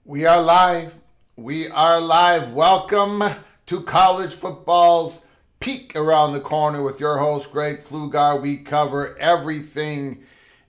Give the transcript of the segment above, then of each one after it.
We are live. We are live. Welcome to college football's peek around the corner with your host, Greg Pflugar. We cover everything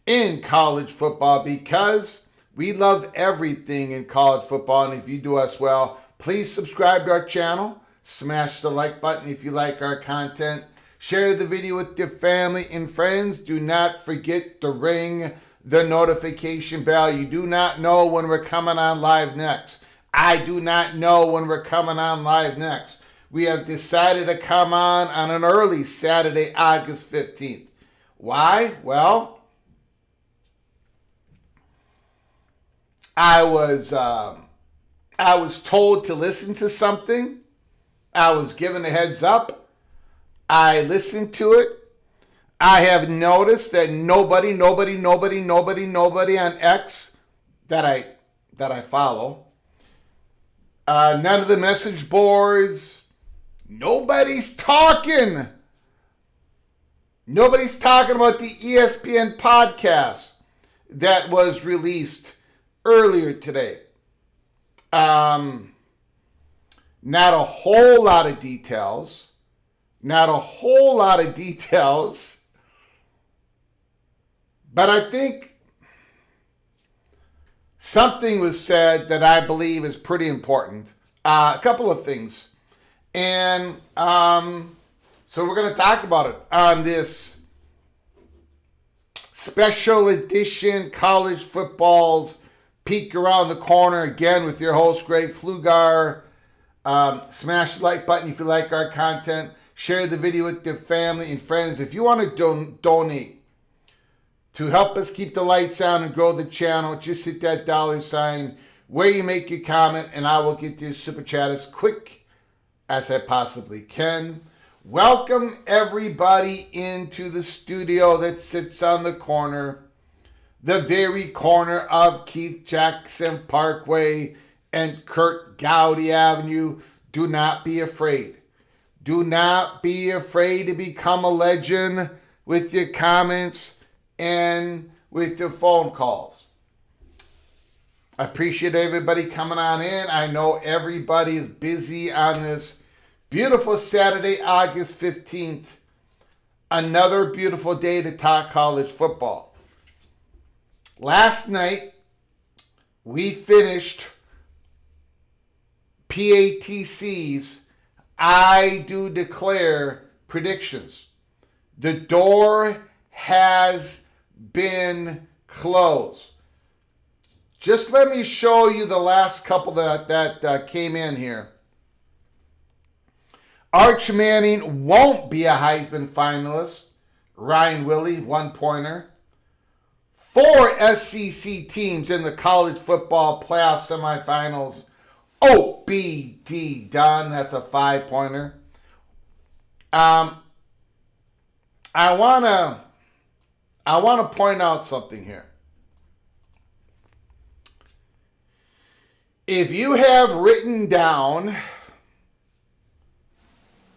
in college football because we love everything in college football. And if you do us well, please subscribe to our channel. Smash the like button if you like our content. Share the video with your family and friends. Do not forget to ring the notification bell. You do not know when we're coming on live next. I do not know when we're coming on live next. We have decided to come on an early Saturday, August 15th. Why? Well, I was told to listen to something. I was given a heads up. I listened to it. I have noticed that nobody on X that I follow, none of the message boards, nobody's talking. Nobody's talking about the ESPN podcast that was released earlier today. Not a whole lot of details. But I think something was said that I believe is pretty important. A couple of things. And so we're going to talk about it on this special edition college football's peek around the corner, again with your host, Greg Pflugar. Smash the like button if you like our content. Share the video with your family and friends. If you want to donate to help us keep the lights on and grow the channel, just hit that $, where you make your comment, and I will get to your super chat as quick as I possibly can. Welcome everybody into the studio that sits on the corner, the very corner of Keith Jackson Parkway and Kurt Gowdy Avenue. Do not be afraid. Do not be afraid to become a legend with your comments and with your phone calls. I appreciate everybody coming on in. I know everybody is busy on this beautiful Saturday, August 15th. Another beautiful day to talk college football. Last night, we finished PATC's I Do Declare predictions. The door has been closed. Just let me show you the last couple that came in here. Arch Manning won't be a Heisman finalist. Ryan Willie, 1-pointer. 4 SEC teams in the college football playoff semifinals. OBD done. That's a 5-pointer. I wanna point out something here. If you have written down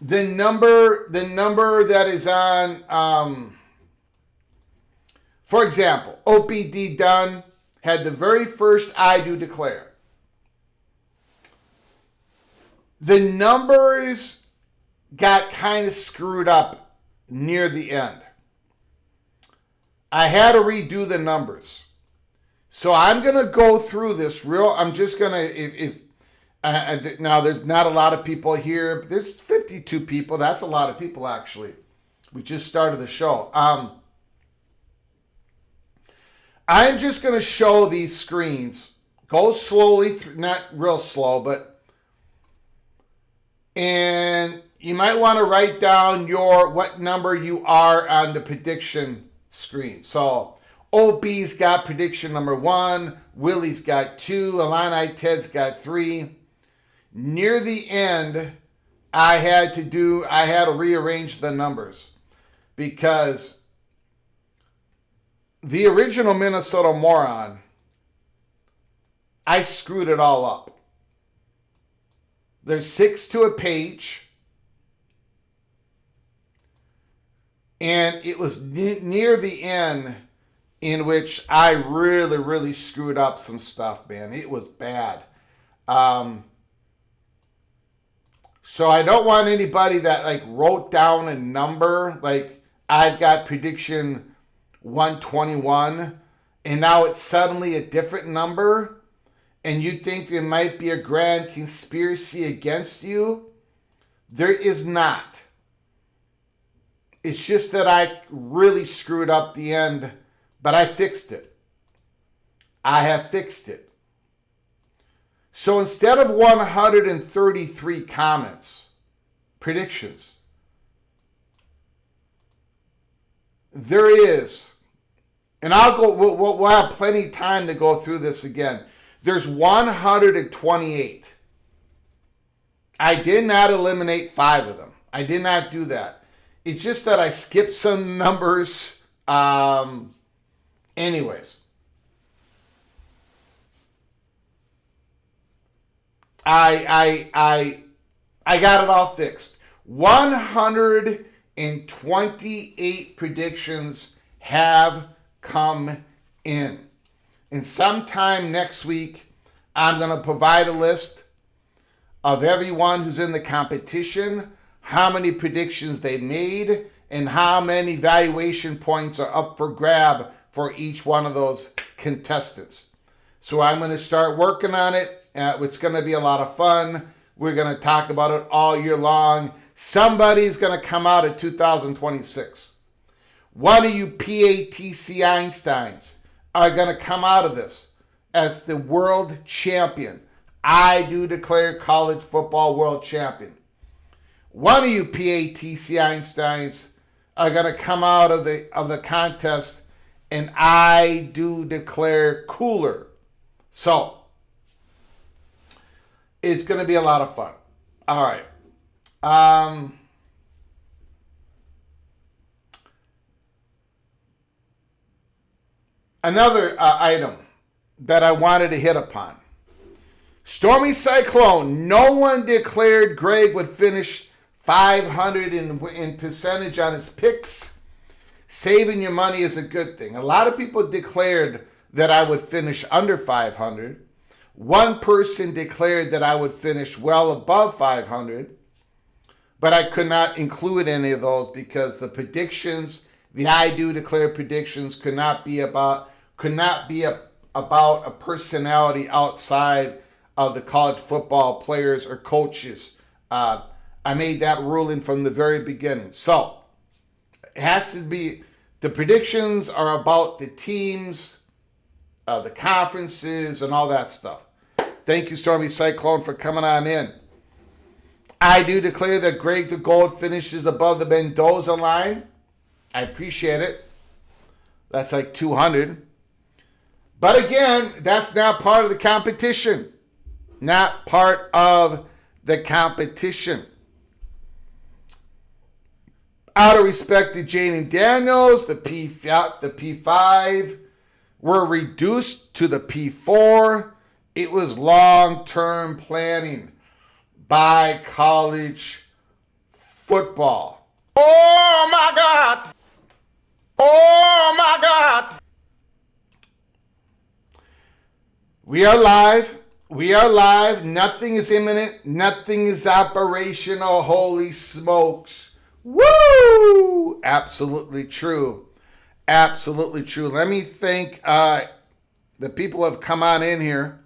the number that is on, for example, OBD Dunn had the very first I Do Declare. The numbers got kind of screwed up near the end. I had to redo the numbers. So I'm going to go through this I'm just going to, now there's not a lot of people here. There's 52 people. That's a lot of people, actually. We just started the show. I'm just going to show these screens. Go slowly, not real slow, and you might want to write down what number you are on the prediction screen. So OB's got prediction number 1. Willie's got 2. Illini Ted's got 3. Near the end, I had to rearrange the numbers because the original Minnesota Moron, I screwed it all up. There's 6 to a page. And it was near the end in which I really, really screwed up some stuff, man. It was bad. So I don't want anybody that wrote down a number. I've got prediction 121, and now it's suddenly a different number, and you think there might be a grand conspiracy against you. There is not. It's just that I really screwed up the end, but I fixed it. I have fixed it. So instead of 133 predictions, there is, and we'll have plenty of time to go through this again. There's 128. I did not eliminate 5 of them. I did not do that. It's just that I skipped some numbers. Anyways. I got it all fixed. 128 predictions have come in. And sometime next week, I'm going to provide a list of everyone who's in the competition, how many predictions they made, and how many valuation points are up for grab for each one of those contestants. So I'm going to start working on it. It's going to be a lot of fun. We're going to talk about it all year long. Somebody's going to come out of 2026. One of you PATC Einsteins are going to come out of this as the world champion. I do declare college football world champion. One of you PATC Einsteins are going to come out of the contest, and I do declare cooler. So It's going to be a lot of fun. All right. Another item that I wanted to hit upon. Stormy Cyclone. No one declared Greg would finish 500 in percentage on his picks. Saving your money is a good thing. A lot of people declared that I would finish under 500. One person declared that I would finish well above 500. But I could not include any of those because the predictions, the I do declare predictions, could not be about a personality outside of the college football players or coaches. I made that ruling from the very beginning. So it has to be, the predictions are about the teams, the conferences, and all that stuff. Thank you, Stormy Cyclone, for coming on in. I do declare that Greg the Gold finishes above the Mendoza line. I appreciate it. That's like 200. But again, that's not part of the competition. Not part of the competition. Out of respect to Jaden Daniels, the P5 were reduced to the P4. It was long-term planning by college football. Oh my God! Oh my God! We are live. We are live. Nothing is imminent. Nothing is operational. Holy smokes. Woo! Absolutely true. Absolutely true. Let me thank the people who have come on in here.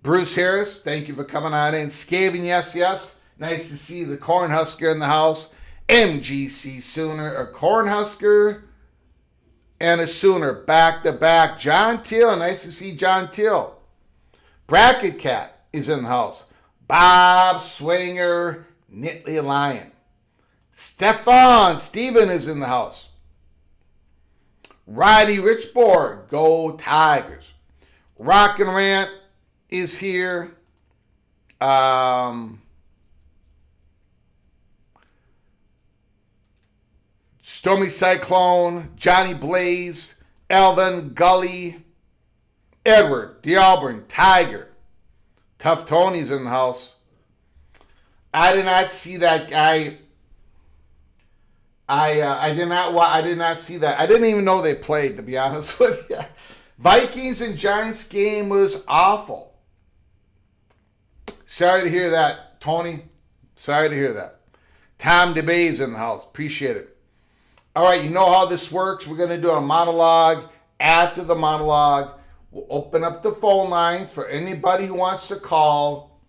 Bruce Harris, thank you for coming on in. Skaven, yes. Nice to see the Cornhusker in the house. MGC Sooner, a Cornhusker and a Sooner back to back. John Till, nice to see John Till. Bracket Cat is in the house. Bob Swinger, Nittany Lion. Steven is in the house. Riley Richborg, go Tigers. Rock and Rant is here. Stormy Cyclone, Johnny Blaze, Elvin, Gully, Edward, D'Auburn, Tiger. Tough Tony's in the house. I did not see that guy. I did not see that. I didn't even know they played, to be honest with you. Vikings and Giants game was awful. Sorry to hear that, Tony. Sorry to hear that. Tom DeBay's in the house. Appreciate it. All right, you know how this works. We're going to do a monologue. After the monologue, we'll open up the phone lines for anybody who wants to call.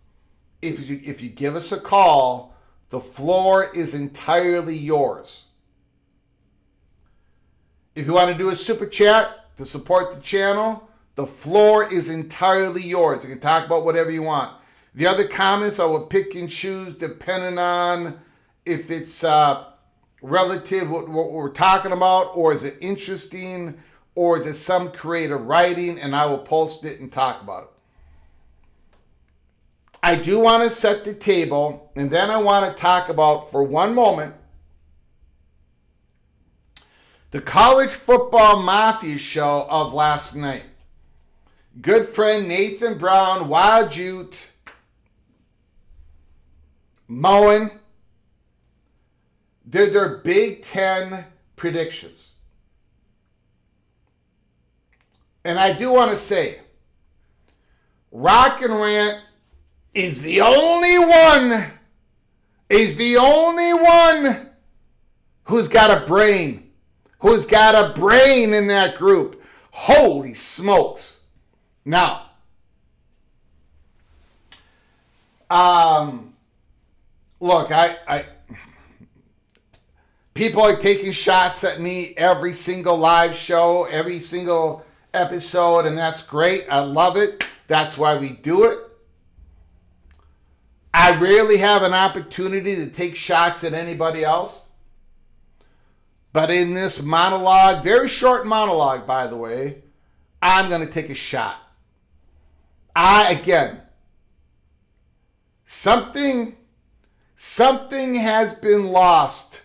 If you give us a call, the floor is entirely yours. If you want to do a super chat to support the channel, the floor is entirely yours. You can talk about whatever you want. The other comments I will pick and choose depending on if it's relative what we're talking about, or is it interesting, or is it some creative writing, and I will post it and talk about it. I do want to set the table, and then I want to talk about, for one moment, the college football mafia show of last night. Good friend Nathan Brown, Wild Ute, Moen did their Big Ten predictions. And I do want to say, Rock and Rant is the only one who's got a brain. Who's got a brain in that group. Holy smokes. Now, look, people are taking shots at me every single live show, every single episode, and that's great. I love it. That's why we do it. I rarely have an opportunity to take shots at anybody else. But in this monologue, very short monologue, by the way, I'm going to take a shot. Again, something has been lost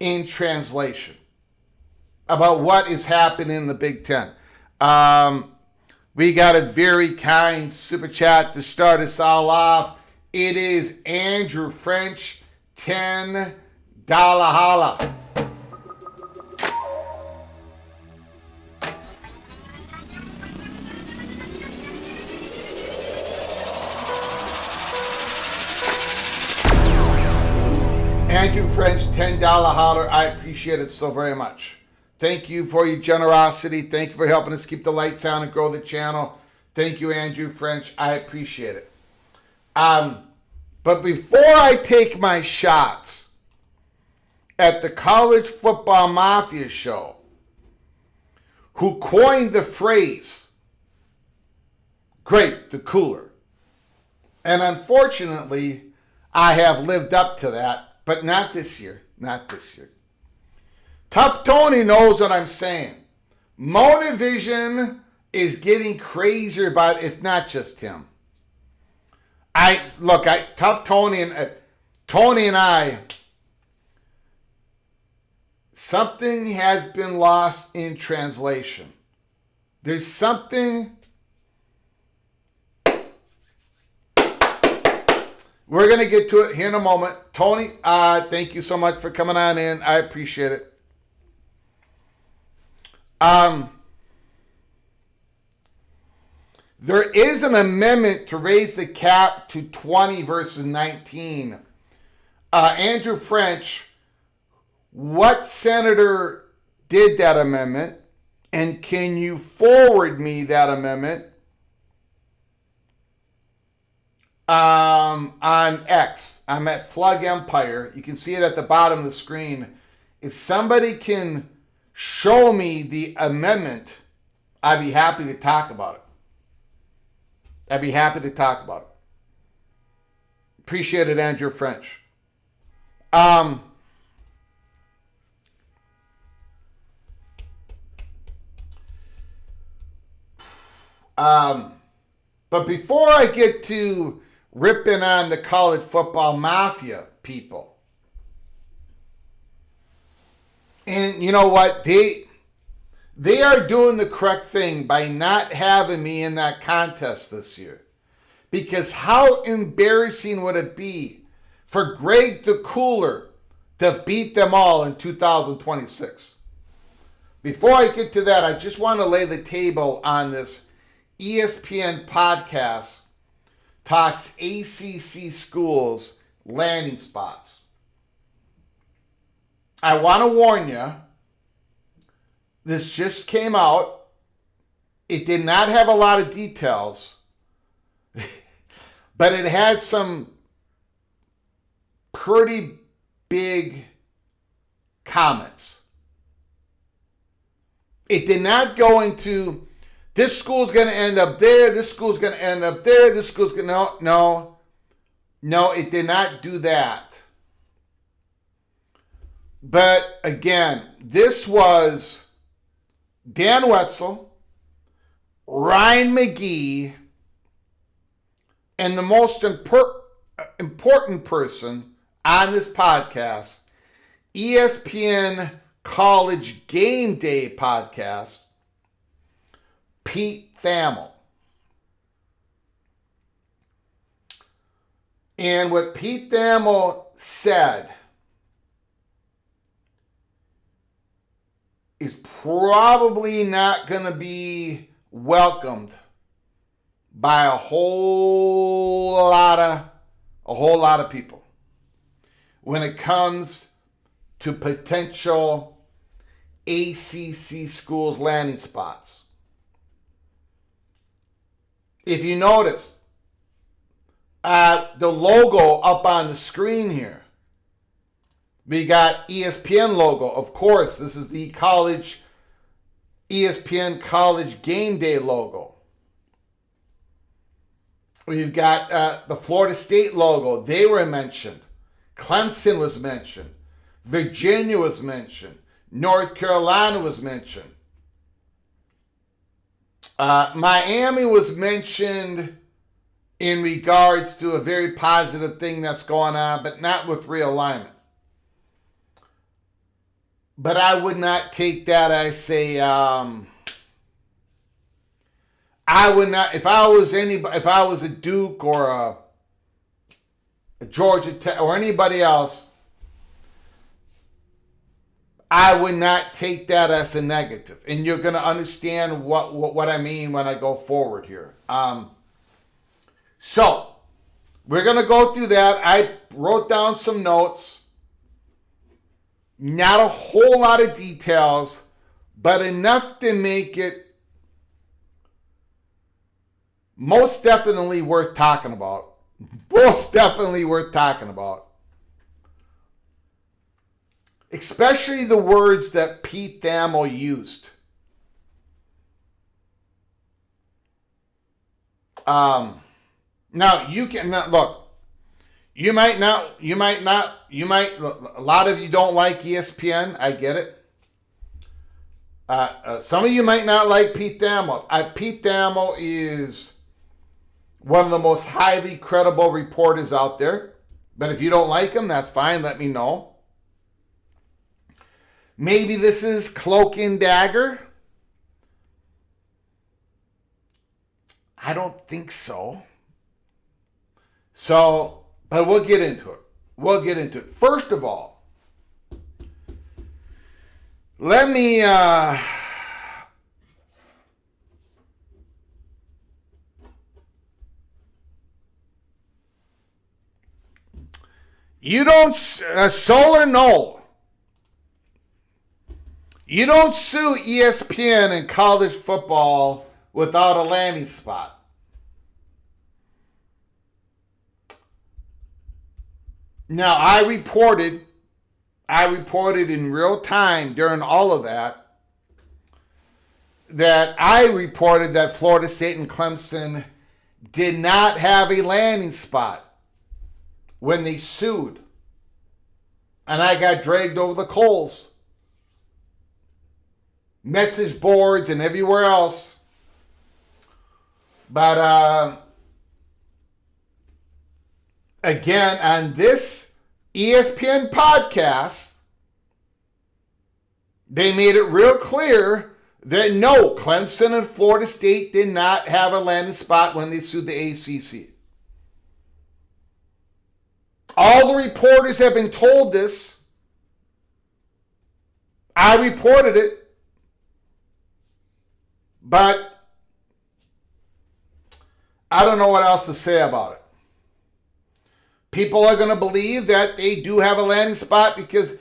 in translation about what is happening in the Big Ten. We got a very kind super chat to start us all off. It is Andrew French, $10 holla. Andrew French, $10 holler. I appreciate it so very much. Thank you for your generosity. Thank you for helping us keep the lights on and grow the channel. Thank you, Andrew French. I appreciate it. But before I take my shots at the College Football Mafia show, who coined the phrase, great, the cooler. And unfortunately, I have lived up to that. But not this year. Not this year. Tough Tony knows what I'm saying. Motivision is getting crazier, but it's not just him. Tough Tony and I, something has been lost in translation. There's something. We're going to get to it here in a moment. Tony, thank you so much for coming on in. I appreciate it. There is an amendment to raise the cap to 20 versus 19. Andrew French, what senator did that amendment? And can you forward me that amendment? On X. I'm at Flug Empire. You can see it at the bottom of the screen. If somebody can show me the amendment, I'd be happy to talk about it. Appreciate it, Andrew French. But before I get to ripping on the College Football Mafia people, and you know what? They are doing the correct thing by not having me in that contest this year. Because how embarrassing would it be for Greg the Cooler to beat them all in 2026? Before I get to that, I just want to lay the table on this. ESPN podcast talks ACC schools landing spots. I want to warn you, this just came out. It did not have a lot of details, but it had some pretty big comments. It did not go into, this school's going to end up there, this school's going to end up there, this school's going to, no, it did not do that. But again, this was Dan Wetzel, Ryan McGee, and the most important person on this podcast, ESPN College Game Day podcast, Pete Thamel. And what Pete Thamel said is probably not going to be welcomed by a whole lot of people when it comes to potential ACC schools landing spots. If you notice, the logo up on the screen here, we got ESPN logo. Of course, this is the ESPN College Game Day logo. We've got the Florida State logo. They were mentioned. Clemson was mentioned. Virginia was mentioned. North Carolina was mentioned. Miami was mentioned in regards to a very positive thing that's going on, but not with realignment. But I would not take that as say, I would not, if I was a Duke or a Georgia Tech or anybody else, I would not take that as a negative. And you're going to understand what I mean when I go forward here. So, we're going to go through that. I wrote down some notes. Not a whole lot of details, but enough to make it most definitely worth talking about. Most definitely worth talking about. Especially the words that Pete Thamel used. Now you can look. A lot of you don't like ESPN. I get it. Some of you might not like Pete Thamel. Pete Thamel is one of the most highly credible reporters out there. But if you don't like him, that's fine. Let me know. Maybe this is cloak and dagger. I don't think so. But we'll get into it. First of all, let me you don't Solar no. You don't sue ESPN in college football without a landing spot. Now, I reported in real time during all of that I reported that Florida State and Clemson did not have a landing spot when they sued. And I got dragged over the coals. Message boards and everywhere else. But again, on this ESPN podcast, they made it real clear that no, Clemson and Florida State did not have a landing spot when they sued the ACC. All the reporters have been told this. I reported it. But I don't know what else to say about it. People are going to believe that they do have a landing spot because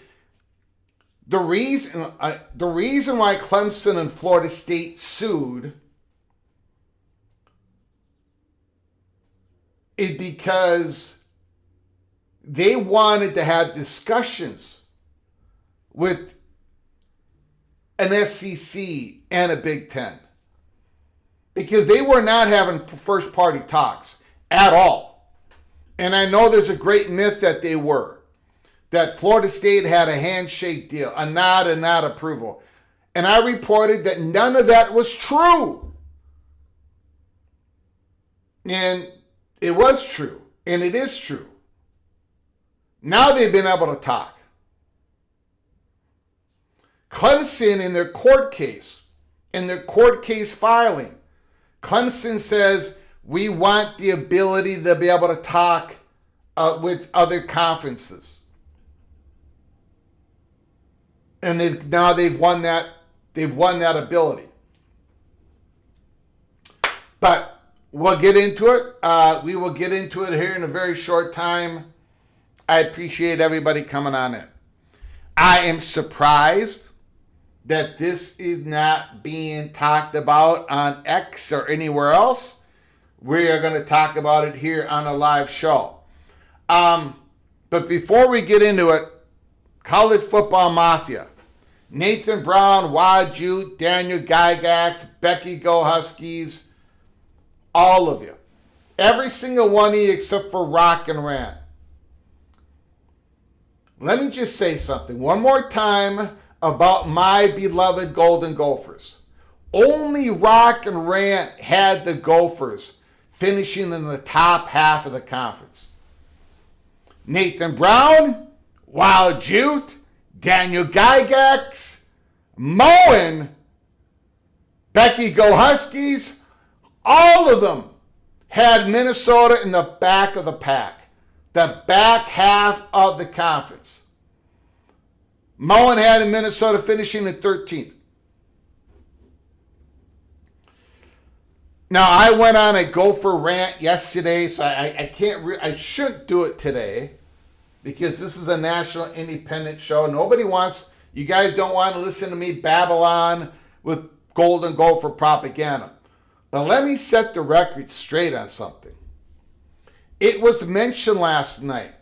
the reason why Clemson and Florida State sued is because they wanted to have discussions with an SEC and a Big Ten. Because they were not having first-party talks at all. And I know there's a great myth that they were. That Florida State had a handshake deal, a nod and not approval. And I reported that none of that was true. And it was true. And it is true. Now they've been able to talk. Clemson, in their court case filing, Clemson says, we want the ability to be able to talk with other conferences. And they've won that ability. But we'll get into it. We will get into it here in a very short time. I appreciate everybody coming on in. I am surprised that this is not being talked about on X or anywhere else. We are going to talk about it here on a live show. But before we get into it, College Football Mafia. Nathan Brown, Waju, Daniel Gygax, Becky Go Huskies, all of you. Every single one of you except for Rock and Rant. Let me just say something one more time about my beloved Golden Gophers. Only Rock and Rant had the Gophers finishing in the top half of the conference. Nathan Brown, Wild Jute, Daniel Gygax, Mohr, Becky Go Huskies, all of them had Minnesota in the back of the pack, the back half of the conference. Mohr had Minnesota finishing in 13th. Now, I went on a Gopher rant yesterday, so I shouldn't do it today because this is a national independent show. You guys don't want to listen to me babble on with Golden Gopher propaganda. But let me set the record straight on something. It was mentioned last night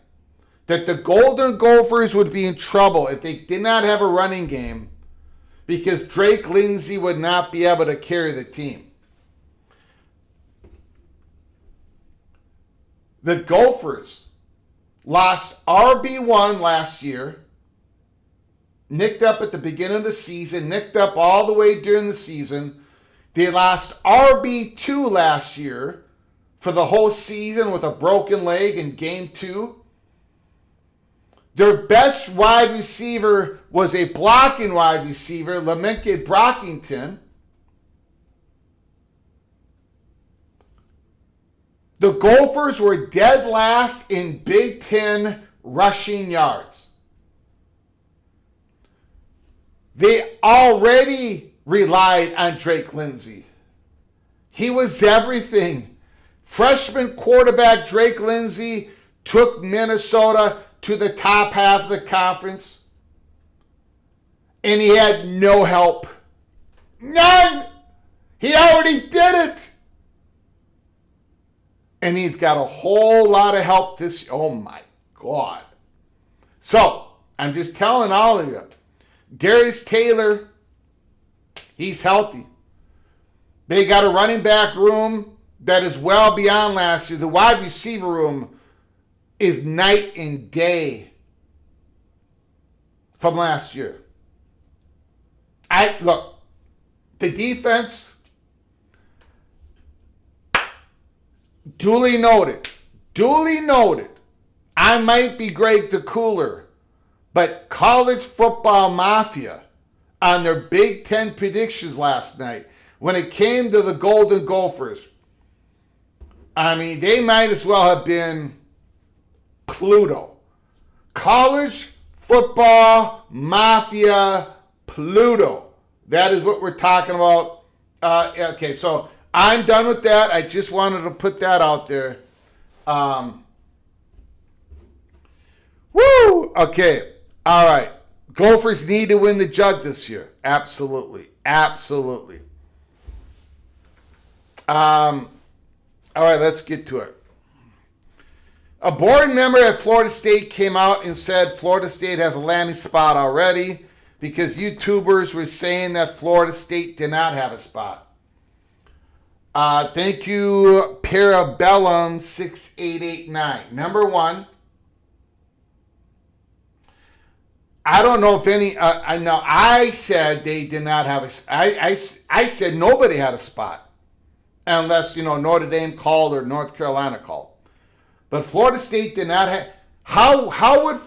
that the Golden Gophers would be in trouble if they did not have a running game because Drake Lindsay would not be able to carry the team. The Gophers lost RB1 last year, nicked up at the beginning of the season, nicked up all the way during the season. They lost RB2 last year for the whole season with a broken leg in game 2. Their best wide receiver was a blocking wide receiver, Lemenke Brockington. The Gophers were dead last in Big Ten rushing yards. They already relied on Drake Lindsay. He was everything. Freshman quarterback Drake Lindsay took Minnesota to the top half of the conference, and he had no help. None! He already did it! And he's got a whole lot of help this year. Oh my God. So, I'm just telling all of you. Darius Taylor, he's healthy. They got a running back room that is well beyond last year. The wide receiver room is night and day from last year. Look, the defense, duly noted. I might be Greg the Cooler, but College Football Mafia on their Big Ten predictions last night, when it came to the Golden Gophers, I mean, they might as well have been Pluto. College Football Mafia Pluto. That is what we're talking about. Okay, so I'm done with that. I just wanted to put that out there. Woo! Okay. All right. Gophers need to win the jug this year. Absolutely. All right, let's get to it. A board member at Florida State came out and said Florida State has a landing spot already because YouTubers were saying that Florida State did not have a spot. Thank you, Parabellum 6889. Number one, I don't know if any. I said they did not have a. I said nobody had a spot, unless Notre Dame called or North Carolina called. But Florida State did not have. How would?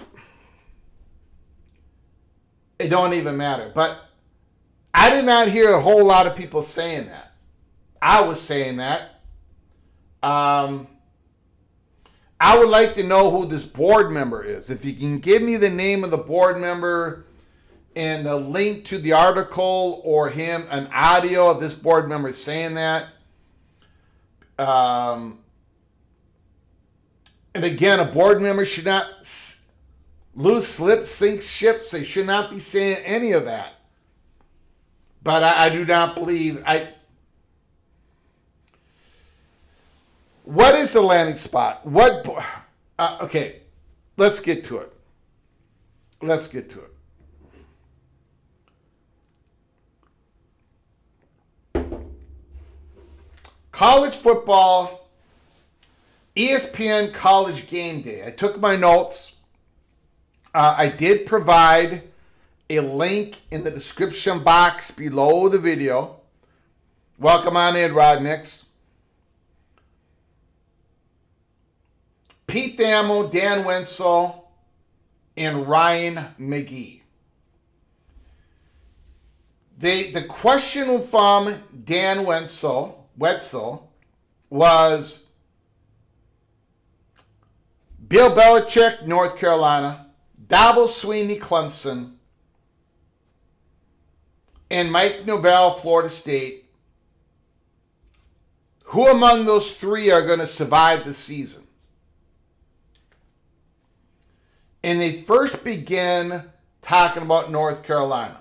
It don't even matter. But I did not hear a whole lot of people saying that. I was saying that. I would like to know who this board member is. If you can give me the name of the board member and the link to the article or an audio of this board member saying that. And again, a board member should not lose, slip, sink ships. They should not be saying any of that. But I do not believe. What is the landing spot? Okay, let's get to it. College football, ESPN College Game Day. I took my notes. I did provide a link in the description box below the video. Welcome on in, Rodnicks. Pete Thamel, Dan Wetzel, and Ryan McGee. The question from Dan Wetzel was Bill Belichick, North Carolina, Dabo Swinney, Clemson, and Mike Norvell, Florida State. Who among those three are going to survive the season? And they first begin talking about North Carolina.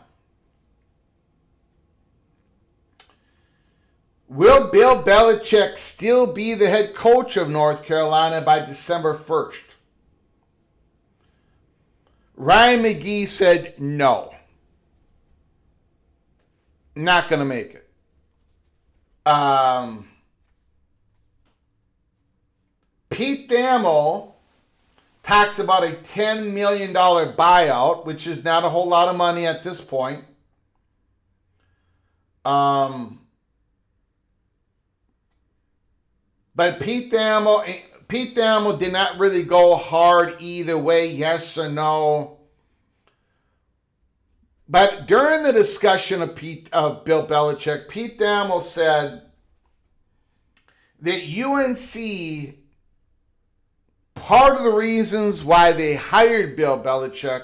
Will Bill Belichick still be the head coach of North Carolina by December 1st? Ryan McGee said no. Not going to make it. Pete Thamel talks about a $10 million buyout, which is not a whole lot of money at this point. But Pete Thamel did not really go hard either way, yes or no. But during the discussion of Bill Belichick, Pete Thamel said that UNC, part of the reasons why they hired Bill Belichick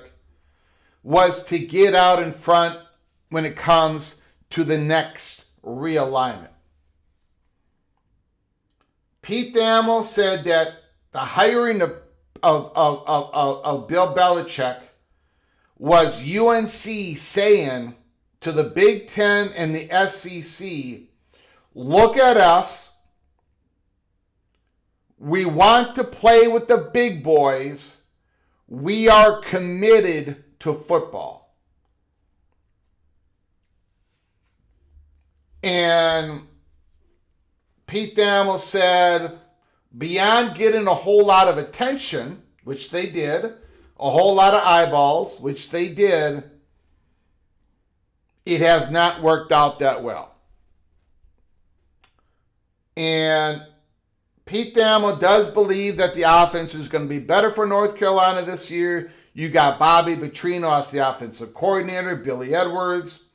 was to get out in front when it comes to the next realignment. Pete Thamel said that the hiring of Bill Belichick was UNC saying to the Big Ten and the SEC, look at us. We want to play with the big boys. We are committed to football. And Pete Thamel said, beyond getting a whole lot of attention, which they did, a whole lot of eyeballs, which they did, it has not worked out that well. And Pete Thamel does believe that the offense is going to be better for North Carolina this year. You got Bobby Petrino as the offensive coordinator, Billy Edwards.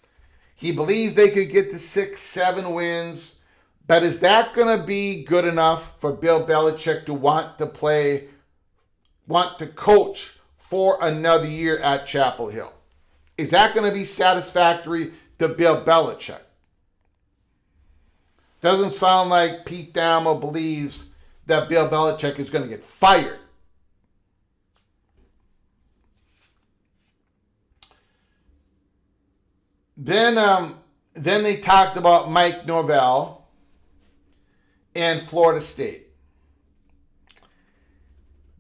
He believes they could get to 6-7 wins. But is that going to be good enough for Bill Belichick to want to coach for another year at Chapel Hill? Is that going to be satisfactory to Bill Belichick? Doesn't sound like Pete Thamel believes that Bill Belichick is going to get fired. Then they talked about Mike Norvell and Florida State.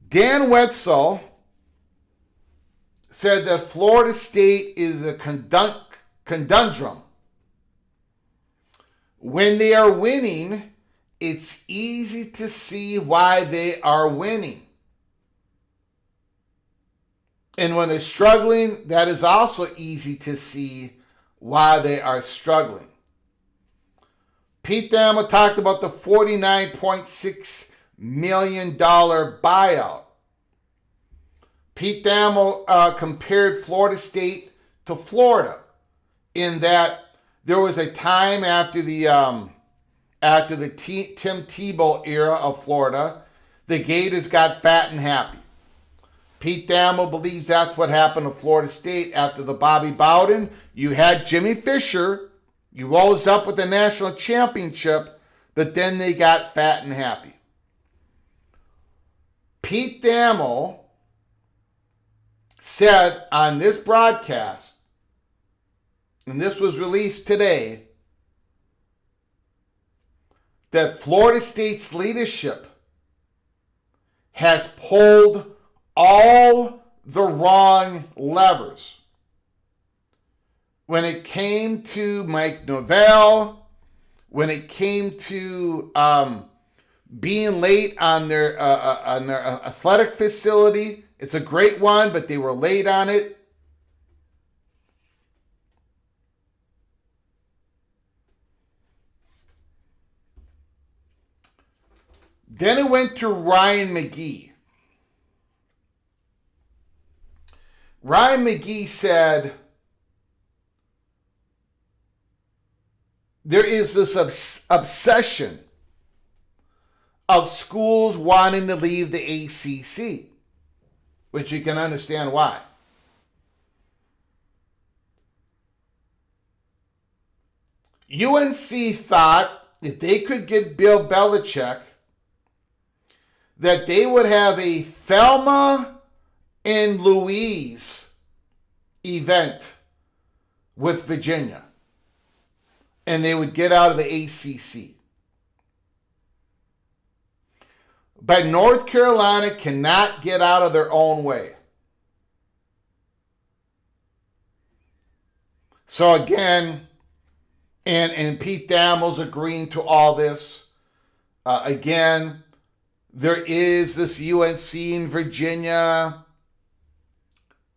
Dan Wetzel said that Florida State is a conundrum. When they are winning, it's easy to see why they are winning. And when they're struggling, that is also easy to see why they are struggling. Pete Thamel talked about the $49.6 million buyout. Pete Thamel compared Florida State to Florida in that there was a time after the Tim Tebow era of Florida, the Gators got fat and happy. Pete Thamel believes that's what happened to Florida State after the Bobby Bowden. You had Jimmy Fisher. You rose up with the national championship, but then they got fat and happy. Pete Thamel said on this broadcast, and this was released today, that Florida State's leadership has pulled all the wrong levers. When it came to Mike Norvell, when it came to being late on their athletic facility, it's a great one, but they were late on it. Then it went to Ryan McGee. Ryan McGee said there is this obsession of schools wanting to leave the ACC, which you can understand why. UNC thought if they could get Bill Belichick, that they would have a Thelma and Louise event with Virginia, and they would get out of the ACC. But North Carolina cannot get out of their own way. So again, and Pete Thamel's agreeing to all this. Again, there is this UNC and Virginia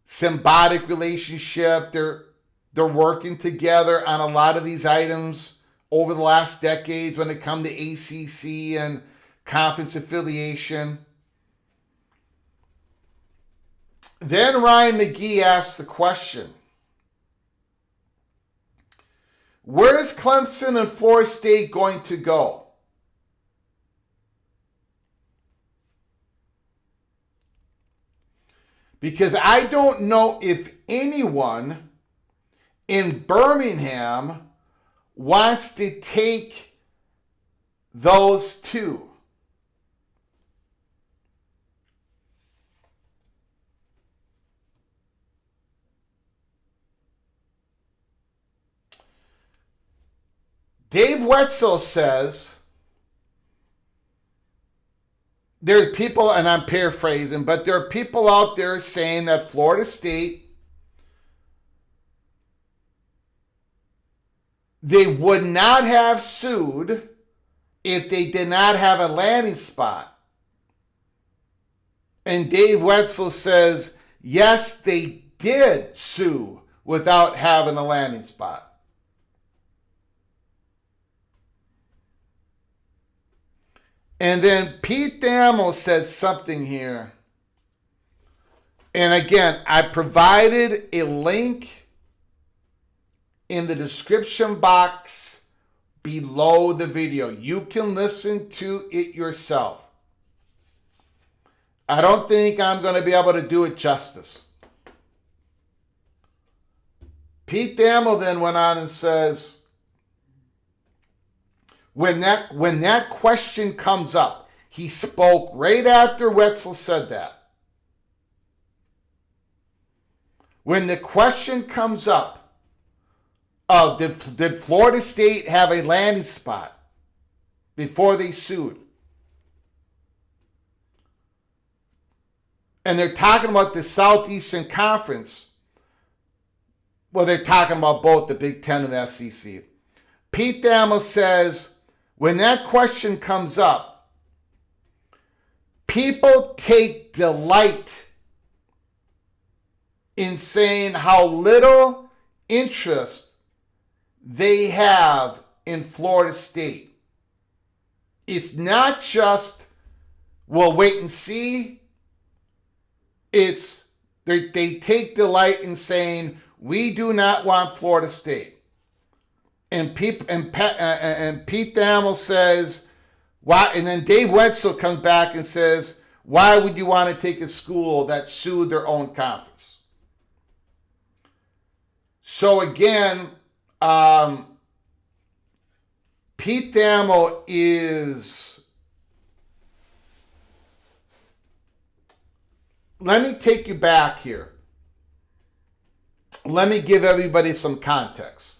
symbiotic relationship. They're working together on a lot of these items over the last decades when it comes to ACC and conference affiliation. Then Ryan McGee asked the question, where is Clemson and Florida State going to go? Because I don't know if anyone in Birmingham wants to take those two. Dave Wetzel says, there are people, and I'm paraphrasing, but there are people out there saying that Florida State, they would not have sued if they did not have a landing spot. And Dave Wetzel says, yes, they did sue without having a landing spot. And then Pete Thamel said something here. And again, I provided a link in the description box below the video. You can listen to it yourself. I don't think I'm going to be able to do it justice. Pete Thamel then went on and says, when that question comes up, he spoke right after Wetzel said that. When the question comes up of did Florida State have a landing spot before they sued? And they're talking about the Southeastern Conference. Well, they're talking about both the Big Ten and the SEC. Pete Thamel says, when that question comes up, people take delight in saying how little interest they have in Florida State. It's not just, we'll wait and see. It's, they take delight in saying, we do not want Florida State. And Pete Thamel says, why? And then Dave Wetzel comes back and says, why would you want to take a school that sued their own conference? So again, Pete Thamel is, let me take you back here. Let me give everybody some context.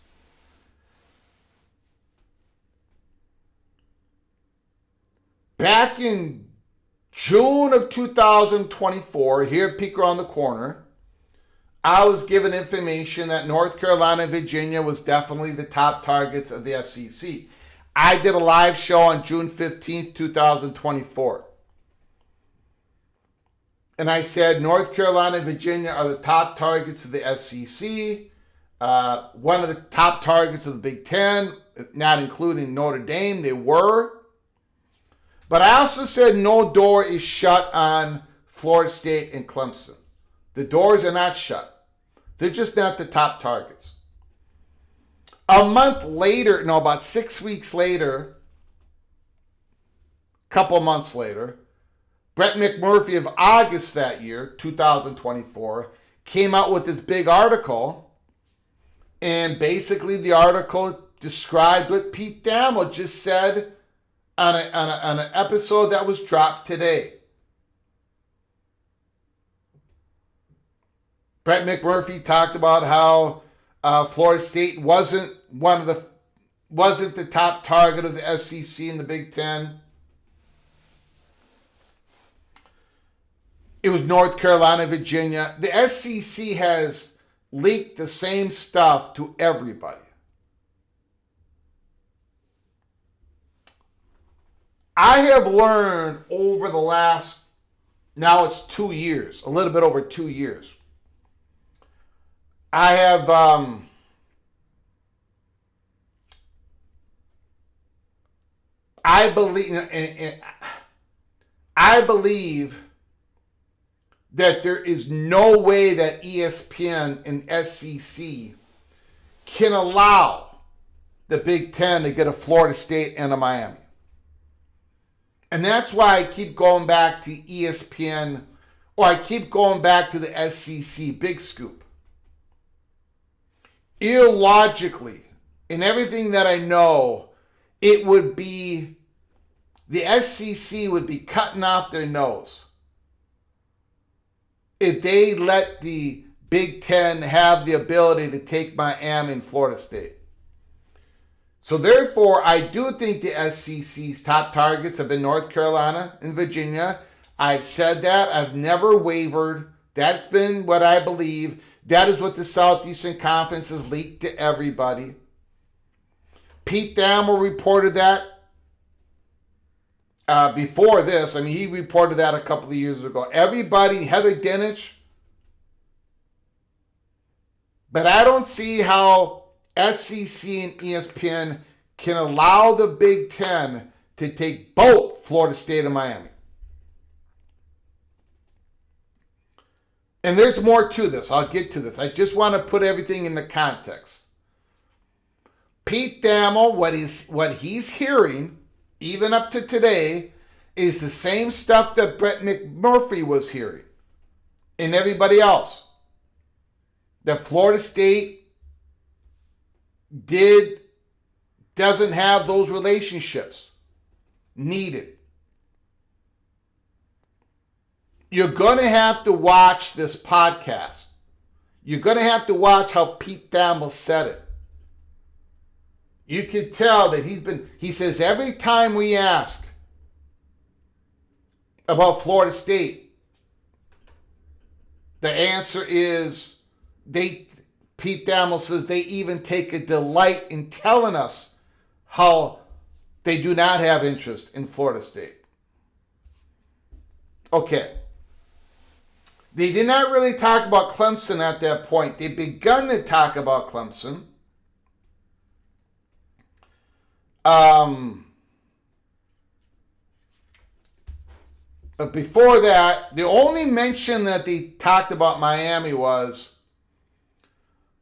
Back in June of 2024, here at Peek Around the Corner, I was given information that North Carolina and Virginia was definitely the top targets of the SEC. I did a live show on June 15th, 2024. And I said North Carolina and Virginia are the top targets of the SEC, one of the top targets of the Big Ten, not including Notre Dame. They were. But I also said no door is shut on Florida State and Clemson. The doors are not shut. They're just not the top targets. A month later, no, about 6 weeks later, couple months later, Brett McMurphy of August that year, 2024, came out with this big article, and basically the article described what Pete Thamel just said on an episode that was dropped today. Brett McMurphy talked about how Florida State wasn't the top target of the SEC in the Big Ten. It was North Carolina, Virginia. The SEC has leaked the same stuff to everybody. I have learned over the last, now it's 2 years, a little bit over 2 years. I have I believe that there is no way that ESPN and SEC can allow the Big Ten to get a Florida State and a Miami. And that's why I keep going back to ESPN, or I keep going back to the SEC Big Scoop. Illogically, in everything that I know, it would be, the SEC would be cutting off their nose if they let the Big Ten have the ability to take Miami and Florida State. So therefore, I do think the SEC's top targets have been North Carolina and Virginia. I've said that. I've never wavered. That's been what I believe. That is what the Southeastern Conference has leaked to everybody. Pete Thamel reported that before this. I mean, he reported that a couple of years ago. Everybody, Heather Dinich. But I don't see how SEC and ESPN can allow the Big Ten to take both Florida State and Miami. And there's more to this. I'll get to this. I just want to put everything in the context. Pete Thamel, what he's hearing, even up to today, is the same stuff that Brett McMurphy was hearing and everybody else. That Florida State doesn't have those relationships needed. You're going to have to watch this podcast. You're going to have to watch how Pete Thamel said it. You can tell that he says every time we ask about Florida State, the answer is Pete Thamel says they even take a delight in telling us how they do not have interest in Florida State. Okay. They did not really talk about Clemson at that point. They'd begun to talk about Clemson. But before that, the only mention that they talked about Miami was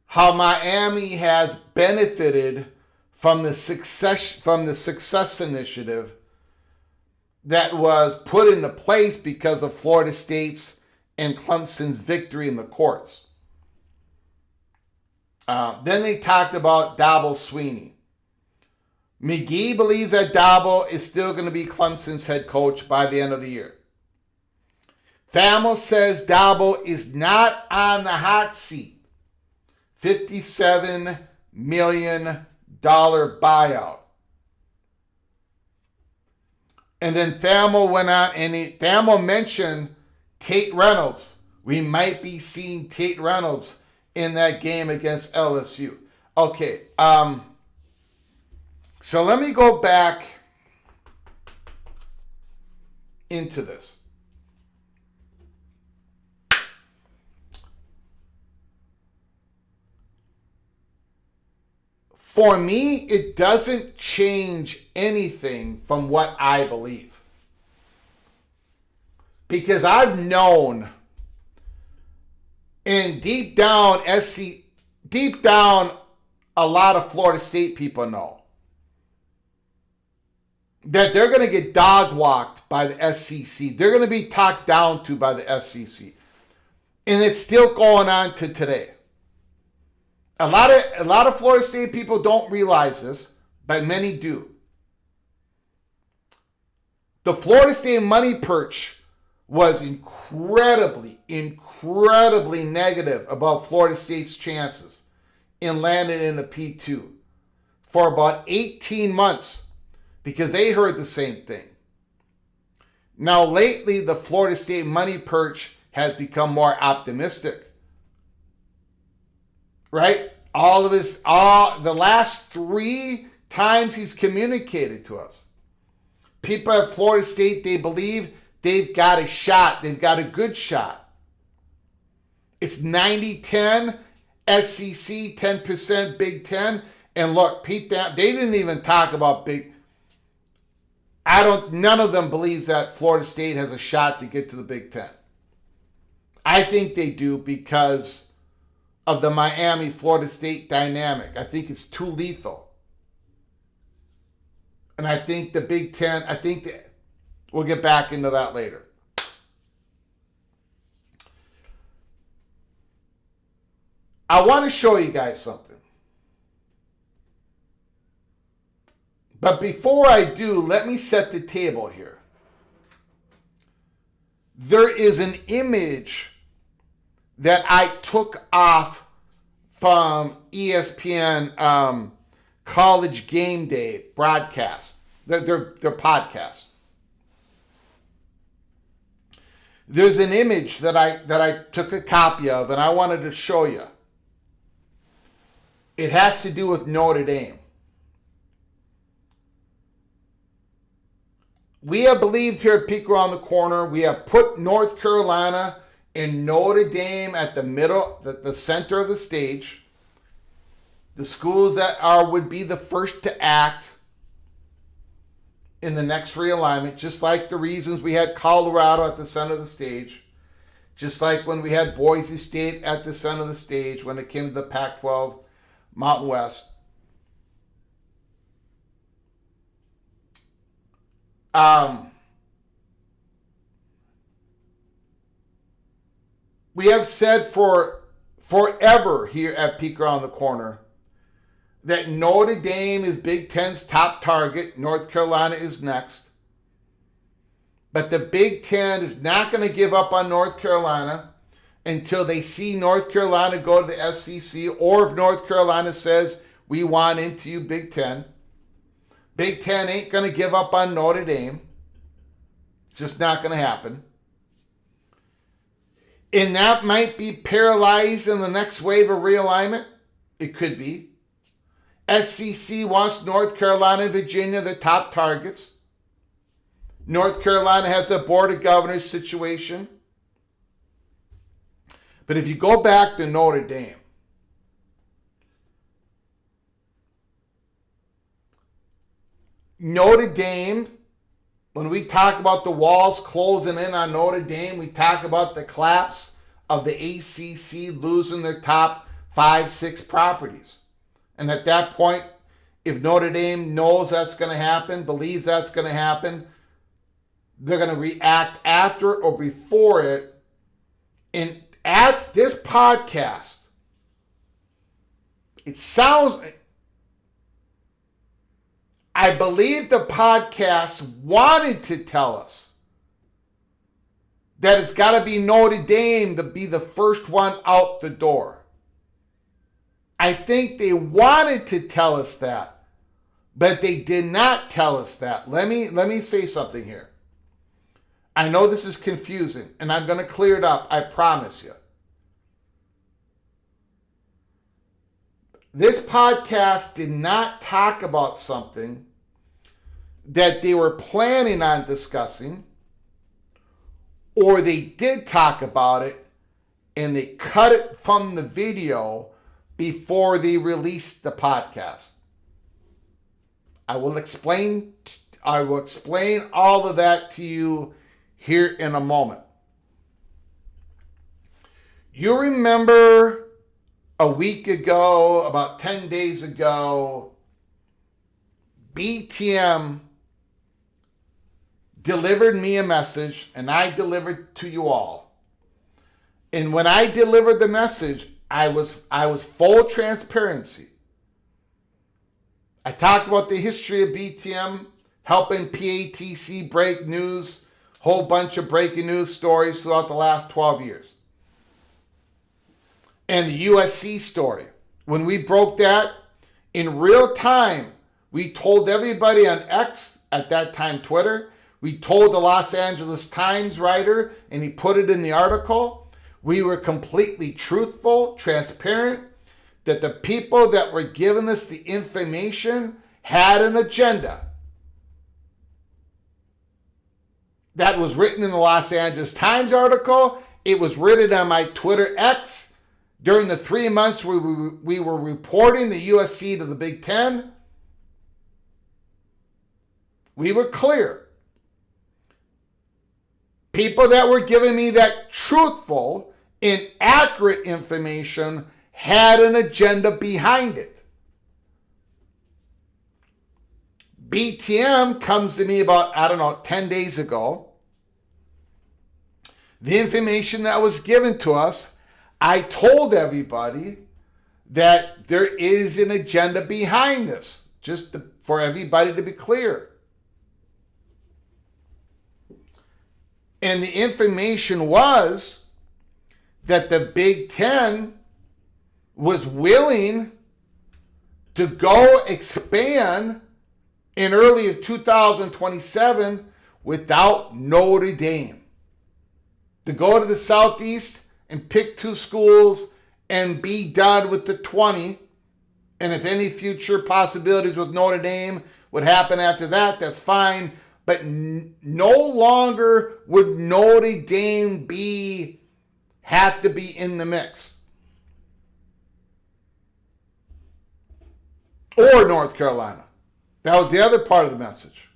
how Miami has benefited from the success initiative that was put into place because of Florida State's and Clemson's victory in the courts. Then they talked about Dabo Swinney. McGee believes that Dabo is still going to be Clemson's head coach by the end of the year. Thamel says Dabo is not on the hot seat. $57 million buyout. And then Thamel went on and Thamel mentioned Tate Reynolds. We might be seeing Tate Reynolds in that game against LSU. Okay, so let me go back into this. For me, it doesn't change anything from what I believe. Because I've known And deep down, a lot of Florida State people know that they're going to get dog walked by the SEC. They're going to be talked down to by the SEC. And it's still going on to today. A lot of Florida State people don't realize this, but many do. The Florida State money perch was incredibly negative about Florida State's chances in landing in the P2 for about 18 months because they heard the same thing. Now, lately, the Florida State money perch has become more optimistic. Right? The last 3 times he's communicated to us. People at Florida State, they believe they've got a shot. They've got a good shot. It's 90-10, SEC, 10% Big Ten. And look, Pete, they didn't even talk about none of them believes that Florida State has a shot to get to the Big Ten. I think they do because of the Miami-Florida State dynamic. I think it's too lethal. And I think the Big Ten, we'll get back into that later. I want to show you guys something. But before I do, let me set the table here. There is an image that I took off from ESPN College Game Day broadcast, their podcast. There's an image that I took a copy of and I wanted to show you. It has to do with Notre Dame. We have believed here at Peek Around the Corner, we have put North Carolina and Notre Dame at the middle, the center of the stage. The schools that would be the first to act in the next realignment, just like the reasons we had Colorado at the center of the stage, just like when we had Boise State at the center of the stage when it came to the Pac-12 Mountain West. We have said forever here at Peek Around the Corner that Notre Dame is Big Ten's top target. North Carolina is next. But the Big Ten is not going to give up on North Carolina until they see North Carolina go to the SEC, or if North Carolina says, we want into you, Big Ten. Big Ten ain't going to give up on Notre Dame. It's just not going to happen. And that might be paralyzed in the next wave of realignment. It could be. SEC wants North Carolina and Virginia, their top targets. North Carolina has the Board of Governors situation. But if you go back to Notre Dame, when we talk about the walls closing in on Notre Dame, we talk about the collapse of the ACC losing their top 5-6 properties. And at that point, if Notre Dame knows that's going to happen, believes that's going to happen, they're going to react after or before it. And at this podcast, it sounds... I believe the podcast wanted to tell us that it's got to be Notre Dame to be the first one out the door. I think they wanted to tell us that, but they did not tell us that. Let me say something here. I know this is confusing, and I'm going to clear it up, I promise you. This podcast did not talk about something that they were planning on discussing, or they did talk about it and they cut it from the video before they released the podcast. I will explain all of that to you here in a moment. You remember a week ago, about 10 days ago, BTM delivered me a message, and I delivered to you all. And when I delivered the message, I was full transparency. I talked about the history of BTM, helping PATC break news, whole bunch of breaking news stories throughout the last 12 years. And the USC story. When we broke that in real time, we told everybody on X, at that time Twitter, we told the Los Angeles Times writer, and he put it in the article. We were completely truthful, transparent, that the people that were giving us the information had an agenda. That was written in the Los Angeles Times article. It was written on my Twitter X during the 3 months we were reporting the USC to the Big Ten. We were clear. People that were giving me that truthful and accurate information had an agenda behind it. BTM comes to me about, 10 days ago. The information that was given to us, I told everybody that there is an agenda behind this, for everybody to be clear. And the information was that the Big Ten was willing to go expand in early of 2027 without Notre Dame. To go to the Southeast and pick 2 schools and be done with the 20. And if any future possibilities with Notre Dame would happen after that, that's fine. But no longer would Notre Dame have to be in the mix. Or North Carolina. That was the other part of the message.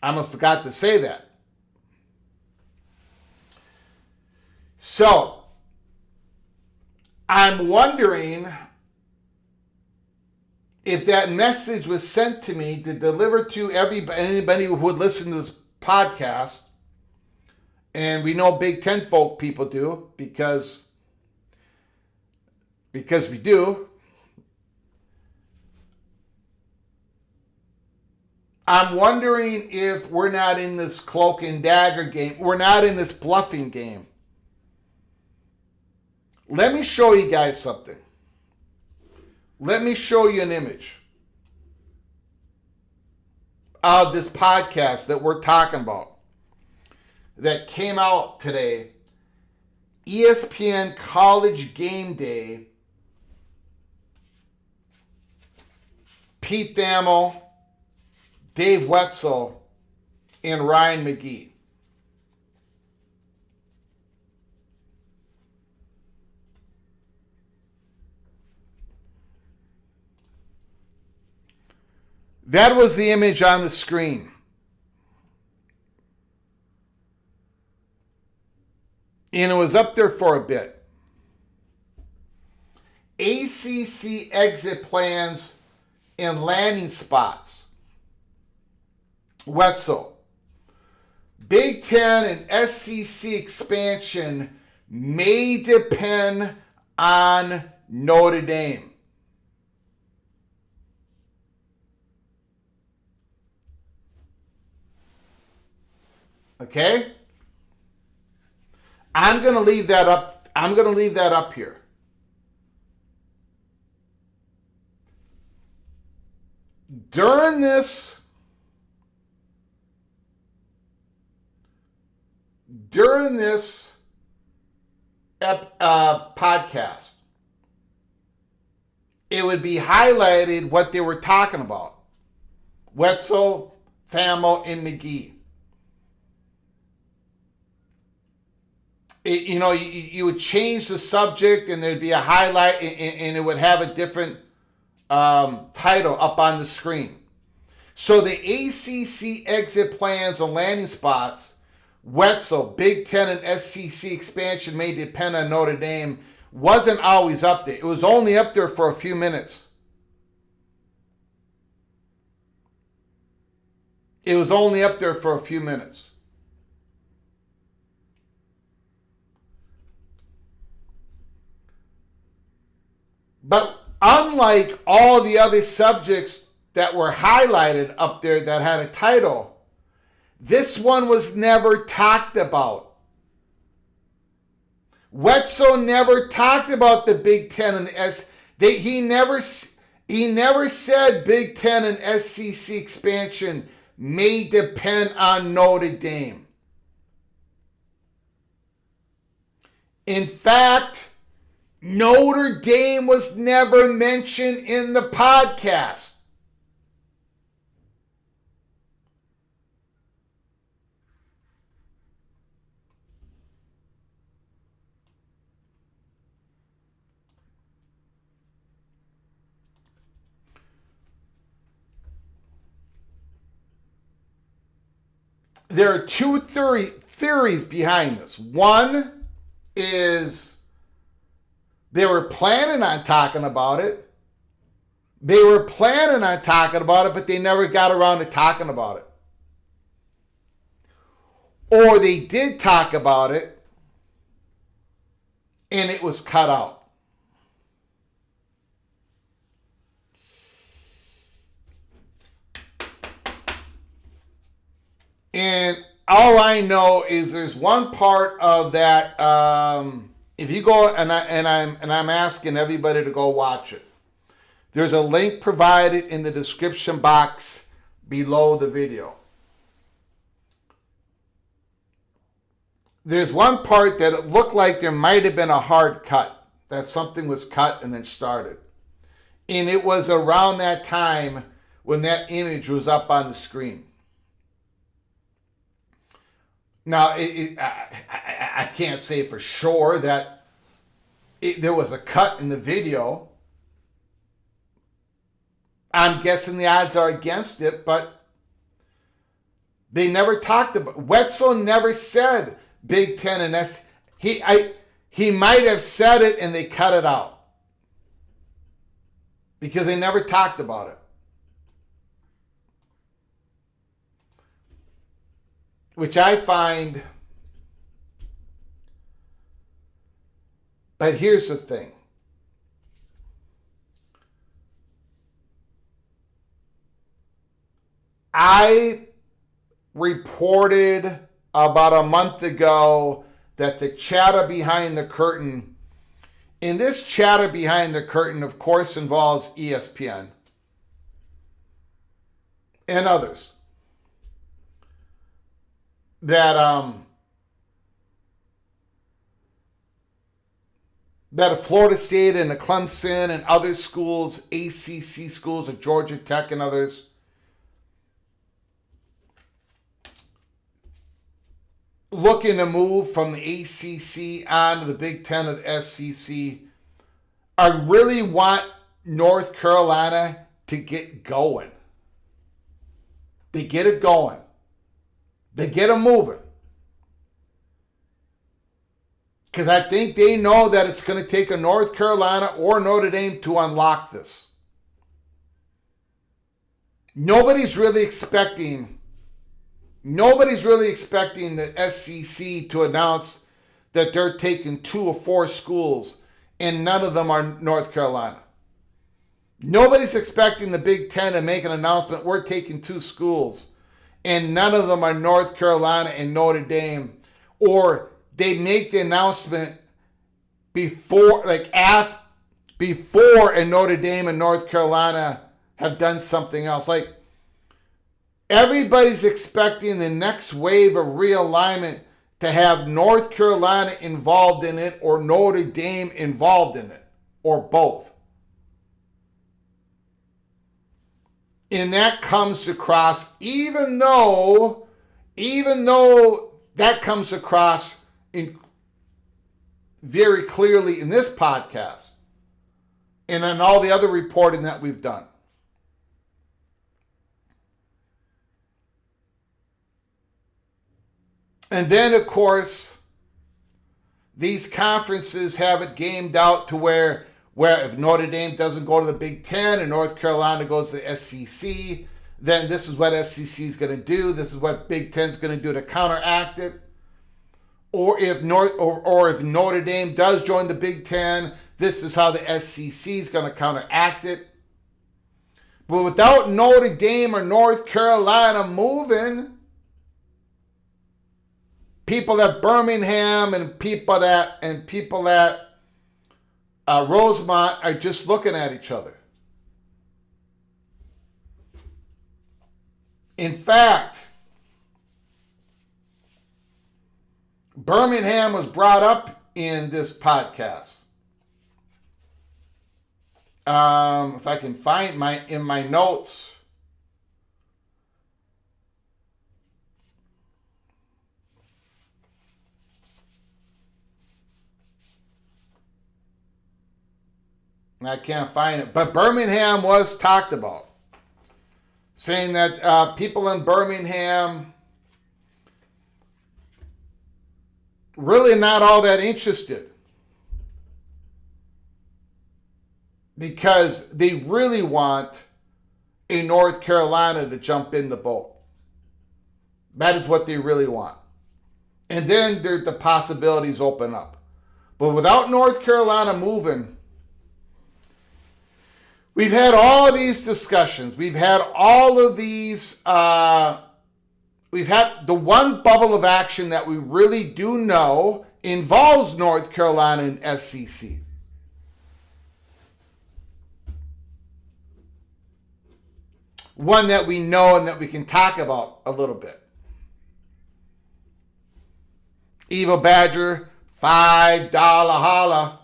I almost forgot to say that. So, I'm wondering if that message was sent to me to deliver to anybody who would listen to this podcast. And we know Big Ten folk people do because we do. I'm wondering if we're not in this cloak and dagger game. We're not in this bluffing game. Let me show you guys something. Let me show you an image of this podcast that we're talking about that came out today. ESPN College Game Day. Pete Thamel, Dave Wetzel, and Ryan McGee. That was the image on the screen. And it was up there for a bit. ACC exit plans and landing spots. Wetzel. Big Ten and SEC expansion may depend on Notre Dame. Okay? I'm going to leave that up. I'm going to leave that up here. During this podcast, it would be highlighted what they were talking about. Wetzel, Thamel, and McGee. You would change the subject and there'd be a highlight and it would have a different title up on the screen. So the ACC exit plans and landing spots Wetzel, Big Ten and SEC expansion may depend on Notre Dame, wasn't always up there. It was only up there for a few minutes. It was only up there for a few minutes. But unlike all the other subjects that were highlighted up there that had a title, this one was never talked about. Wetzel never talked about the Big Ten and the SEC. He never said Big Ten and SEC expansion may depend on Notre Dame. In fact, Notre Dame was never mentioned in the podcast. There are two theories behind this. One is they were planning on talking about it. But they never got around to talking about it. Or they did talk about it, and it was cut out. And all I know is there's one part of that. If you go and I'm asking everybody to go watch it. There's a link provided in the description box below the video. There's one part that it looked like there might have been a hard cut, that something was cut and then started. And it was around that time when that image was up on the screen. Now, I can't say for sure that there was a cut in the video. I'm guessing the odds are against it, but they never talked about. Wetzel never said Big Ten and S. He might have said it and they cut it out because they never talked about it. Which I find, but here's the thing. I reported about a month ago that the chatter behind the curtain, and this chatter behind the curtain, of course, involves ESPN and others. That Florida State and the Clemson and other schools, ACC schools of Georgia Tech and others, looking to move from the ACC on to the Big Ten of the SEC. I really want North Carolina to get going. They get it going. They get them moving. Because I think they know that it's going to take a North Carolina or Notre Dame to unlock this. Nobody's really expecting the SEC to announce that they're taking 2 or 4 schools and none of them are North Carolina. Nobody's expecting the Big Ten to make an announcement, we're taking 2 schools and none of them are North Carolina and Notre Dame, or they make the announcement before and Notre Dame and North Carolina have done something else. Like, everybody's expecting the next wave of realignment to have North Carolina involved in it or Notre Dame involved in it, or both. And that comes across, even though that comes across very clearly in this podcast and on all the other reporting that we've done. And then, of course, these conferences have it gamed out to where if Notre Dame doesn't go to the Big Ten and North Carolina goes to the SEC, then this is what SEC is going to do. This is what Big Ten is going to do to counteract it. Or if Notre Dame does join the Big Ten, this is how the SEC is going to counteract it. But without Notre Dame or North Carolina moving, people at Birmingham and people at Rosemont are just looking at each other. In fact, Birmingham was brought up in this podcast. If I can find in my notes. I can't find it. But Birmingham was talked about. Saying that people in Birmingham really not all that interested. Because they really want a North Carolina to jump in the boat. That is what they really want. And then the possibilities open up. But without North Carolina moving, we've had all of these discussions. We've had all of these, we've had the one bubble of action that we really do know involves North Carolina and SEC. One that we know and that we can talk about a little bit. Eva Badger, $5 holla.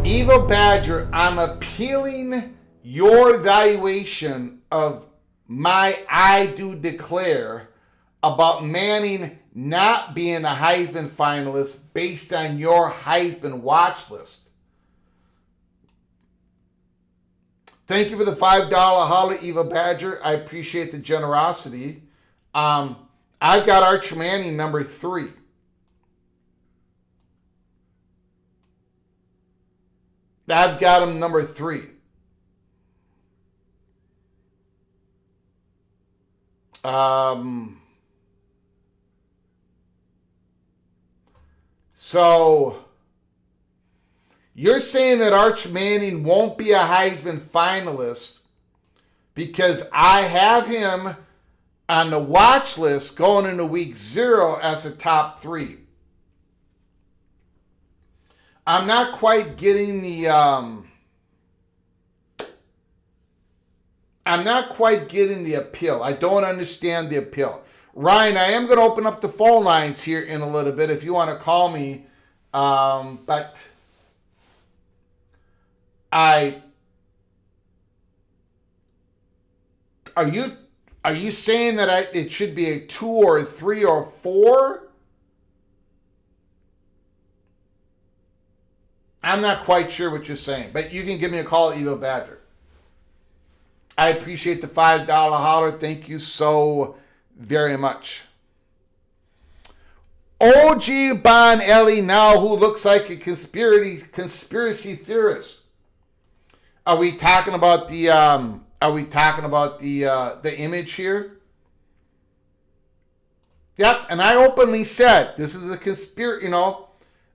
Eva Badger, I'm appealing your evaluation of my I do declare about Manning not being a Heisman finalist based on your Heisman watch list. Thank you for the $5 holla, Eva Badger. I appreciate the generosity. I've got Arch Manning number 3. I've got him number 3. So you're saying that Arch Manning won't be a Heisman finalist because I have him on the watch list going into week 0 as a top 3. I'm not quite getting the appeal. I don't understand the appeal. Ryan, I am going to open up the phone lines here in a little bit if you want to call me. But are you saying that it should be a 2 or a 3 or 4? I'm not quite sure what you're saying, but you can give me a call at Eva Badger. I appreciate the $5 holler. Thank you so very much. OG Bon Ellie now, who looks like a conspiracy theorist. Are we talking about the image here? Yep, and I openly said this is a conspiracy.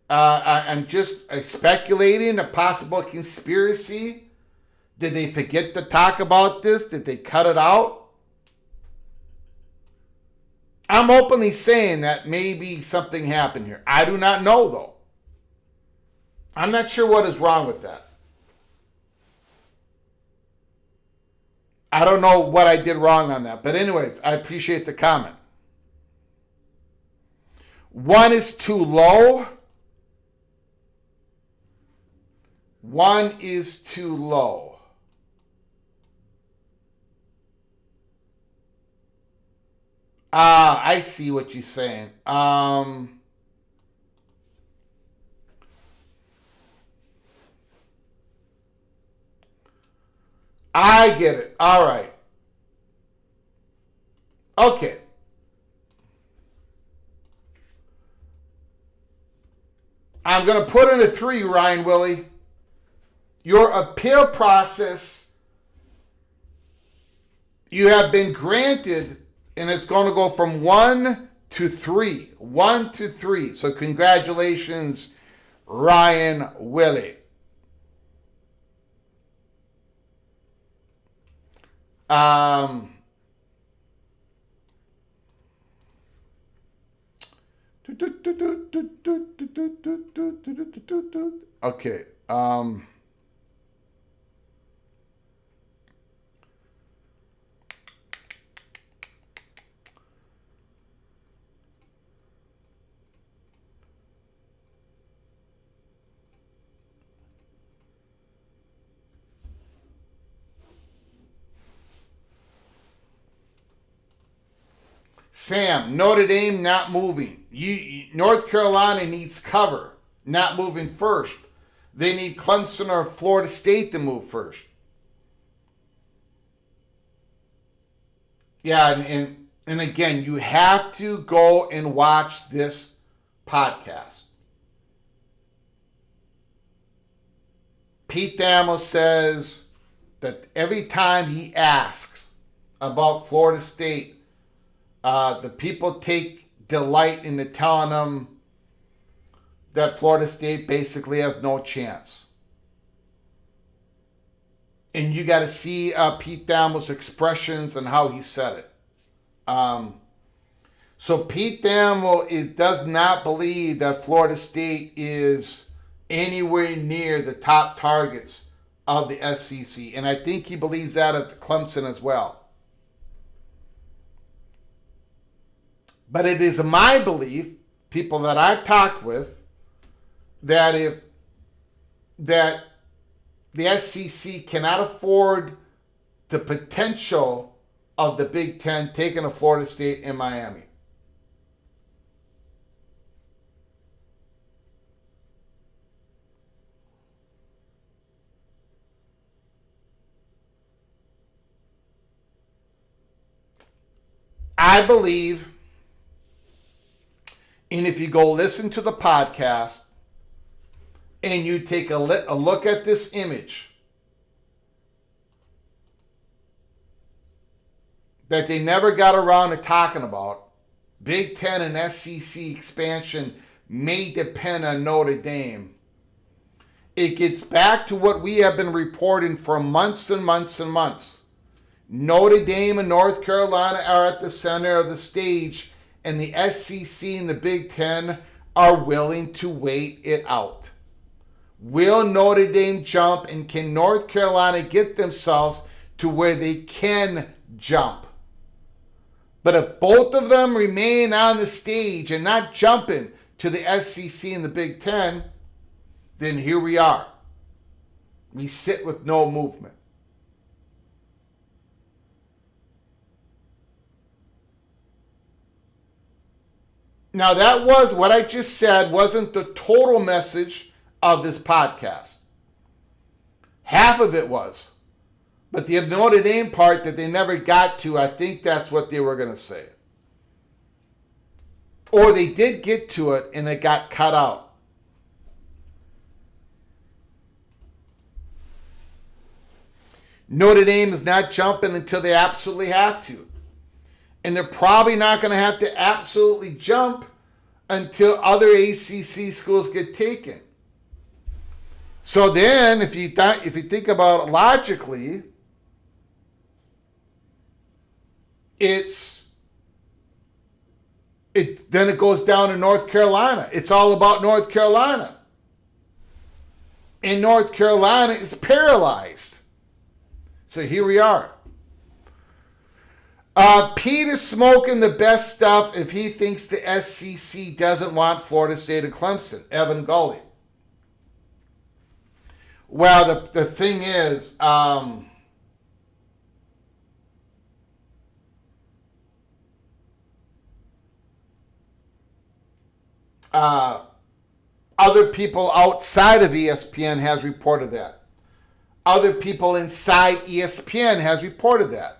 I'm just speculating a possible conspiracy. Did they forget to talk about this? Did they cut it out? I'm openly saying that maybe something happened here. I do not know, though. I'm not sure what is wrong with that. I don't know what I did wrong on that. But anyways, I appreciate the comment. 1 is too low. 1 is too low. I see what you're saying. I get it. All right. Okay. I'm going to put in a 3, Ryan Willie. Your appeal process, you have been granted, and it's going to go from 1 to 3. 1 to 3. So congratulations, Ryan Willie. Okay. Sam, Notre Dame not moving. North Carolina needs cover, not moving first. They need Clemson or Florida State to move first. Yeah, and again, you have to go and watch this podcast. Pete Thamel says that every time he asks about Florida State, the people take delight in telling him that Florida State basically has no chance. And you got to see Pete Thamel's expressions and how he said it. So Pete Thamel does not believe that Florida State is anywhere near the top targets of the SEC. And I think he believes that at Clemson as well. But it is my belief, people that I've talked with, that the SEC cannot afford the potential of the Big Ten taking a Florida State and Miami. I believe, and if you go listen to the podcast and you take a look at this image that they never got around to talking about, Big Ten and SEC expansion may depend on Notre Dame. It gets back to what we have been reporting for months and months and months. Notre Dame and North Carolina are at the center of the stage, and the SEC and the Big Ten are willing to wait it out. Will Notre Dame jump, and can North Carolina get themselves to where they can jump? But if both of them remain on the stage and not jumping to the SEC and the Big Ten, then here we are. We sit with no movement. Now, that was what I just said, wasn't the total message of this podcast. Half of it was. But the Notre Dame part that they never got to, I think that's what they were going to say. Or they did get to it and it got cut out. Notre Dame is not jumping until they absolutely have to. And they're probably not going to have to absolutely jump until other ACC schools get taken. So then, if you think about it logically, then it goes down to North Carolina. It's all about North Carolina. And North Carolina is paralyzed. So here we are. Pete is smoking the best stuff if he thinks the SEC doesn't want Florida State and Clemson. Evan Gully. Well, the thing is, I, 'cause Other people outside of ESPN has reported that. Other people inside ESPN has reported that.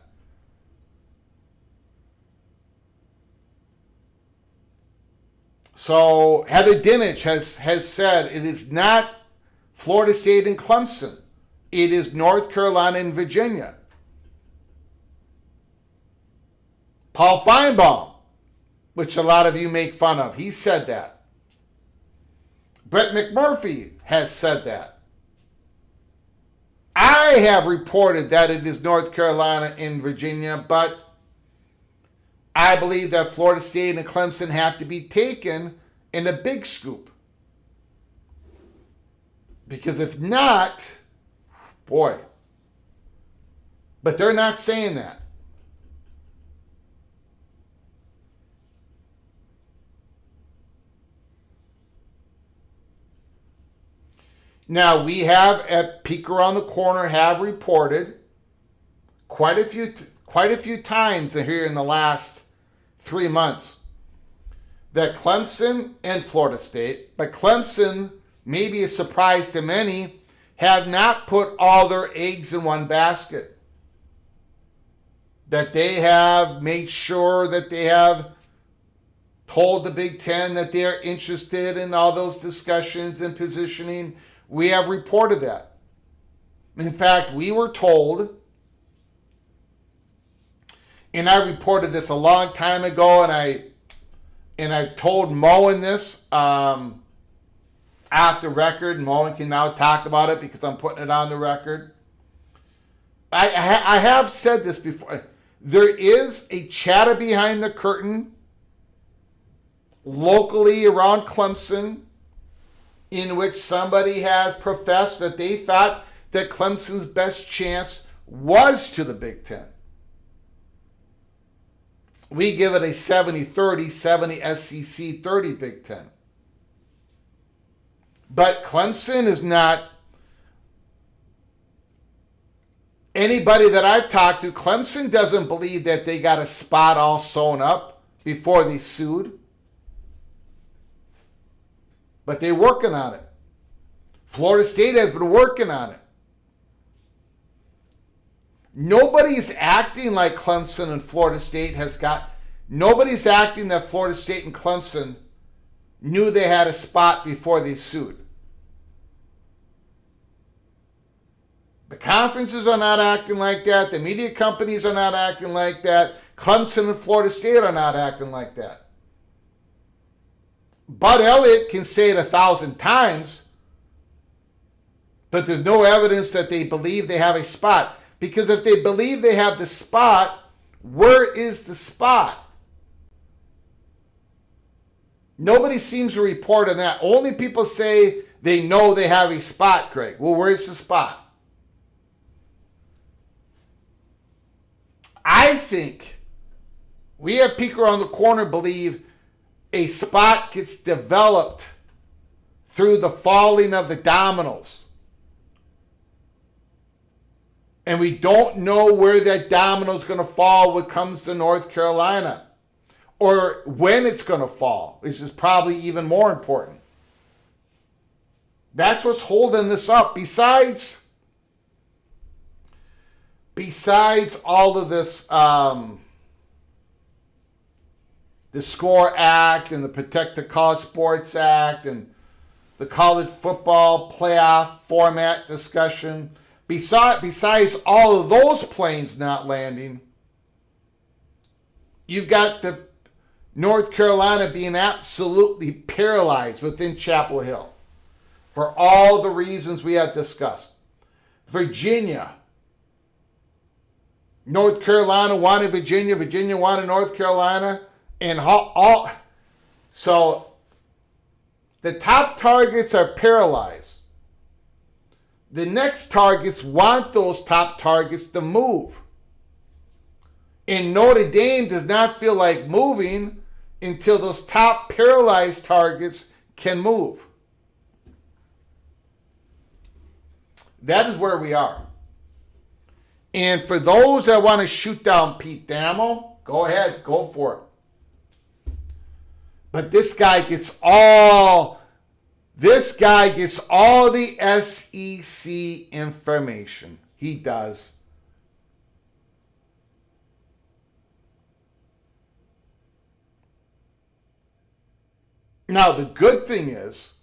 So Heather Dinich has said it is not Florida State and Clemson. It is North Carolina and Virginia. Paul Feinbaum, which a lot of you make fun of, he said that. Brett McMurphy has said that. I have reported that it is North Carolina and Virginia, but I believe that Florida State and Clemson have to be taken in a big scoop. Because if not, boy. But they're not saying that. Now, we have at Peek Around the Corner have reported quite a few times here in the last 3 months that Clemson and Florida State, but Clemson, maybe a surprise to many, have not put all their eggs in one basket. That they have made sure that they have told the Big Ten that they are interested in all those discussions and positioning. We have reported that. In fact, we were told, and I reported this a long time ago, and I told Moen this off the record. Moen can now talk about it because I'm putting it on the record. I have said this before. There is a chatter behind the curtain locally around Clemson in which somebody has professed that they thought that Clemson's best chance was to the Big Ten. We give it a 70-30, 70 SEC, 30 Big Ten. But Clemson is not, anybody that I've talked to, Clemson doesn't believe that they got a spot all sewn up before they sued. But they're working on it. Florida State has been working on it. Nobody's acting like Clemson and Florida State nobody's acting that Florida State and Clemson knew they had a spot before they sued. The conferences are not acting like that. The media companies are not acting like that. Clemson and Florida State are not acting like that. Bud Elliott can say it 1,000 times, but there's no evidence that they believe they have a spot. Because if they believe they have the spot, where is the spot? Nobody seems to report on that. Only people say they know they have a spot, Greg. Well, where's the spot? I think we at Peek Around the Corner believe a spot gets developed through the falling of the dominoes. And we don't know where that domino is going to fall when it comes to North Carolina. Or when it's going to fall, which is probably even more important. That's what's holding this up. Besides all of this, the SCORE Act and the Protect the College Sports Act and the college football playoff format discussion, besides all of those planes not landing, you've got the North Carolina being absolutely paralyzed within Chapel Hill for all the reasons we have discussed. Virginia, North Carolina wanted Virginia, Virginia wanted North Carolina, and so the top targets are paralyzed. The next targets want those top targets to move. And Notre Dame does not feel like moving until those top paralyzed targets can move. That is where we are. And for those that want to shoot down Pete Thamel, go ahead, go for it. But this guy gets all the SEC information. He does. Now, the good thing is,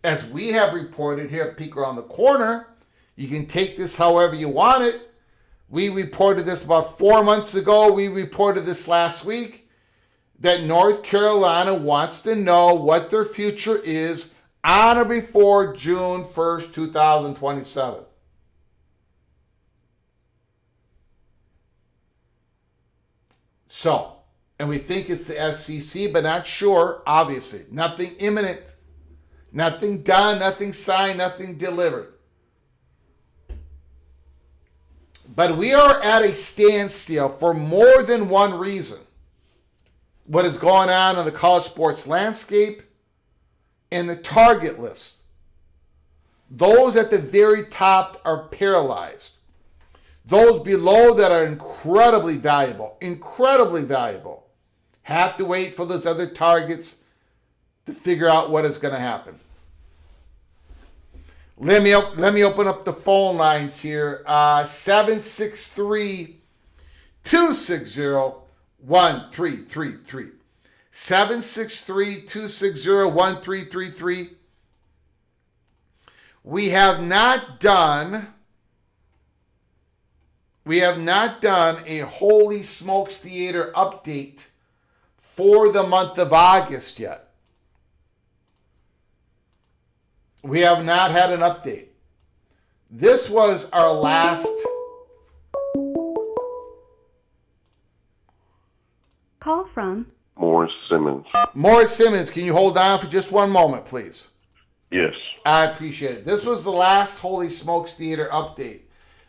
as we have reported here at Peek Around the Corner, you can take this however you want it. We reported this about 4 months ago. We reported this last week, that North Carolina wants to know what their future is on or before June 1st, 2027. So, and we think it's the SEC, but not sure, obviously. Nothing imminent. Nothing done, nothing signed, nothing delivered. But we are at a standstill for more than one reason. What is going on in the college sports landscape and the target list. Those at the very top are paralyzed. Those below that are incredibly valuable, have to wait for those other targets to figure out what is going to happen. Let me open up the phone lines here. 763-260-1333. 763-260-1333. We have not done a Holy Smokes Theater update for the month of August yet. We have not had an update. This was our last. Call from Mohr Simmons. Mohr Simmons, can you hold on for just one moment, please? Yes. I appreciate it. This was the last Holy Smokes Theater update.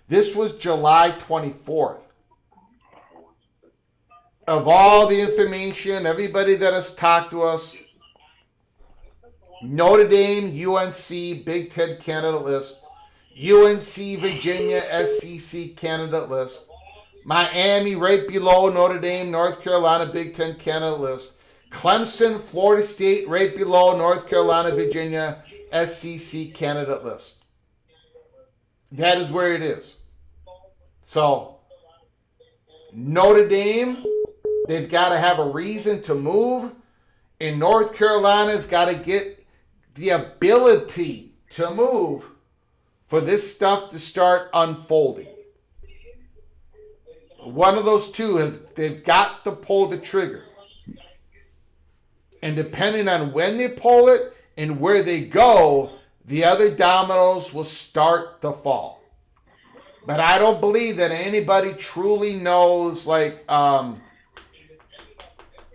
This was July 24th. Of all the information, everybody that has talked to us, Notre Dame, UNC, Big Ten candidate list, UNC, Virginia, SEC candidate list, Miami right below Notre Dame, North Carolina, Big Ten candidate list, Clemson, Florida State right below North Carolina, Virginia, SEC candidate list. That is where it is. So, Notre Dame, they've got to have a reason to move, and North Carolina's got to get the ability to move for this stuff to start unfolding. One of those two, they've got to pull the trigger. And depending on when they pull it and where they go, the other dominoes will start to fall. But I don't believe that anybody truly knows, I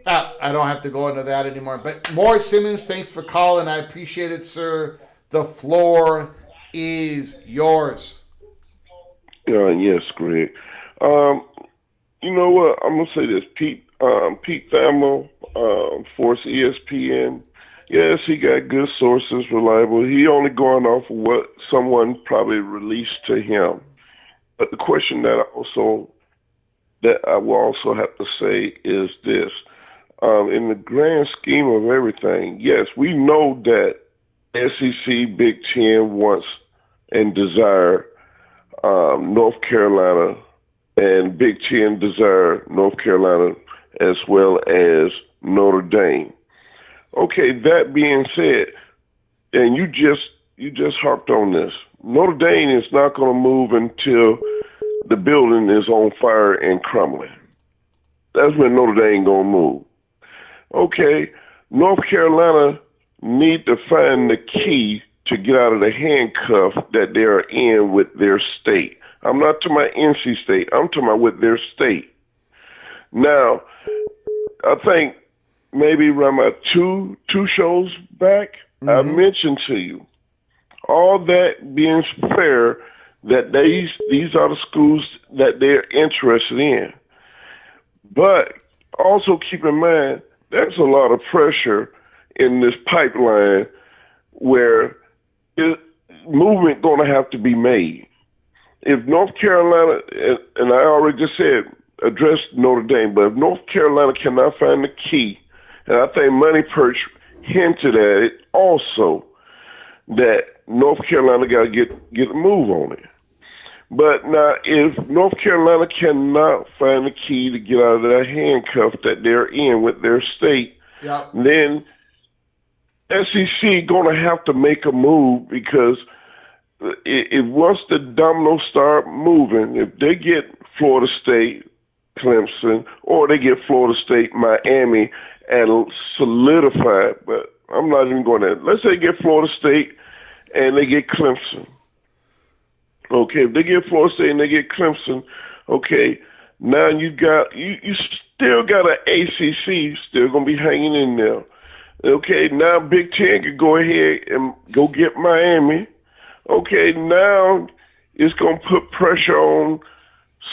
don't have to go into that anymore. But Mohr Simmons, thanks for calling. I appreciate it, sir. The floor is yours. Yes, Greg. You know what? I'm gonna say this. Pete Thamel, Force ESPN. Yes, he got good sources, reliable. He only going off of what someone probably released to him. But the question that I will also have to say is this. In the grand scheme of everything, yes, we know that SEC, Big Ten wants and desire North Carolina, and Big Ten desire North Carolina as well as Notre Dame. Okay, that being said, and you just harped on this, Notre Dame is not going to move until the building is on fire and crumbling. That's when Notre Dame going to move. Okay, North Carolina need to find the key to get out of the handcuff that they're in with their state. I'm not talking about NC State. I'm talking about with their state. Now, I think maybe around about two shows back, I mentioned to you, all that being fair, that these are the schools that they're interested in. But also keep in mind, there's a lot of pressure in this pipeline where movement going to have to be made. If North Carolina, and I already just said, address Notre Dame, but if North Carolina cannot find the key And I think Money Perch hinted at it also, that North Carolina got to get a move on it. But now, if North Carolina cannot find the key to get out of that handcuff that they're in with their state, then SEC going to have to make a move, because if once the dominoes start moving, if they get Florida State, Clemson, or they get Florida State, Miami, and solidified, but I'm not even going there. Let's say they get Florida State and they get Clemson. Okay, if they get Florida State and they get Clemson, okay, now you still got an ACC still going to be hanging in there. Okay, now Big Ten could go ahead and go get Miami. Okay, now it's going to put pressure on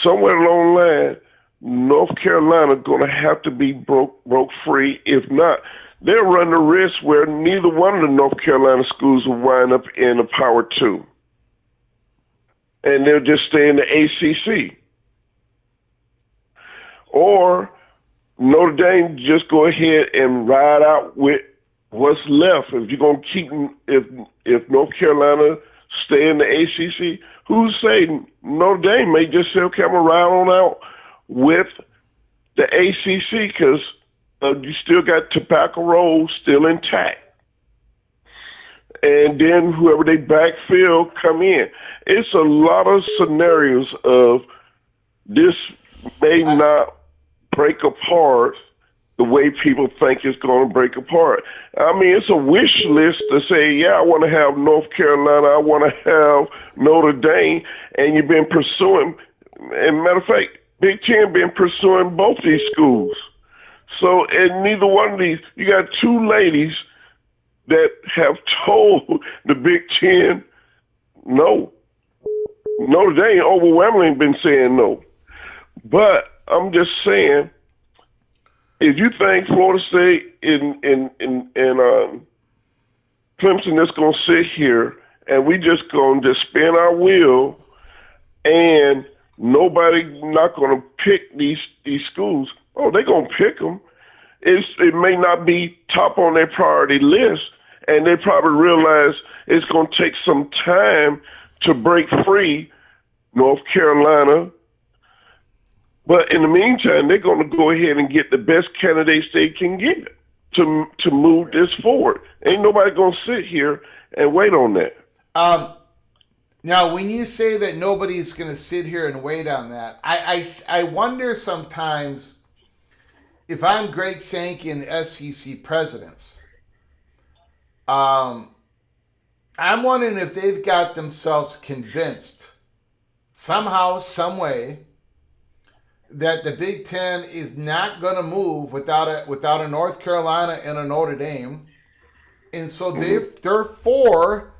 somewhere along the line. North Carolina going to have to be broke free. If not, they'll run the risk where neither one of the North Carolina schools will wind up in a Power 2. And they'll just stay in the ACC. Or Notre Dame just go ahead and ride out with what's left. If you're going to keep, if North Carolina stay in the ACC, who's saying Notre Dame may just say, okay, I'm going to ride on out with the ACC, because you still got Tobacco Road still intact. And then whoever they backfill come in. It's a lot of scenarios of this may not break apart the way people think it's going to break apart. I mean, it's a wish list to say, yeah, I want to have North Carolina, I want to have Notre Dame, and you've been pursuing, and matter of fact, Big Ten been pursuing both these schools. So, and neither one of these, you got two ladies that have told the Big Ten no. Notre Dame overwhelmingly been saying no. But I'm just saying, if you think Florida State and Clemson is going to sit here and we just going to spin our wheel and nobody not going to pick these schools, oh, they're going to pick them. It may not be top on their priority list, and they probably realize it's going to take some time to break free North Carolina. But in the meantime, they're going to go ahead and get the best candidates they can get to move this forward. Ain't nobody going to sit here and wait on that. Now, when you say that nobody's going to sit here and wait on that, I wonder sometimes if I'm Greg Sankey and the SEC presidents, I'm wondering if they've got themselves convinced somehow, some way, that the Big Ten is not going to move without a North Carolina and a Notre Dame, and so therefore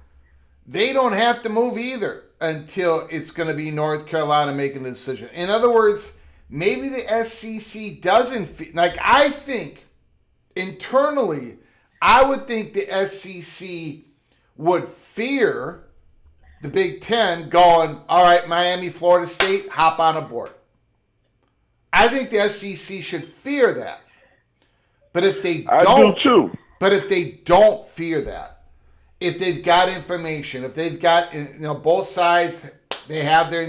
they don't have to move either until it's going to be North Carolina making the decision. In other words, maybe the SEC doesn't feel like, I think internally, I would think the SEC would fear the Big Ten going, all right, Miami, Florida State, hop on aboard. I think the SEC should fear that. But if they don't, I do too. But if they don't fear that, if they've got information, if they've got, both sides, they have their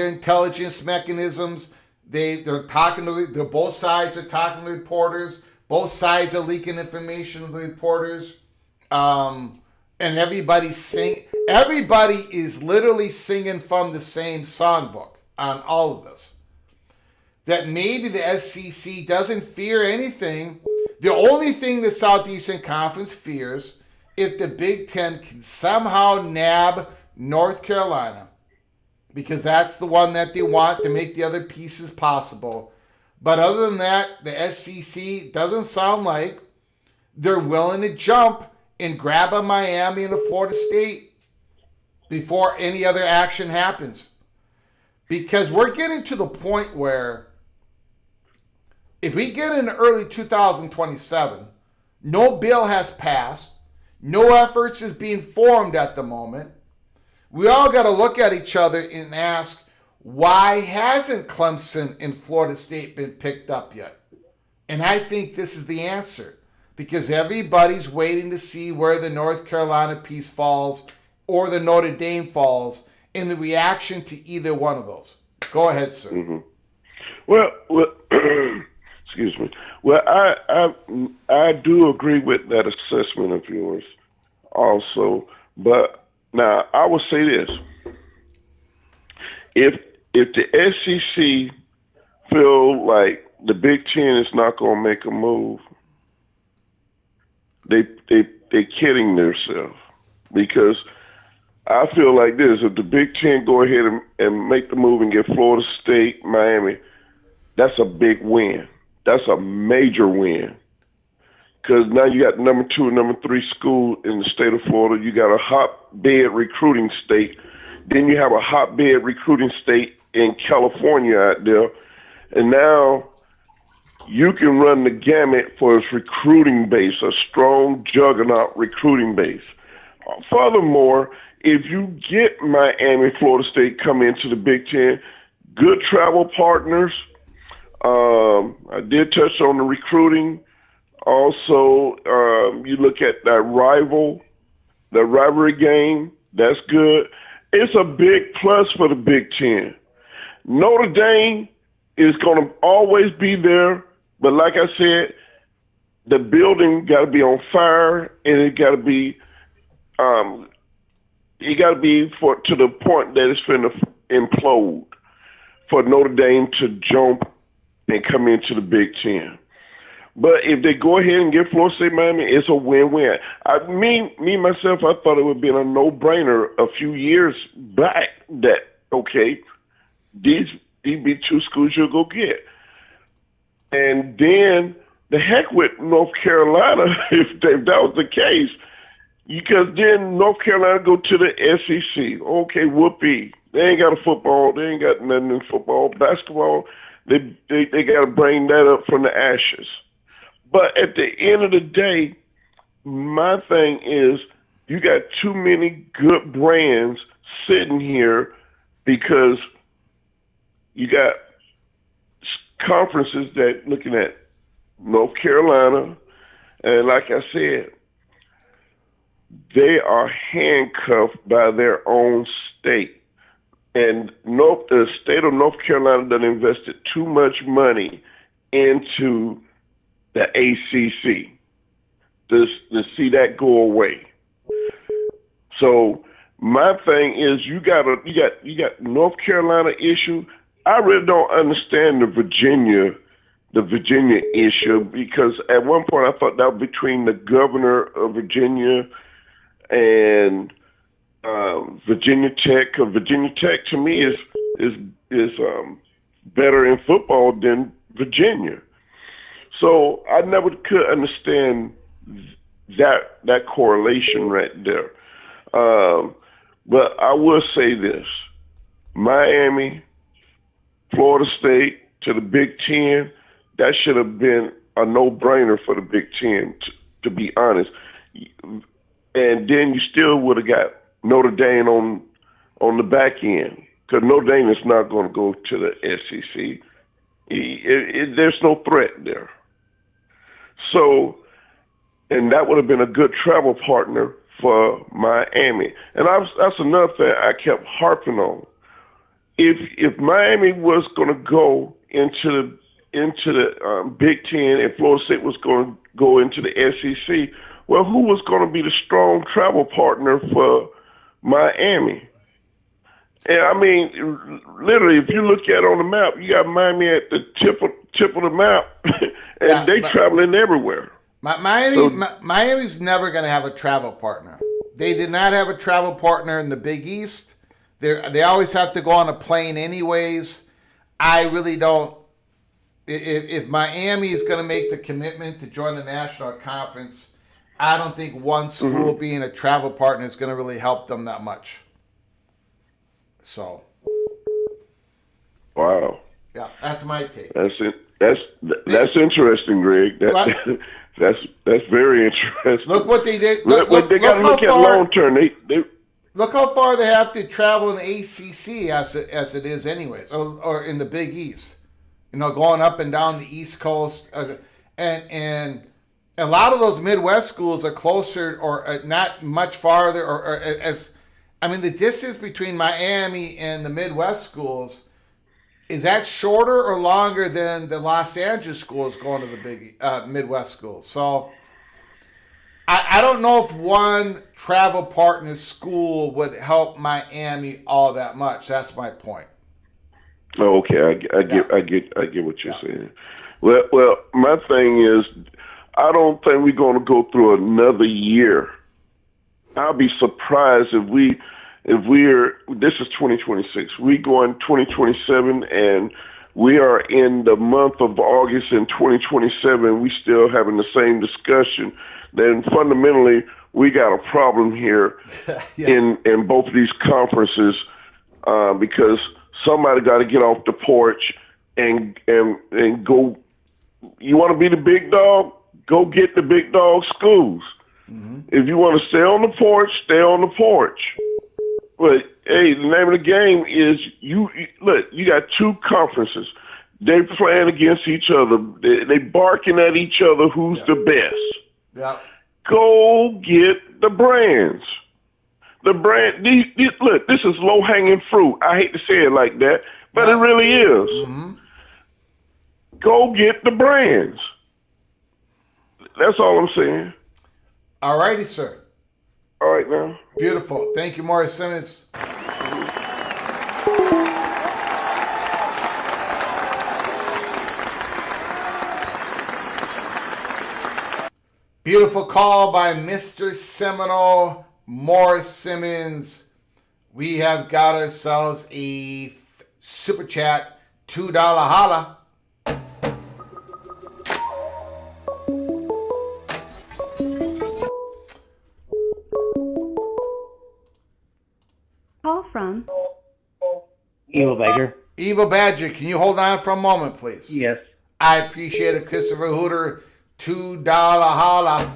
intelligence mechanisms. They're talking to both sides are talking to reporters. Both sides are leaking information to the reporters. And everybody is literally singing from the same songbook on all of this. That maybe the SEC doesn't fear anything. The only thing the Southeastern Conference fears, if the Big Ten can somehow nab North Carolina, because that's the one that they want to make the other pieces possible. But other than that, the SEC doesn't sound like they're willing to jump and grab a Miami and a Florida State before any other action happens. Because we're getting to the point where if we get into early 2027, no bill has passed, no efforts is being formed at the moment, we all got to look at each other and ask, why hasn't Clemson and Florida State been picked up yet? And I think this is the answer because everybody's waiting to see where the North Carolina piece falls or the Notre Dame falls in the reaction to either one of those. Go ahead, sir. Mm-hmm. Well, excuse me. Well, I do agree with that assessment of yours also. But now I will say this. If the SEC feel like the Big Ten is not going to make a move, they're kidding themselves. Because I feel like this: if the Big Ten go ahead and make the move and get Florida State, Miami, that's a big win. That's a major win. Because now you got number 2 and number 3 school in the state of Florida. You got a hotbed recruiting state. Then you have a hotbed recruiting state in California out there. And now you can run the gamut for its recruiting base, a strong juggernaut recruiting base. Furthermore, if you get Miami, Florida State come into the Big Ten, good travel partners. I did touch on the recruiting. Also, you look at that rivalry game. That's good. It's a big plus for the Big Ten. Notre Dame is going to always be there, but like I said, the building got to be on fire, and it got to be, to the point that it's going to implode for Notre Dame to jump and come into the Big Ten. But if they go ahead and get Florida State Miami, it's a win-win. Myself, I thought it would be a no-brainer a few years back that, okay, these be 2 schools you'll go get. And then the heck with North Carolina if that was the case, because then North Carolina go to the SEC. Okay, whoopee. They ain't got a football. They ain't got nothing in football. Basketball, they got to bring that up from the ashes. But at the end of the day, my thing is you got too many good brands sitting here because you got conferences that looking at North Carolina, and like I said, they are handcuffed by their own state. And the state of North Carolina done invested too much money into the ACC to see that go away. So my thing is you got North Carolina issue. I really don't understand the Virginia issue because at one point I thought that was between the governor of Virginia and Virginia Tech. 'Cause Virginia Tech to me is better in football than Virginia. So I never could understand that correlation right there. But I will say this: Miami, Florida State to the Big Ten, that should have been a no-brainer for the Big Ten, to be honest. And then you still would have got Notre Dame on the back end, because Notre Dame is not going to go to the SEC. There's no threat there. So, and that would have been a good travel partner for Miami. And that's another thing I kept harping on. If Miami was going to go into the Big Ten and Florida State was going to go into the SEC, well, who was going to be the strong travel partner for Miami? And I mean, literally, if you look at it on the map, you got Miami at the tip of the map, and they traveling everywhere. Miami's never going to have a travel partner. They did not have a travel partner in the Big East. They always have to go on a plane anyways. I really don't. If Miami is going to make the commitment to join the national conference, I don't think one school being a travel partner is going to really help them that much. So. Wow. Yeah, that's my take. That's it. That's interesting, Greg. That's very interesting. Look what they did. They got to look at long term. They look how far they have to travel in the ACC as it is, anyways, or in the Big East. You know, going up and down the East Coast. and a lot of those Midwest schools are closer or not much farther, or as I mean, the distance between Miami and the Midwest schools, is that shorter or longer than the Los Angeles schools going to the big Midwest schools? So I don't know if one travel partner school would help Miami all that much. That's my point. Oh, okay, I get what you're saying. Well, my thing is, I don't think we're going to go through another year. I'll be surprised if we're. This is 2026. We go in 2027, and we are in the month of August in 2027. We still having the same discussion. Then fundamentally, we got a problem here in both of these conferences because somebody got to get off the porch and go. You want to be the big dog? Go get the big dog schools. Mm-hmm. If you want to stay on the porch, stay on the porch. But hey, the name of the game is you look. You got two conferences. They playing against each other. They barking at each other. Who's the best? Yeah. Go get the brands. The brand. Look, this is low hanging fruit. I hate to say it like that, but it really is. Mm-hmm. Go get the brands. That's all I'm saying. All righty, sir. All right, now. Beautiful. Thank you, Morris Simmons. Beautiful call by Mr. Seminole, Morris Simmons. We have got ourselves a super chat, $2 holla. Call from Evil Badger. Evil Badger, can you hold on for a moment, please? Yes. I appreciate it, Christopher Hooter. $2 holla.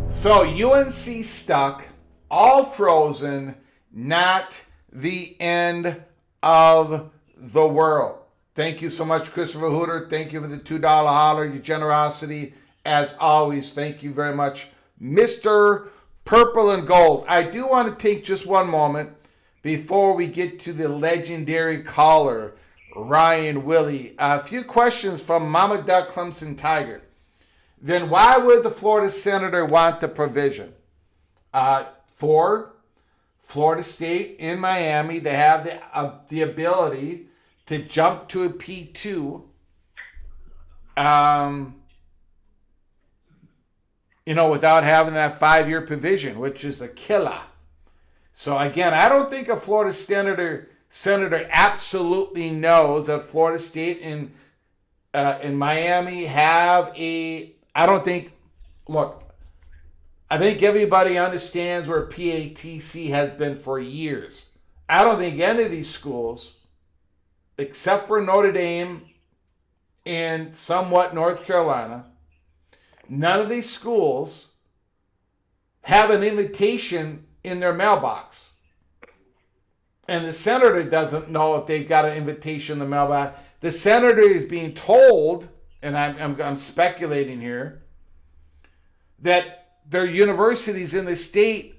So UNC stuck, all frozen, not the end of the world. Thank you so much, Christopher Hooter. Thank you for the $2 holler, your generosity. As always, thank you very much, Mr. Purple and Gold. I do want to take just one moment before we get to the legendary caller, Ryan Willie. A few questions from Mama Duck Clemson Tiger. Then why would the Florida Senator want the provision? For Florida State in Miami, they have the ability to jump to a P2. Without having that 5-year provision, which is a killer. So again, I don't think a Florida senator absolutely knows that Florida State in Miami have a. I don't think. Look, I think everybody understands where PATC has been for years. I don't think any of these schools, except for Notre Dame and somewhat North Carolina, none of these schools have an invitation in their mailbox. And the senator doesn't know if they've got an invitation in the mailbox. The senator is being told, and I'm speculating here, that their universities in the state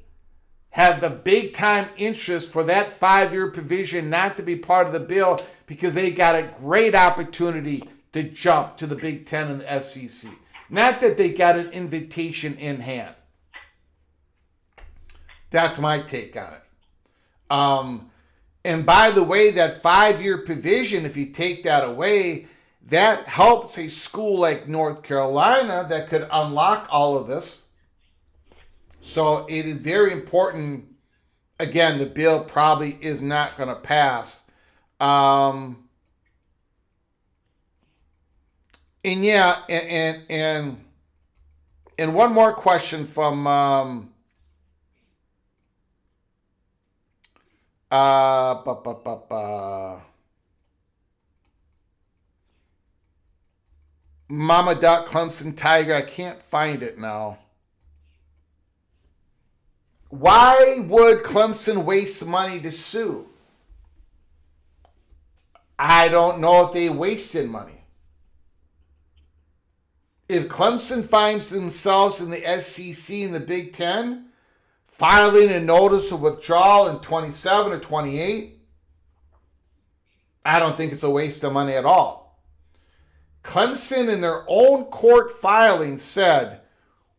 have the big time interest for that 5-year provision not to be part of the bill because they got a great opportunity to jump to the Big Ten and the SEC. Not that they got an invitation in hand. That's my take on it. And by the way, that 5-year provision, if you take that away, that helps a school like North Carolina that could unlock all of this. So it is very important. Again, the bill probably is not going to pass. And one more question from Mama Duck, Clemson Tiger. I can't find it now. Why would Clemson waste money to sue? I don't know if they wasted money. If Clemson finds themselves in the SEC and the Big Ten, filing a notice of withdrawal in 27 or 28, I don't think it's a waste of money at all. Clemson, in their own court filing, said,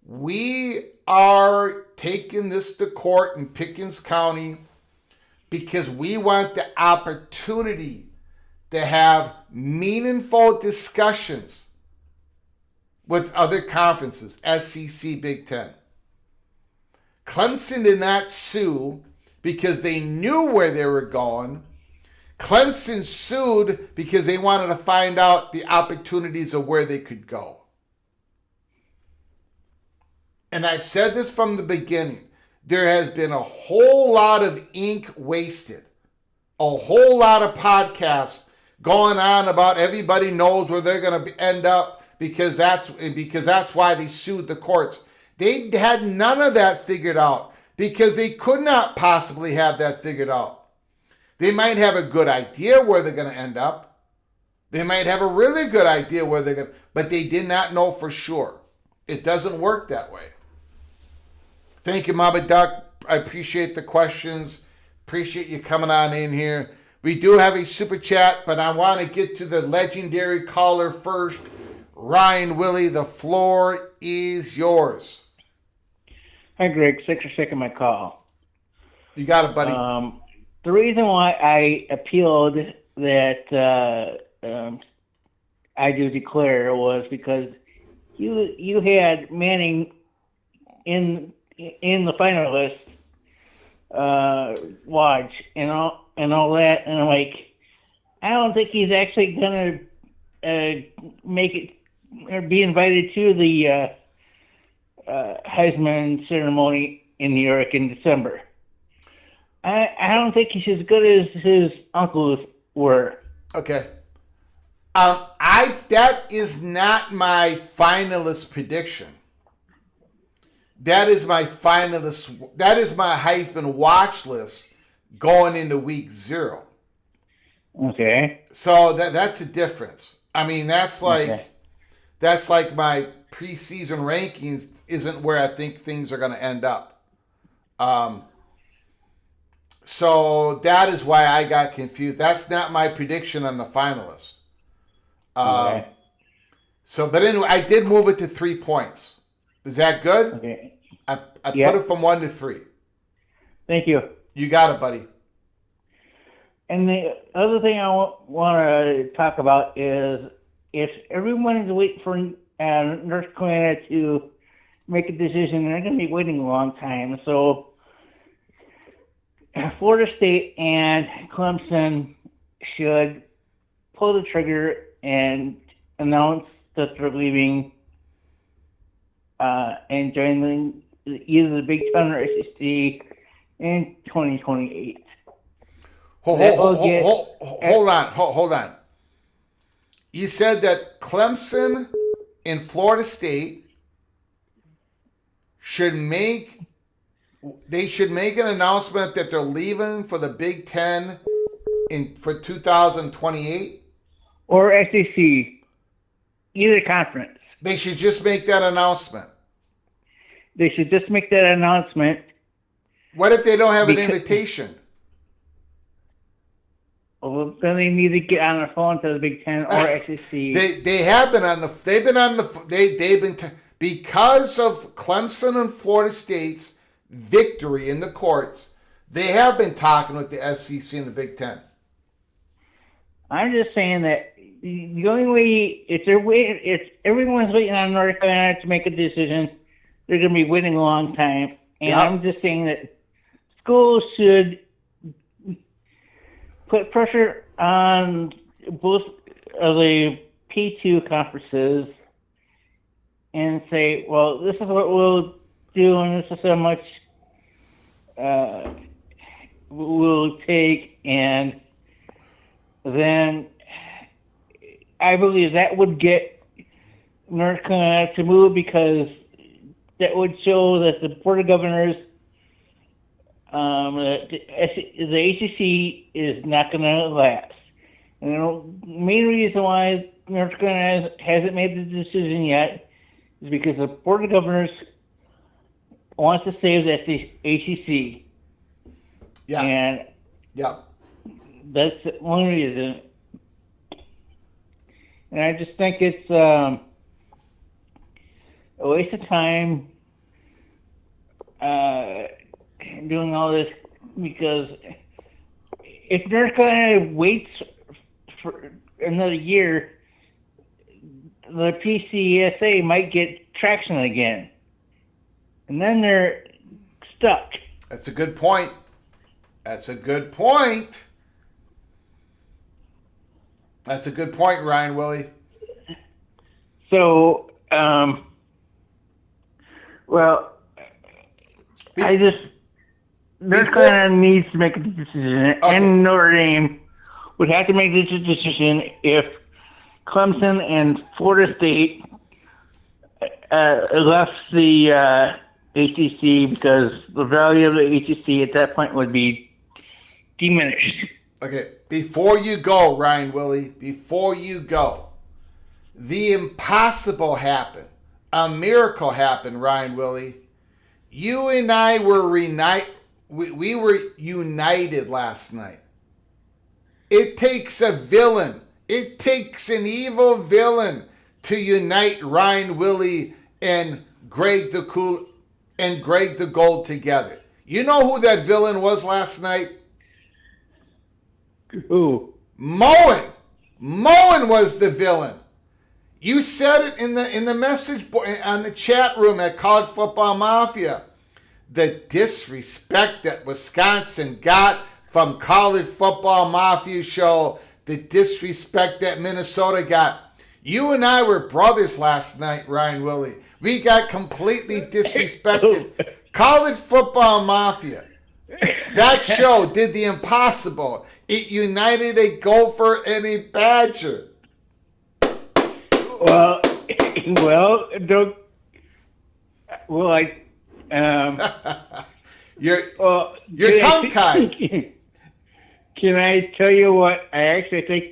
we are taking this to court in Pickens County because we want the opportunity to have meaningful discussions with other conferences, SEC, Big Ten. Clemson did not sue because they knew where they were going. Clemson sued because they wanted to find out the opportunities of where they could go. And I've said this from the beginning. There has been a whole lot of ink wasted. A whole lot of podcasts going on about everybody knows where they're going to end up because that's why they sued the courts. They had none of that figured out because they could not possibly have that figured out. They might have a good idea where they're going to end up. They might have a really good idea where they're going to, but they did not know for sure. It doesn't work that way. Thank you, Mama Duck. I appreciate the questions. Appreciate you coming on in here. We do have a super chat, but I want to get to the legendary caller first. Ryan Willie, the floor is yours. Hi, Greg. Thanks for taking my call. You got it, buddy. The reason why I appealed that I do declare was because you had Manning in the finalist watch and all that, and I'm like, I don't think he's actually gonna make it or be invited to the Heisman ceremony in New York in December. I don't think he's as good as his uncles were. Okay. That is not my finalist prediction. That is my finalist. That is my Heisman watch list going into week 0. Okay. So that's the difference. I mean, that's like my preseason rankings isn't where I think things are going to end up. So that is why I got confused. That's not my prediction on the finalists. Okay. So, but anyway, I did move it to 3 points. Is that good? Okay. I put it from 1 to 3. Thank you. You got it, buddy. And the other thing I want to talk about is if everyone is waiting for North Carolina to make a decision, they're going to be waiting a long time. So Florida State and Clemson should pull the trigger and announce that they're leaving and join either the Big Ten or SEC in 2028. Hold on. You said that Clemson and Florida State should make an announcement that they're leaving for the Big Ten for 2028? Or SEC, either conference. They should just make that announcement. They should just make that announcement. What if they don't have an invitation? Well, then they need to get on the phone to the Big Ten or SEC. They have been on the because of Clemson and Florida State's victory in the courts. They have been talking with the SEC and the Big Ten. I'm just saying that the only way if everyone's waiting on North Carolina to make a decision, they're going to be waiting a long time. And Yep. I'm just saying that schools should put pressure on both of the P2 conferences and say, well, this is what we'll do and this is how much we'll take, and then I believe that would get North Carolina to move because that would show that the Board of Governors, the ACC is not going to last. And the main reason why North Carolina hasn't made the decision yet is because the Board of Governors wants to save that the ACC. Yeah. And that's the only reason. And I just think it's a waste of time doing all this, because if North Carolina waits for another year, the PCSA might get traction again. And then they're stuck. That's a good point. That's a good point. That's a good point, Ryan Willie. So, North Carolina needs to make a decision, and Notre Dame would have to make this decision if Clemson and Florida State left the ACC, because the value of the ACC at that point would be diminished. Okay, before you go, Ryan Willie, before you go, the impossible happened. A miracle happened, Ryan Willie. You and I were we were united last night. It takes a villain. It takes an evil villain to unite Ryan Willie and Greg the Gold together. You know who that villain was last night? Who? Mohr. Mohr was the villain. You said it in the message board, on the chat room at College Football Mafia. The disrespect that Wisconsin got from College Football Mafia show, the disrespect that Minnesota got. You and I were brothers last night, Ryan Willie. We got completely disrespected. College Football Mafia. That show did the impossible. It united a Gopher and a Badger. You're tongue-tied. Can I tell you what I actually think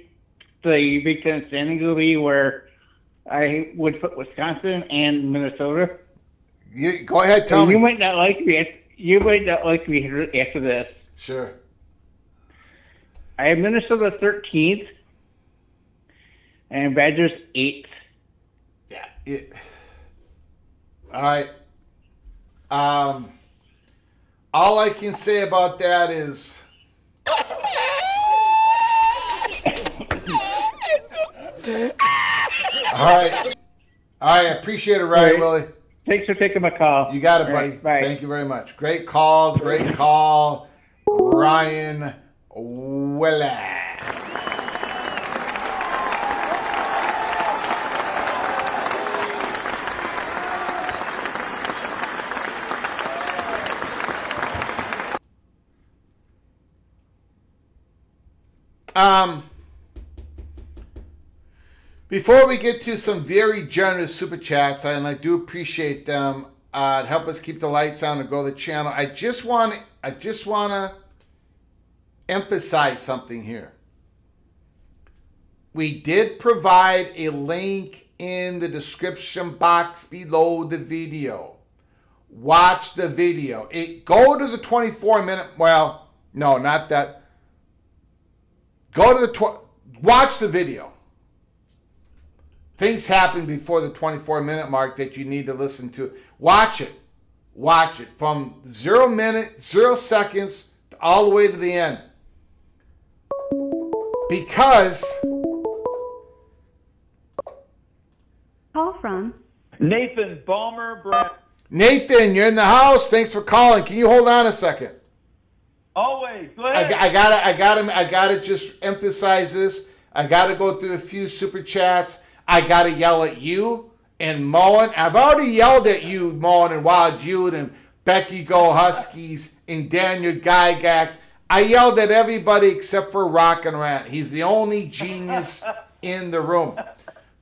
the Big Ten standing will be, where I would put Wisconsin and Minnesota? Go ahead, tell me. You might not like me. You might not like me after this. Sure. I have Minnesota 13th and Badgers 8th. Yeah. All right. All I can say about that is all right. I appreciate it, Ryan Willie. Thanks for taking my call. You got it, buddy. Right, bye. Thank you very much. Great call, Ryan Willie. Before we get to some very generous super chats, and I do appreciate them, help us keep the lights on and grow the channel. I just want to emphasize something here. We did provide a link in the description box below the video. Watch the video. Go to the 24-minute. Well, no, not that. Go to the watch the video. Things happen before the 24-minute mark that you need to listen to. Watch it. Watch it from 0 minute, 0 seconds, all the way to the end. Because... Call from Nathan Balmer Brown. Nathan, you're in the house. Thanks for calling. Can you hold on a second? Always. Go ahead. I gotta just emphasize this. I gotta go through a few super chats. I gotta yell at you and Moen. I've already yelled at you, Moen and Wild Jude and Becky Go Huskies and Daniel Gygax. I yelled at everybody except for Rock and Rant. He's the only genius in the room.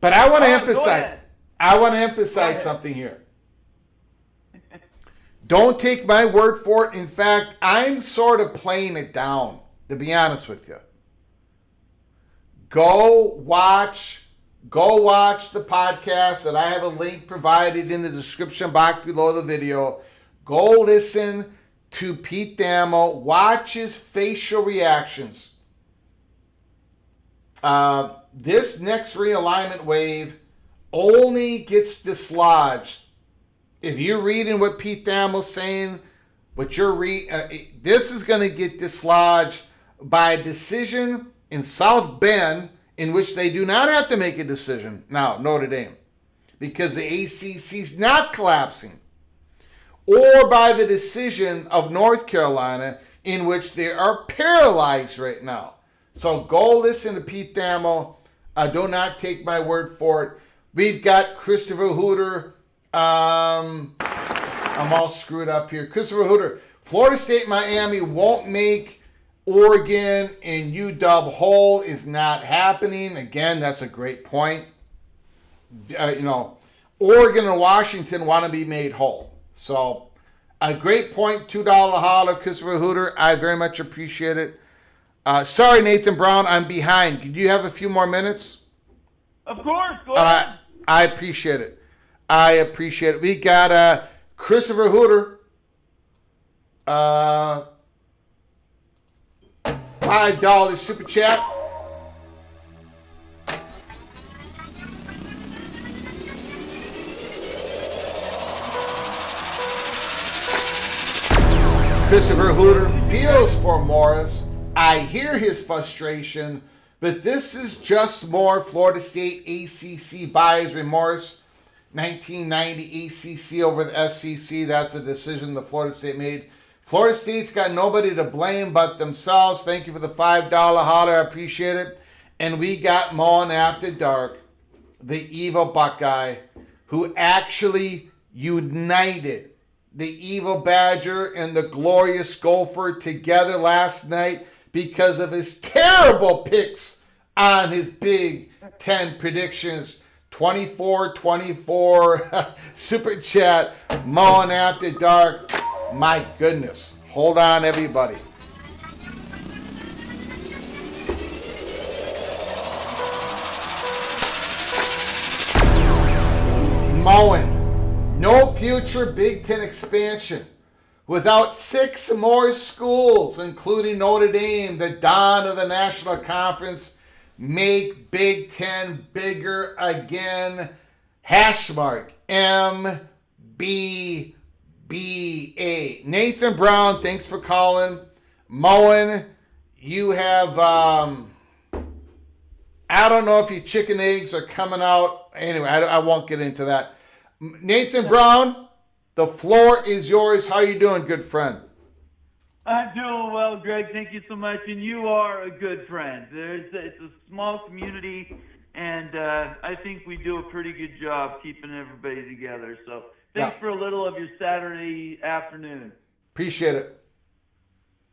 But I want to emphasize. I want to emphasize something here. Don't take my word for it. In fact, I'm sort of playing it down, to be honest with you. Go watch the podcast that I have a link provided in the description box below the video. Go listen to Pete Thamel. Watch his facial reactions. This next realignment wave only gets dislodged. If you're reading what Pete Thamel's saying, this is going to get dislodged by a decision in South Bend in which they do not have to make a decision now, Notre Dame, because the ACC's not collapsing, or by the decision of North Carolina in which they are paralyzed right now. So go listen to Pete Thamel. Do not take my word for it. We've got Christopher Hooter. I'm all screwed up here. Christopher Hooter. Florida State, Miami won't make Oregon and UW whole is not happening. Again, that's a great point. Oregon and Washington want to be made whole. So a great point. $2 holler, Christopher Hooter. I very much appreciate it. Sorry, Nathan Brown, I'm behind. Do you have a few more minutes? Of course, go ahead. I appreciate it. We got Christopher Hooter. $5 super chat. Christopher Hooter feels for Morris. I hear his frustration, but this is just more Florida State ACC buyer's remorse. 1990 ACC over the SEC. That's a decision the Florida State made. Florida State's got nobody to blame but themselves. Thank you for the $5 holler. I appreciate it. And we got Mohr After Dark, the evil Buckeye, who actually united the evil Badger and the glorious Gopher together last night because of his terrible picks on his Big Ten predictions. 24-24 super chat. Mohr After Dark. My goodness. Hold on, everybody. Moen. No future Big Ten expansion without 6 more schools, including Notre Dame, the dawn of the National Conference. Make Big Ten bigger again. Hashmark MBBA. Nathan Brown, thanks for calling. Moen, you have, I don't know if your chicken eggs are coming out. Anyway, I won't get into that. Nathan Brown, the floor is yours. How you doing, good friend? I'm doing well, Greg. Thank you so much. And you are a good friend. It's a small community, and I think we do a pretty good job keeping everybody together. So thanks for a little of your Saturday afternoon. Appreciate it.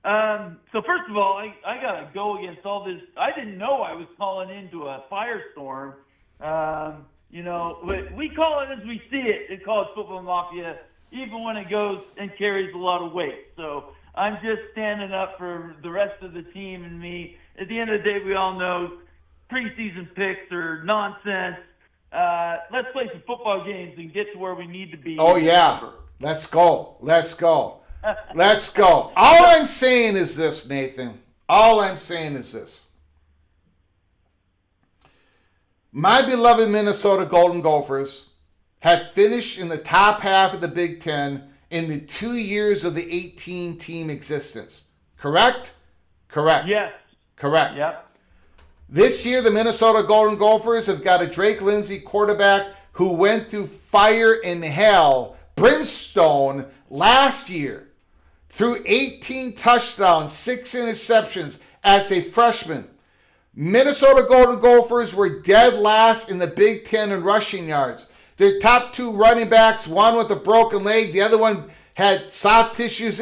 So first of all, I got to go against all this. I didn't know I was calling into a firestorm. We call it as we see it in college football mafia, even when it goes and carries a lot of weight. So I'm just standing up for the rest of the team and me. At the end of the day, we all know preseason picks are nonsense. Let's play some football games and get to where we need to be. Oh, yeah. Let's go. Let's go. All I'm saying is this, Nathan. All I'm saying is this. My beloved Minnesota Golden Gophers have finished in the top half of the Big Ten in the 2 years of the 18-team existence. Correct? Correct. Yes. Correct. Yep. This year, the Minnesota Golden Gophers have got a Drake Lindsay quarterback who went through fire and hell, brimstone, last year. Threw 18 touchdowns, 6 interceptions as a freshman. Minnesota Golden Gophers were dead last in the Big Ten in rushing yards. Their top 2 running backs, one with a broken leg, the other one had soft tissues.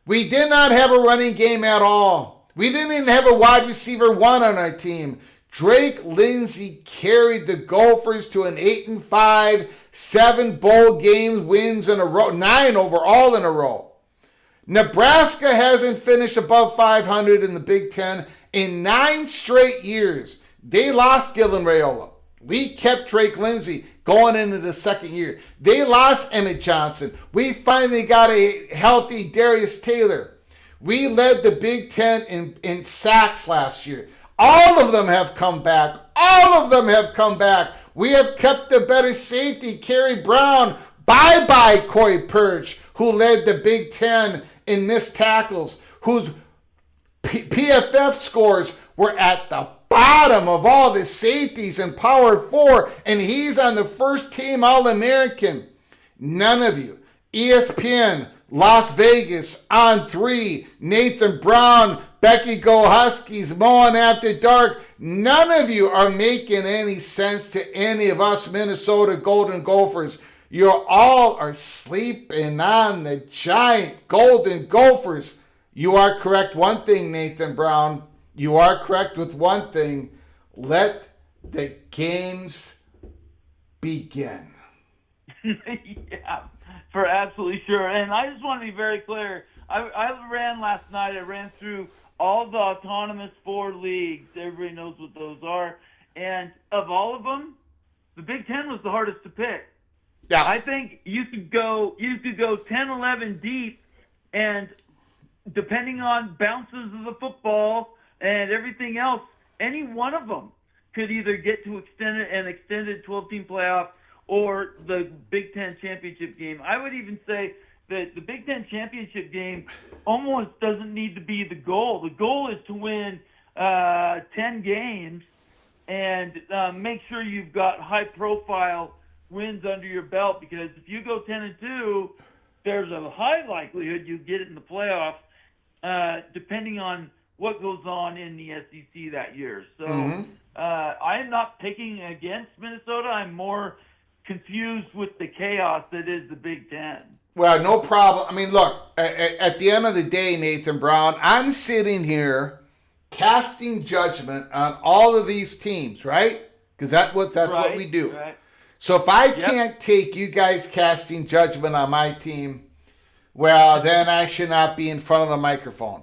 We did not have a running game at all. We didn't even have a wide receiver 1 on our team. Drake Lindsey carried the Gophers to an 8-5, 7 bowl games wins in a row, 9 overall in a row. Nebraska hasn't finished above 500 in the Big Ten in 9 straight years. They lost Gillen Raiola. We kept Drake Lindsey going into the second year. They lost Emmett Johnson. We finally got a healthy Darius Taylor. We led the Big Ten in sacks last year. All of them have come back. All of them have come back. We have kept the better safety, Kerry Brown. Bye-bye, Corey Perch, who led the Big Ten in missed tackles, whose PFF scores were at the bottom of all the safeties in Power 4, and he's on the first team All-American. None of you. ESPN, Las Vegas, On 3, Nathan Brown, Becky Go Huskies, Mohr After Dark. None of you are making any sense to any of us Minnesota Golden Gophers. You all are sleeping on the giant Golden Gophers. You are correct one thing, Nathan Brown. You are correct with one thing. Let the games begin. Yeah, for absolutely sure. And I just want to be very clear. I ran last night. I ran through all the autonomous 4 leagues. Everybody knows what those are. And of all of them, the Big Ten was the hardest to pick. Yeah. I think you could go 10, 11 deep, and depending on bounces of the football and everything else, any one of them could either get to an extended 12-team playoff or the Big Ten championship game. I would even say that the Big Ten championship game almost doesn't need to be the goal. The goal is to win 10 games and make sure you've got high-profile wins under your belt, because if you go 10-2, there's a high likelihood you get it in the playoffs, depending on what goes on in the SEC that year. So I am not picking against Minnesota. I'm more confused with the chaos that is the Big Ten. Well, no problem. I mean, look, at the end of the day, Nathan Brown, I'm sitting here casting judgment on all of these teams, right? Because that's what we do. Right. So if I can't take you guys casting judgment on my team, well, then I should not be in front of the microphone.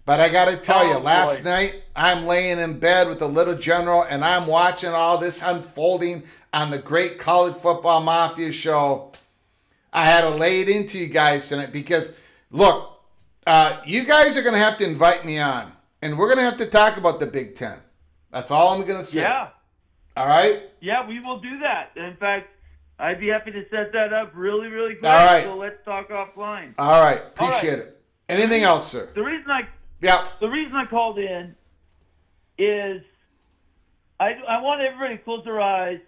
But I got to tell you, last night I'm laying in bed with the little general and I'm watching all this unfolding on the Great College Football Mafia show. I had to lay it into you guys tonight because, look, you guys are going to have to invite me on, and we're going to have to talk about the Big Ten. That's all I'm going to say. Yeah. All right? Yeah, we will do that. In fact, I'd be happy to set that up really, really quick. All right. So let's talk offline. All right. Appreciate it. Anything else, sir? The reason I called in is I want everybody to close their eyes,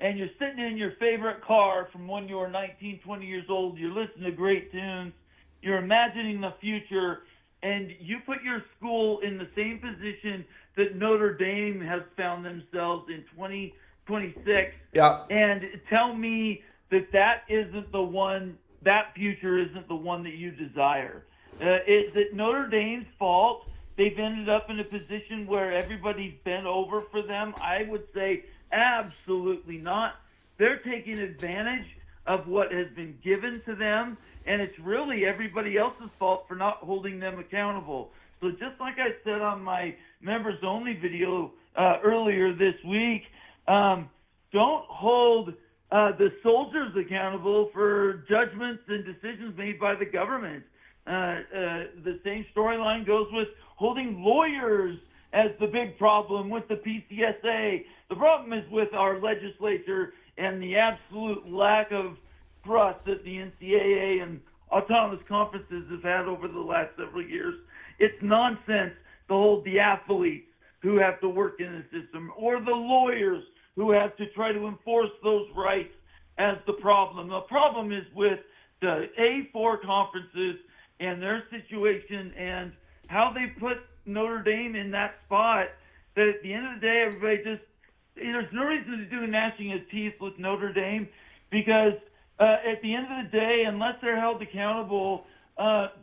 and you're sitting in your favorite car from when you were 19, 20 years old. You're listening to great tunes. You're imagining the future, and you put your school in the same position that Notre Dame has found themselves in 2026. Yeah. And tell me that isn't the one, that future isn't the one that you desire. Is it Notre Dame's fault they've ended up in a position where everybody's bent over for them? I would say absolutely not. They're taking advantage of what has been given to them, and it's really everybody else's fault for not holding them accountable. So just like I said on my members-only video earlier this week, don't hold the soldiers accountable for judgments and decisions made by the government. The same storyline goes with holding lawyers as the big problem with the PCSA. The problem is with our legislature and the absolute lack of trust that the NCAA and autonomous conferences have had over the last several years. It's nonsense to hold the athletes who have to work in the system or the lawyers who have to try to enforce those rights as the problem. The problem is with the A4 conferences and their situation and how they put Notre Dame in that spot, that at the end of the day, everybody just, there's no reason to do gnashing of teeth with Notre Dame, because at the end of the day, unless they're held accountable,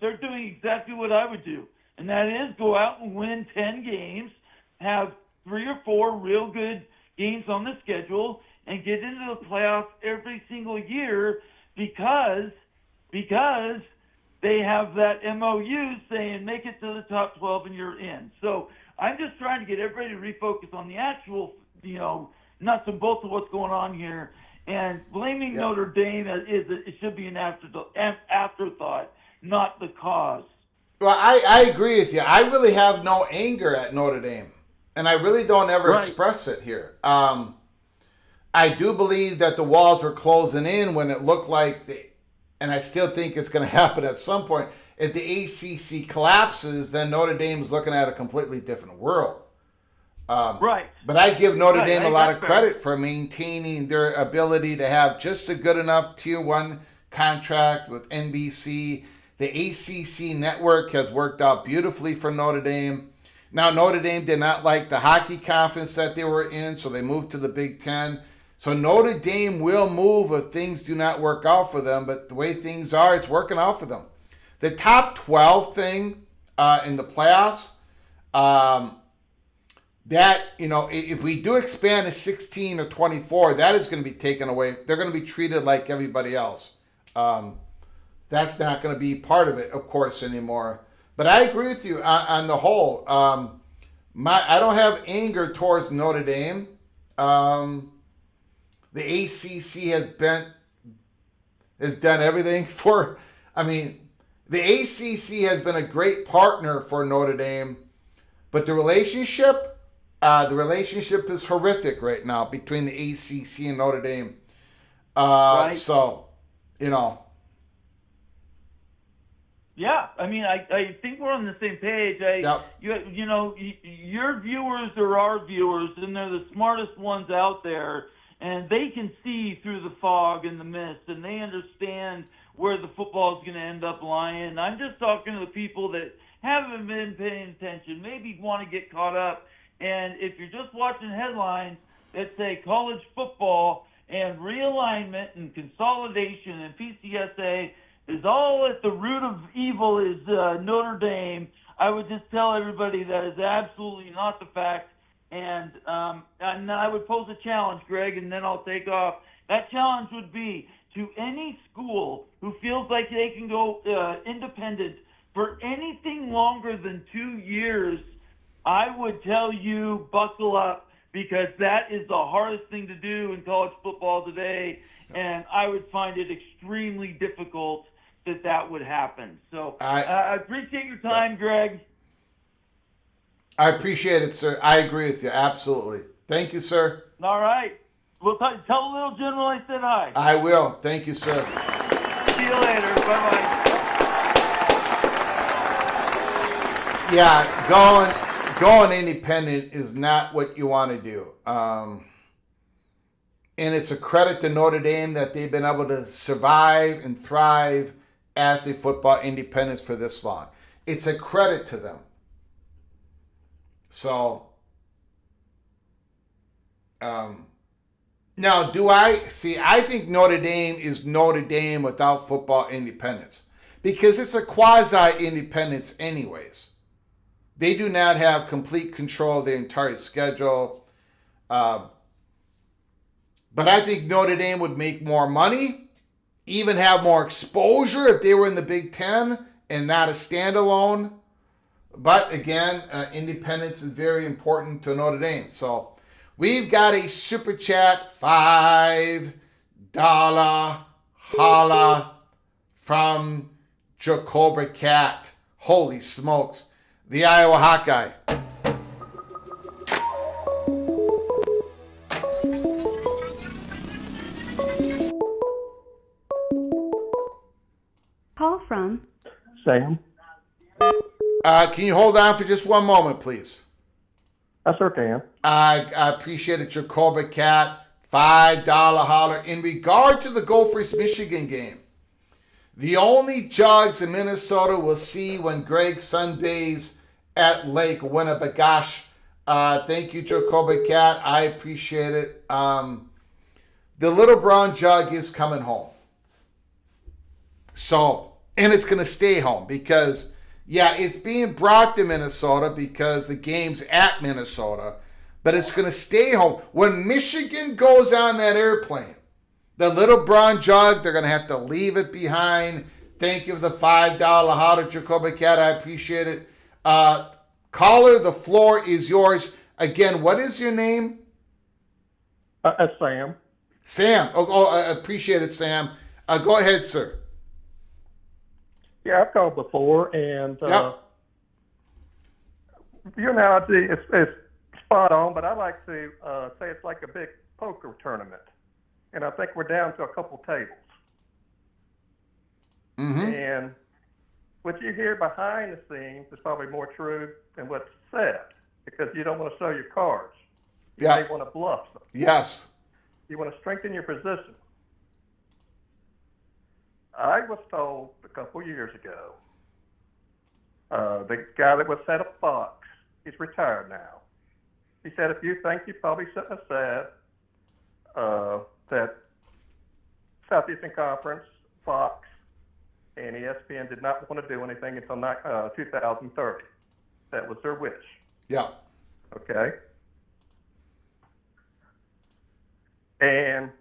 they're doing exactly what I would do, and that is go out and win 10 games, have 3 or 4 real good games on the schedule and get into the playoffs every single year because they have that MOU saying make it to the top 12 and you're in. So I'm just trying to get everybody to refocus on the actual, nuts and bolts of what's going on here. And blaming Notre Dame it should be an afterthought, not the cause. Well, I agree with you. I really have no anger at Notre Dame, and I really don't ever express it here. I do believe that the walls were closing in when it looked like and I still think it's going to happen at some point. If the ACC collapses, then Notre Dame is looking at a completely different world. Right. But I give Notre Dame a lot of credit for maintaining their ability to have just a good enough Tier 1 contract with NBC. The ACC network has worked out beautifully for Notre Dame. Now, Notre Dame did not like the hockey conference that they were in, so they moved to the Big Ten. So Notre Dame will move if things do not work out for them, but the way things are, it's working out for them. The top 12 thing in the playoffs, if we do expand to 16 or 24, that is going to be taken away. They're going to be treated like everybody else. That's not going to be part of it, of course, anymore. But I agree with you on the whole. I don't have anger towards Notre Dame. The ACC has done everything for. The ACC has been a great partner for Notre Dame, but the relationship is horrific right now between the ACC and Notre Dame. Right. So, Yeah, I think we're on the same page. Your viewers are our viewers, and they're the smartest ones out there, and they can see through the fog and the mist, and they understand where the football is going to end up lying. I'm just talking to the people that haven't been paying attention, maybe want to get caught up, and if you're just watching headlines that say college football and realignment and consolidation and PCSA is all at the root of evil is Notre Dame, I would just tell everybody that is absolutely not the fact. And I would pose a challenge, Greg, and then I'll take off. That challenge would be to any school who feels like they can go independent for anything longer than 2 years, I would tell you buckle up, because that is the hardest thing to do in college football today, and I would find it extremely difficult that would happen. So I appreciate your time, Greg. I appreciate it, sir. I agree with you. Absolutely. Thank you, sir. All right. Well, tell the little general I said hi. I will. Thank you, sir. See you later. Bye-bye. Yeah, going independent is not what you want to do. And it's a credit to Notre Dame that they've been able to survive and thrive as a football independence for this long. It's a credit to them. So, now I think Notre Dame is Notre Dame without football independence, because it's a quasi-independence anyways. They do not have complete control of the entire schedule. But I think Notre Dame would make more money, even have more exposure if they were in the Big Ten and not a standalone. But again, independence is very important to Notre Dame. So we've got a super chat, $5 holla from Jacoba Cat. Holy smokes. The Iowa Hawkeye. Call from Sam. Can you hold on for just one moment, please? I sure can. I appreciate it, Jacoba Cat. $5 holler. In regard to the Gophers Michigan game, the only jugs in Minnesota will see when Greg sunbathes at Lake Winnebagosh. Thank you, Jacoba Cat. I appreciate it. The Little Brown Jug is coming home. So, and it's going to stay home because, yeah, it's being brought to Minnesota because the game's at Minnesota. but it's going to stay home. When Michigan goes on that airplane, the little brown jug, they're going to have to leave it behind. Thank you for the $5. How to Jacoby Cat. I appreciate it. Caller, the floor is yours. Again, what is your name? Sam. Sam. I appreciate it, Sam. Go ahead, sir. Yeah, I've called before, and Yep. your analogy is spot on, but I like to say it's like a big poker tournament. And I think we're down to a couple tables. Mm-hmm. And what you hear behind the scenes is probably more true than what's said, because you don't want to show your cards. You Yeah. may want to bluff them. Yes. You want to strengthen your position. I was told a couple years ago, the guy that was head of Fox, he's retired now. He said a few things you probably shouldn't have said, that Southeastern Conference, Fox, and ESPN did not want to do anything until 2030. That was their wish. Yeah. Okay? And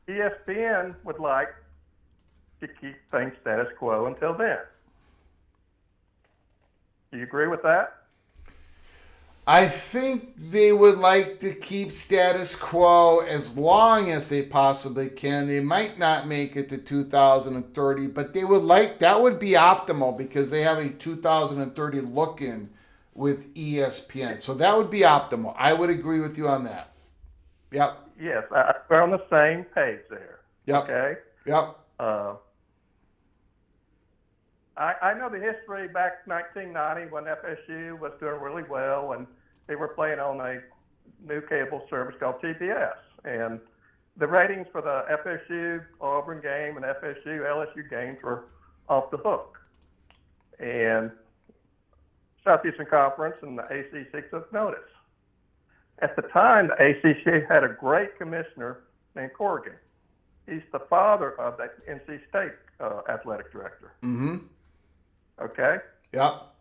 ESPN would like to keep things status quo until then. Do you agree with that? I think they would like to keep status quo as long as they possibly can. They might not make it to 2030, but they would like, that would be optimal because they have a 2030 look in with ESPN. So that would be optimal. I would agree with you on that. Yep. Yes, we're on the same page there. Yep. Okay? Yep. I know the history back in 1990 when FSU was doing really well and they were playing on a new cable service called TBS. And the ratings for the FSU Auburn game and FSU LSU games were off the hook. And Southeastern Conference and the ACC took notice. At the time, the ACC had a great commissioner named Corrigan. He's the father of the NC State athletic director. Mm-hmm. Okay? Yep.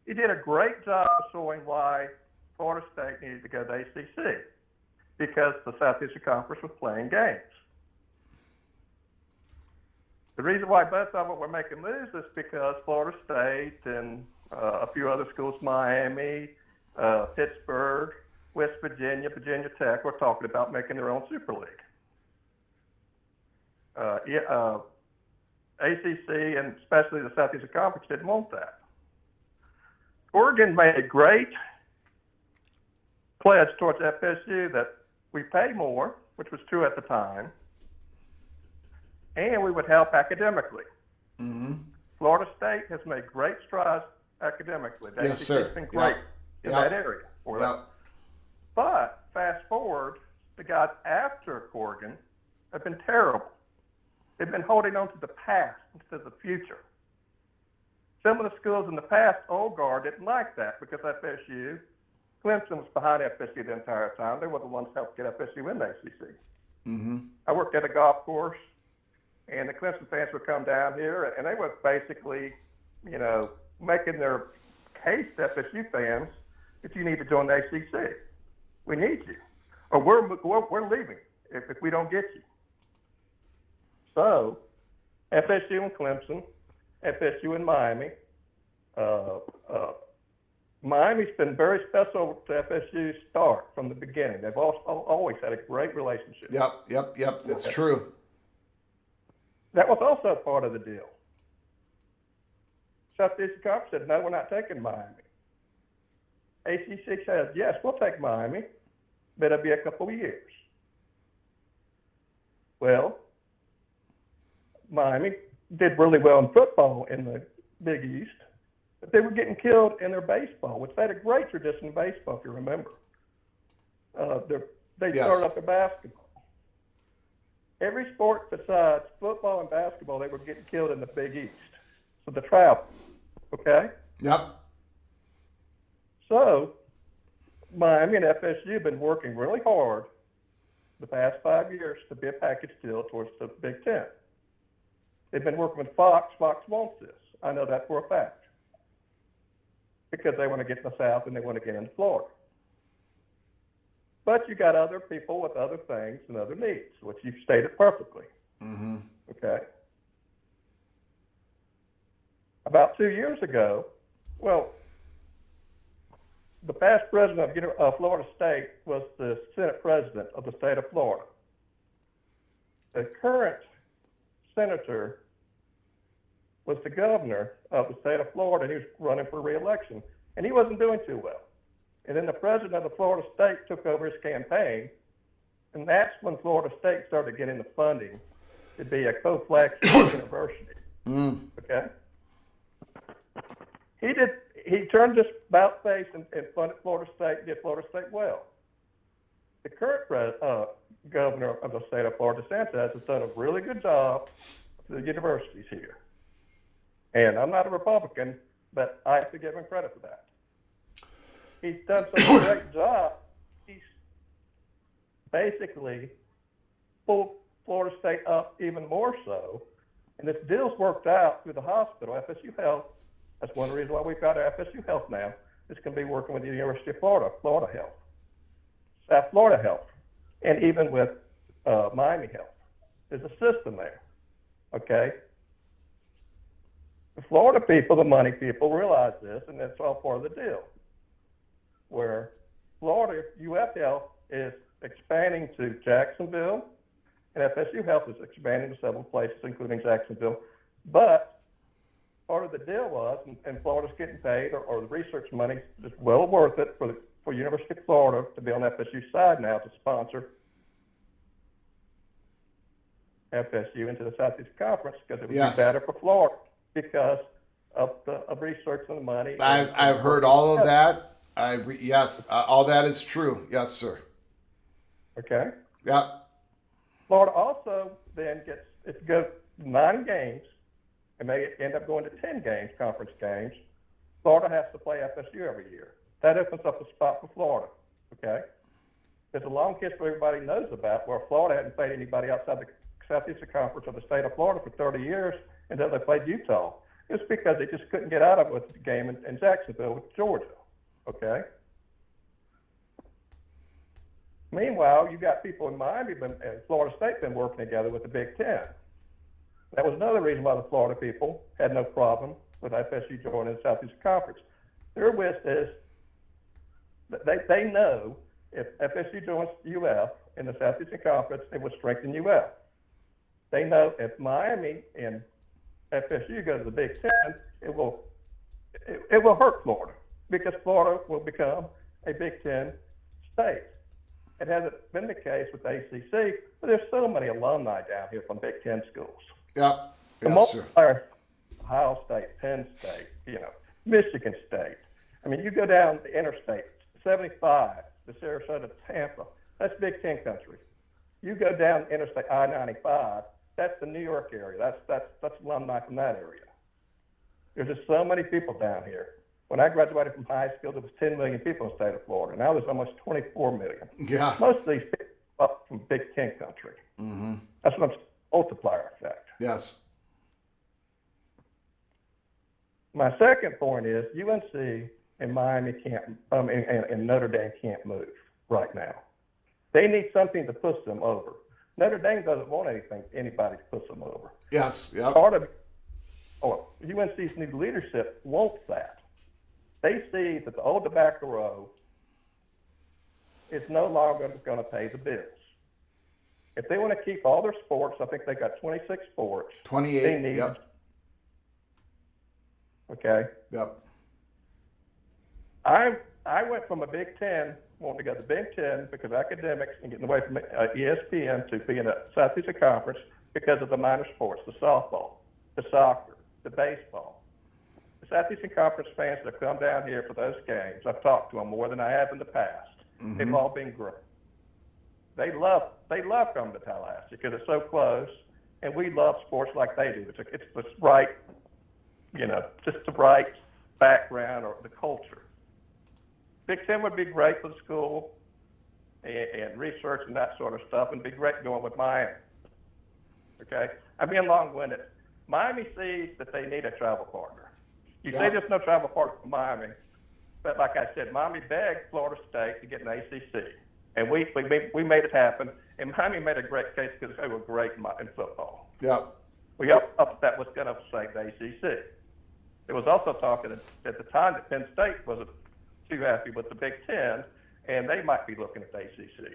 He did a great job of showing why Florida State needed to go to ACC, because the Southeastern Conference was playing games. The reason why both of them were making moves is because Florida State and a few other schools, Miami, Pittsburgh, West Virginia, Virginia Tech, were talking about making their own Super League. ACC and especially the Southeastern Conference didn't want that. Oregon made a great pledge towards FSU that we pay more, which was true at the time, and we would help academically. Mm-hmm. Florida State has made great strides academically. The Yes, ACC sir. has been great in that area. For them. Yep. But fast forward, the guys after Corrigan have been terrible. They've been holding on to the past instead of the future. Some of the schools in the past, Old Guard, didn't like that because FSU, Clemson was behind FSU the entire time. They were the ones who helped get FSU in the ACC. Mm-hmm. I worked at a golf course, and the Clemson fans would come down here, and they were basically, making their case to FSU fans that you need to join the ACC. We need you, or we're leaving if we don't get you. So, FSU and Clemson, FSU and Miami. Miami's been very special to FSU's start from the beginning. They've always had a great relationship. Yep. That's true. That was also part of the deal. Southeastern Conference said, no, we're not taking Miami. ACC says, yes, we'll take Miami, but it'll be a couple of years. Well, Miami did really well in football in the Big East, but they were getting killed in their baseball, which they had a great tradition in baseball, if you remember. They started up in basketball. Every sport besides football and basketball, they were getting killed in the Big East. So the travel, okay? Yep. So Miami and FSU have been working really hard the past 5 years to be a package deal towards the Big Ten. They've been working with Fox. Fox wants this. I know that for a fact. Because they want to get in the South and they want to get into Florida. But you got other people with other things and other needs, which you've stated perfectly. Mm-hmm. Okay. About 2 years ago, well, the past president of Florida State was the Senate president of the state of Florida. The current senator was the governor of the state of Florida, and he was running for re-election, and he wasn't doing too well. And then the president of the Florida State took over his campaign, and that's when Florida State started getting the funding to be a co-flagship university. Okay? He turned his about face and funded Florida State, did Florida State well. The current governor of the state of Florida, DeSantis, has done a really good job for the universities here. And I'm not a Republican, but I have to give him credit for that. He's done such a great job. He's basically pulled Florida State up even more so. And this deal's worked out through the hospital, FSU Health. That's one of the reasons why we've got FSU Health now. It's going to be working with the University of Florida, Florida Health, South Florida Health, and even with Miami Health. There's a system there, okay? The Florida people, the money people, realize this, and it's all part of the deal. Where Florida, UF Health is expanding to Jacksonville, and FSU Health is expanding to several places, including Jacksonville. But part of the deal was, and Florida's getting paid, or the research money is well worth it for University of Florida to be on FSU's side now to sponsor FSU into the Southeast Conference, because it would be better for Florida because of research and the money. I've heard all of that. Yes, all that is true. Yes, sir. Okay. Yeah. Florida also then if it goes 9 games, and may end up going to 10 games, conference games, Florida has to play FSU every year. That opens up a spot for Florida, okay? There's a long history everybody knows about where Florida hadn't played anybody outside the Southeastern Conference of the state of Florida for 30 years until they played Utah. It's because they just couldn't get out of it with the game in Jacksonville with Georgia, okay? Meanwhile, you got people in Miami and Florida State been working together with the Big Ten. That was another reason why the Florida people had no problem with FSU joining the Southeastern Conference. Their wish is that they know if FSU joins UF in the Southeastern Conference, it will strengthen UF. They know if Miami and FSU go to the Big Ten, it will hurt Florida because Florida will become a Big Ten state. It hasn't been the case with ACC, but there's so many alumni down here from Big Ten schools. Yeah. Yes, sir. Ohio State, Penn State, Michigan State. I mean, you go down the interstate, 75, the Sarasota, Tampa. That's Big Ten country. You go down Interstate I-95. That's the New York area. That's alumni from that area. There's just so many people down here. When I graduated from high school, there was 10 million people in the state of Florida. Now there's almost 24 million. Yeah. Most of these people are up from Big Ten country. Mm-hmm. That's what I'm saying, multiplier effect. Yes. My second point is UNC and Miami and Notre Dame can't move right now. They need something to push them over. Notre Dame doesn't want anybody to push them over. Yes. Yep. UNC's new leadership wants that. They see that the old tobacco row is no longer going to pay the bills. If they want to keep all their sports, I think they got 26 sports. 28. They need. Yep. Okay. Yep. I went from a Big Ten, wanting to go to the Big Ten because of academics and getting away from ESPN to being a Southeastern Conference because of the minor sports, the softball, the soccer, the baseball. The Southeastern Conference fans that have come down here for those games, I've talked to them more than I have in the past. Mm-hmm. They've all been great. They love coming to Tallahassee because it's so close, and we love sports like they do. It's the right, just the right background or the culture. Big Ten would be great for the school and research and that sort of stuff, and be great going with Miami. Okay, I'm being long-winded. Miami sees that they need a travel partner. You say there's no travel partner for Miami, but like I said, Miami begged Florida State to get an ACC. And we made it happen. And Miami made a great case because they were great in football. Yep. We thought that was going to save the ACC. There was also talk at the time that Penn State wasn't too happy with the Big Ten, and they might be looking at the ACC.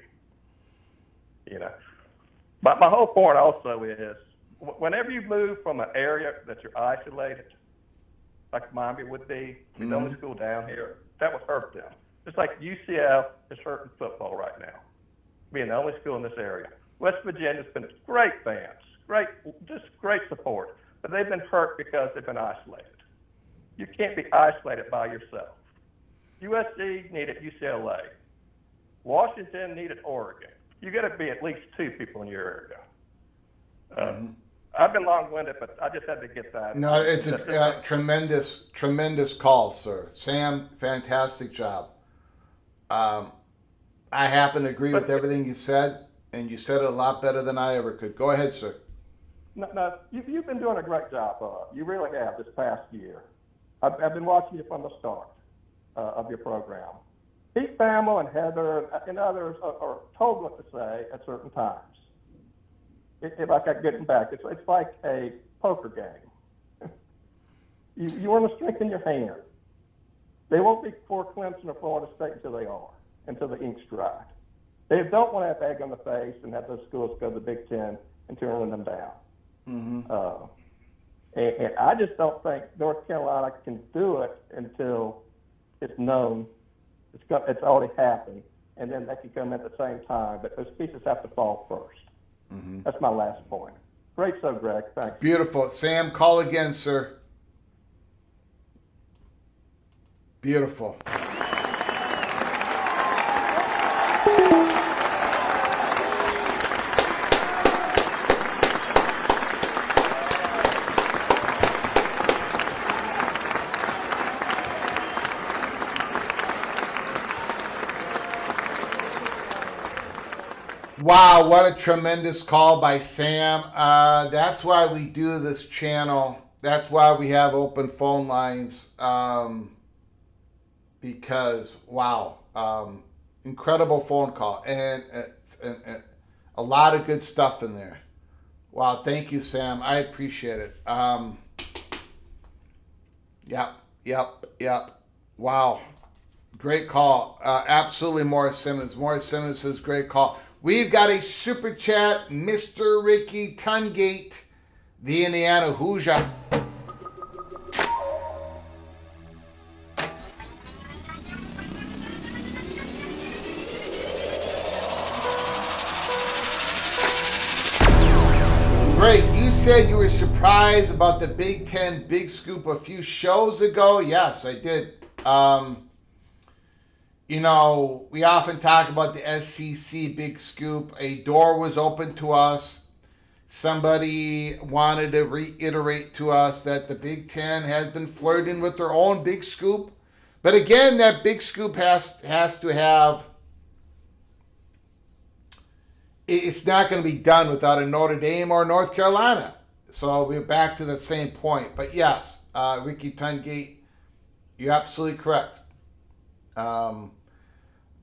But my whole point also is, whenever you move from an area that you're isolated, like Miami would be, the only school down here, that would hurt them. Just like UCF is hurting football right now, being the only school in this area. West Virginia's been great fans, just great support, but they've been hurt because they've been isolated. You can't be isolated by yourself. USC needed UCLA. Washington needed Oregon. You got to be at least two people in your area. I've been long-winded, but I just had to get that. No, it's a tremendous call, sir. Sam, fantastic job. I happen to agree with everything you said, and you said it a lot better than I ever could. Go ahead, sir. No, you've been doing a great job. You really have this past year. I've been watching you from the start of your program. Pete Thamel and Heather and others are told what to say at certain times. Like I'm getting back, it's like a poker game. You want to strengthen your hand. They won't be for Clemson or Florida State until the ink's dry. They don't want to have egg on the face and have those schools go to the Big Ten and turn them down. And I just don't think North Carolina can do it until it's known it's already happened, and then they can come at the same time. But those pieces have to fall first. That's my last point. Great show, Greg. Thanks. Beautiful. Sam, call again, sir. Beautiful. Wow, what a tremendous call by Sam. That's why we do this channel. That's why we have open phone lines. Because, wow, incredible phone call. And a lot of good stuff in there. Wow, thank you, Sam. I appreciate it. Yep. Wow. Great call. Absolutely, Morris Simmons. Morris Simmons says, great call. We've got a super chat, Mr. Ricky Tungate, the Indiana Hoosier. Great. You said you were surprised about the Big Ten Big Scoop a few shows ago. Yes, I did. We often talk about the SEC Big Scoop. A door was open to us. Somebody wanted to reiterate to us that the Big Ten has been flirting with their own Big Scoop. But again, that Big Scoop has to have... It's not going to be done without a Notre Dame or North Carolina. So we're back to that same point. But yes, Ricky Tungate, you're absolutely correct.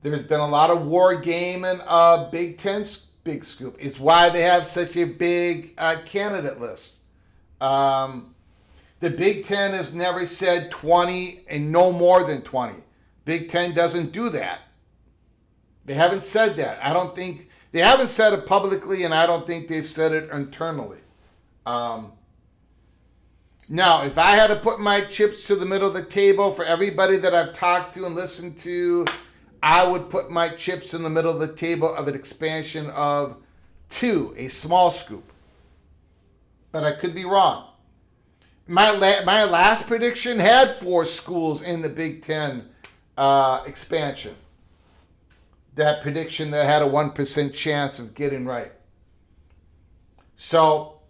There's been a lot of war gaming Big Ten Big Scoop. It's why they have such a big candidate list. The Big Ten has never said 20 and no more than 20. Big Ten doesn't do that. They haven't said that. I don't think, they haven't said it publicly, and I don't think they've said it internally. Now, if I had to put my chips to the middle of the table for everybody that I've talked to and listened to, I would put my chips in the middle of the table of an expansion of 2, a small scoop. But I could be wrong. My last prediction had 4 schools in the Big Ten expansion. That prediction that had a 1% chance of getting right. So,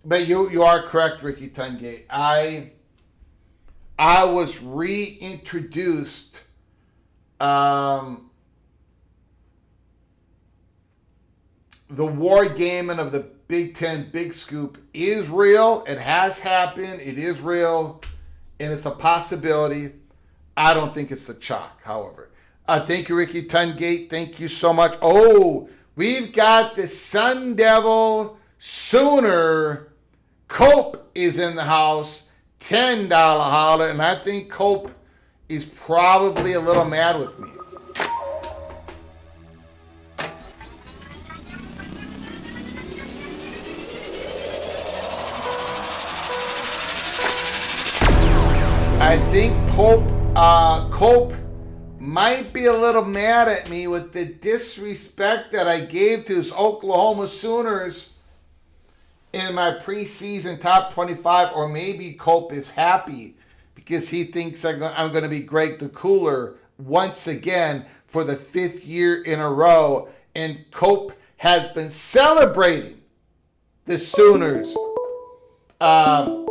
but you are correct, Ricky Tungate. I was reintroduced the war gaming of the Big Ten Big Scoop is real. It has happened. It is real. And it's a possibility. I don't think it's the chalk, however. Thank you, Ricky Tungate. Thank you so much. Oh, we've got the Sun Devil Sooner. Cope is in the house. $10 holler. And I think Cope is probably a little mad with me. I think Cope might be a little mad at me with the disrespect that I gave to his Oklahoma Sooners in my preseason top 25, or maybe Cope is happy because he thinks I'm going to be Greg the Cooler once again for the 5th year in a row, and Cope has been celebrating the Sooners. Hold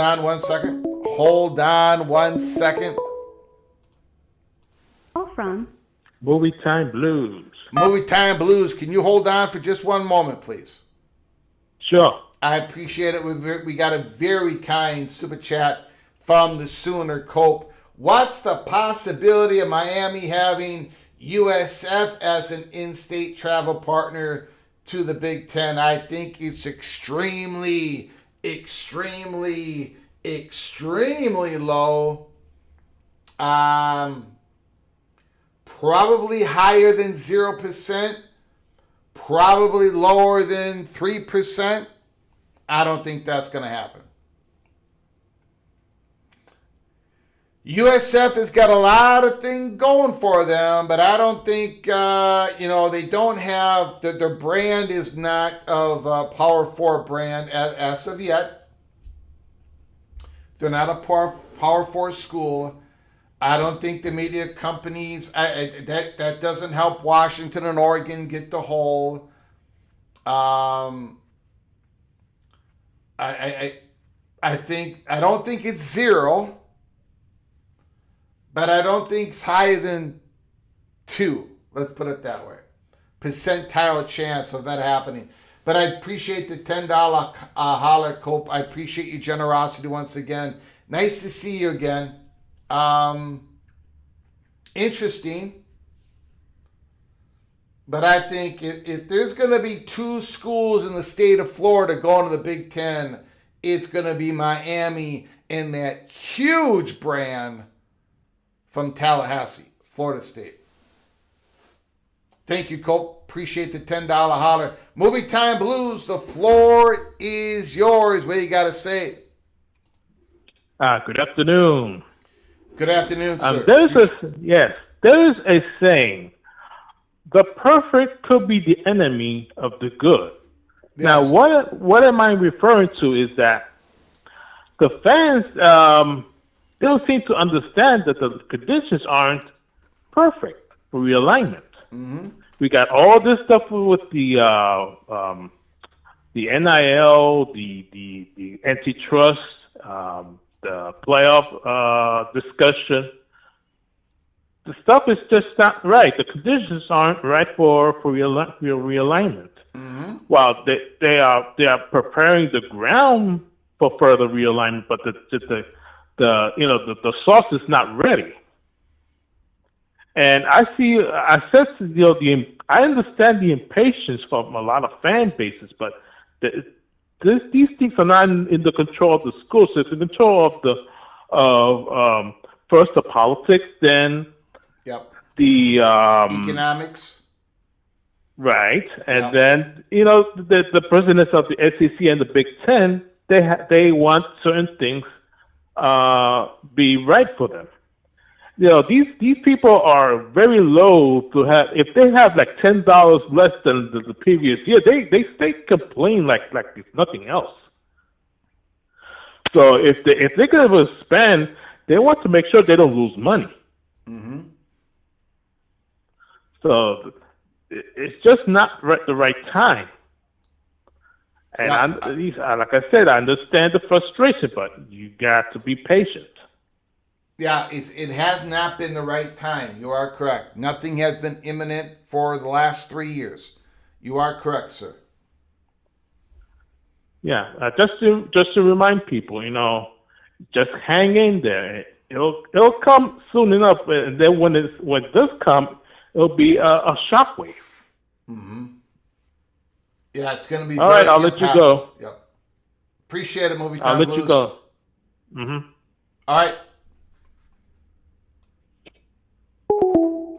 on one second. Call from Movie Time Blues. Movie Time Blues. Can you hold on for just one moment, please? Sure. I appreciate it. We got a very kind super chat from the Sooner Cope. What's the possibility of Miami having USF as an in-state travel partner to the Big Ten? I think it's extremely low. Probably higher than 0%. Probably lower than 3%. I don't think that's going to happen. USF has got a lot of things going for them, but I don't think, they don't have, their brand is not of a Power 4 brand as of yet. They're not a Power 4 school. I don't think the media companies, that doesn't help Washington and Oregon get the whole. I don't think it's 0, but I don't think it's higher than 2. Let's put it that way. Percentile chance of that happening. But I appreciate the $10 holler, Cope. I appreciate your generosity once again. Nice to see you again. Interesting. But I think if there's going to be 2 schools in the state of Florida going to the Big Ten, it's going to be Miami and that huge brand from Tallahassee, Florida State. Thank you, Cope. Appreciate the $10 holler. Movie Time Blues, the floor is yours. What do you got to say? Good afternoon. Good afternoon, sir. There is a saying, the perfect could be the enemy of the good. Yes. Now, what am I referring to is that the fans they don't seem to understand that the conditions aren't perfect for realignment. Mm-hmm. We got all this stuff with the NIL, the antitrust, the playoff discussion. The stuff is just not right. The conditions aren't right for realignment. Mm-hmm. While they are preparing the ground for further realignment, but the sauce is not ready. And I understand the impatience from a lot of fan bases, but these things are not in the control of the schools. So it's in control of first the politics, then the economics, right, and then the presidents of the SEC and the Big Ten, they want certain things be right for them. These people are very low to have. If they have like $10 less than the previous year, they complain like it's nothing else. So if they're gonna spend, they want to make sure they don't lose money. Mm-hmm. So it's just not the right time. And like I said, I understand the frustration, but you got to be patient. Yeah, it has not been the right time. You are correct. Nothing has been imminent for the last 3 years. You are correct, sir. Yeah, just to remind people, just hang in there. It'll come soon enough, and then when it does come, it'll be a shockwave. Mm-hmm. Yeah, it's going to be all very right. I'll let you go. Yep. Appreciate it, Movie Time I'll let Blues. you go. Mm-hmm. All right.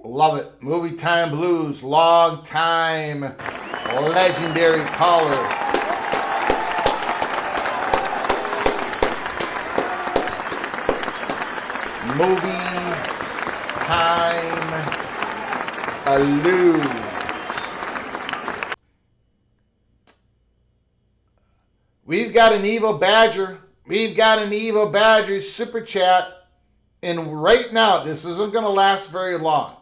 Love it. Movie Time Blues, long time legendary caller. Movie Time Blues. We've got an Evil Badger. We've got an Evil Badger super chat. And right now, this isn't going to last very long.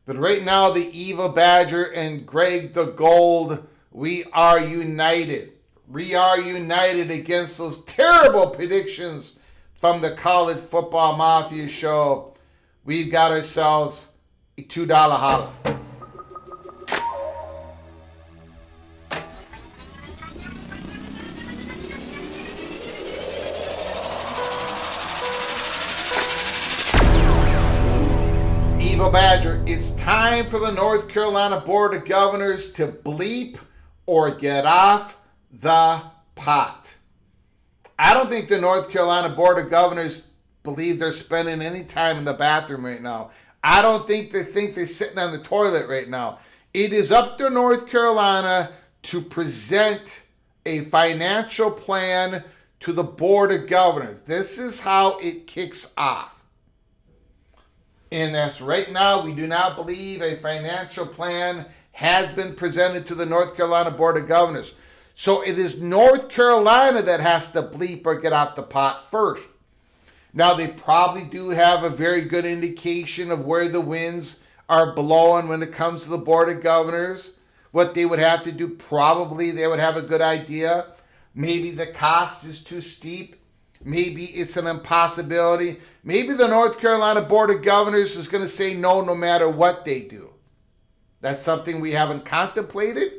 But right now, the Evil Badger and Greg the Gold, we are united. We are united against those terrible predictions from the College Football Mafia show. We've got ourselves a $2 holla. Evil Badger, it's time for the North Carolina Board of Governors to bleep or get off the pot. I don't think the North Carolina Board of Governors believe they're spending any time in the bathroom right now. I don't think they think they're sitting on the toilet right now. It is up to North Carolina to present a financial plan to the Board of Governors. This is how it kicks off. And that's right now, we do not believe a financial plan has been presented to the North Carolina Board of Governors. So it is North Carolina that has to bleep or get out the pot first. Now, they probably do have a very good indication of where the winds are blowing when it comes to the Board of Governors. What they would have to do, probably they would have a good idea. Maybe the cost is too steep. Maybe it's an impossibility. Maybe the North Carolina Board of Governors is going to say no matter what they do. That's something we haven't contemplated,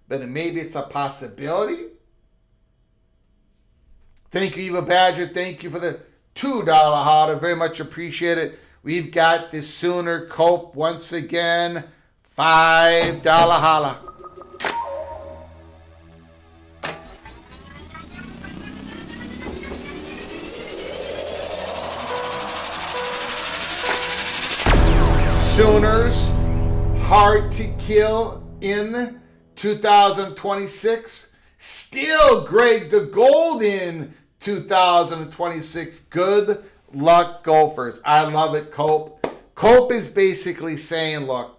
but maybe it's a possibility. Thank you, Eva Badger. Thank you for the $2 holler. Very much appreciate it. We've got the Sooner Cope once again. $5 holla. Sooners, hard to kill in 2026. Still Greg the Gold in 2026. Good luck, Gophers. I love it, Cope. Cope is basically saying, look,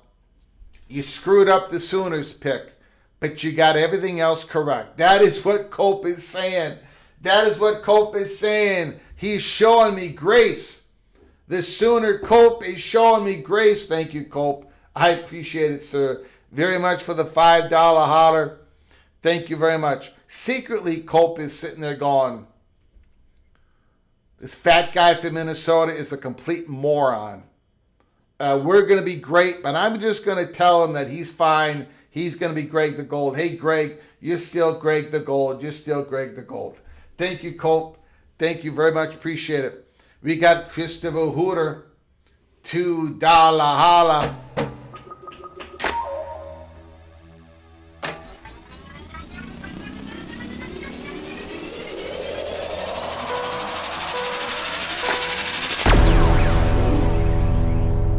you screwed up the Sooners pick, but you got everything else correct. That is what Cope is saying. That is what Cope is saying. He's showing me grace. The Sooner Cope is showing me grace. Thank you, Cope. I appreciate it, sir. Very much for the $5 holler. Thank you very much. Secretly, Cope is sitting there going, this fat guy from Minnesota is a complete moron. We're going to be great, but I'm just going to tell him that he's fine. He's going to be Greg the Gold. Hey, Greg, you're still Greg the Gold. You're still Greg the Gold. Thank you, Cope. Thank you very much. Appreciate it. We got Christopher Hooter, $2 holla.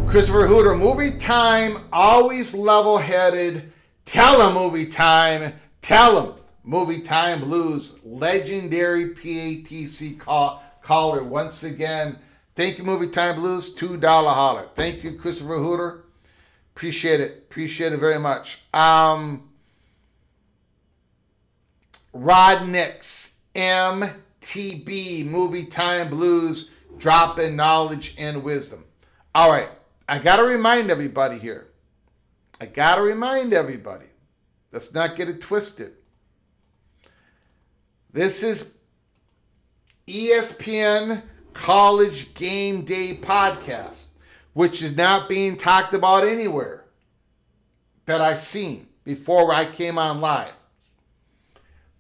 Christopher Hooter, movie time, always level-headed. Tell him, movie time. Tell him, movie time blues. Legendary PATC caller once again. Thank you, Movie Time Blues. $2 holler. Thank you, Christopher Hooter. Appreciate it. Appreciate it very much. Rod Nix, MTB, Movie Time Blues, dropping knowledge and wisdom. All right. I got to remind everybody here. Let's not get it twisted. This is ESPN College Game Day podcast, which is not being talked about anywhere that I've seen before I came on live.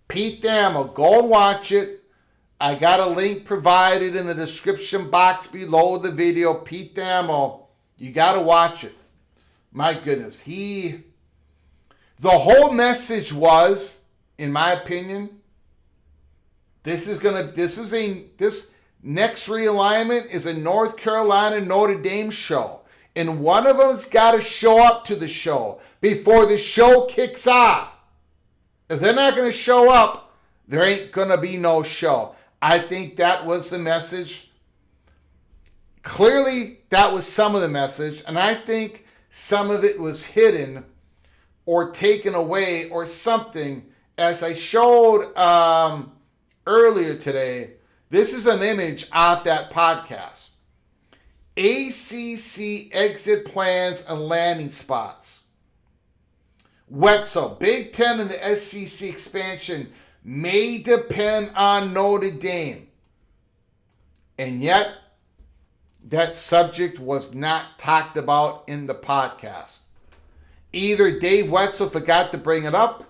Pete Thamel, go and watch it. I got a link provided in the description box below the video. Pete Thamel, you got to watch it. My goodness, the whole message was, in my opinion, this next realignment is a North Carolina Notre Dame show. And one of them's got to show up to the show before the show kicks off. If they're not going to show up, there ain't going to be no show. I think that was the message. Clearly, that was some of the message. And I think some of it was hidden or taken away or something. As I showed earlier today, this is an image off that podcast. ACC exit plans and landing spots. Wetzel, Big Ten and the SEC expansion may depend on Notre Dame. And yet, that subject was not talked about in the podcast. Either Dave Wetzel forgot to bring it up,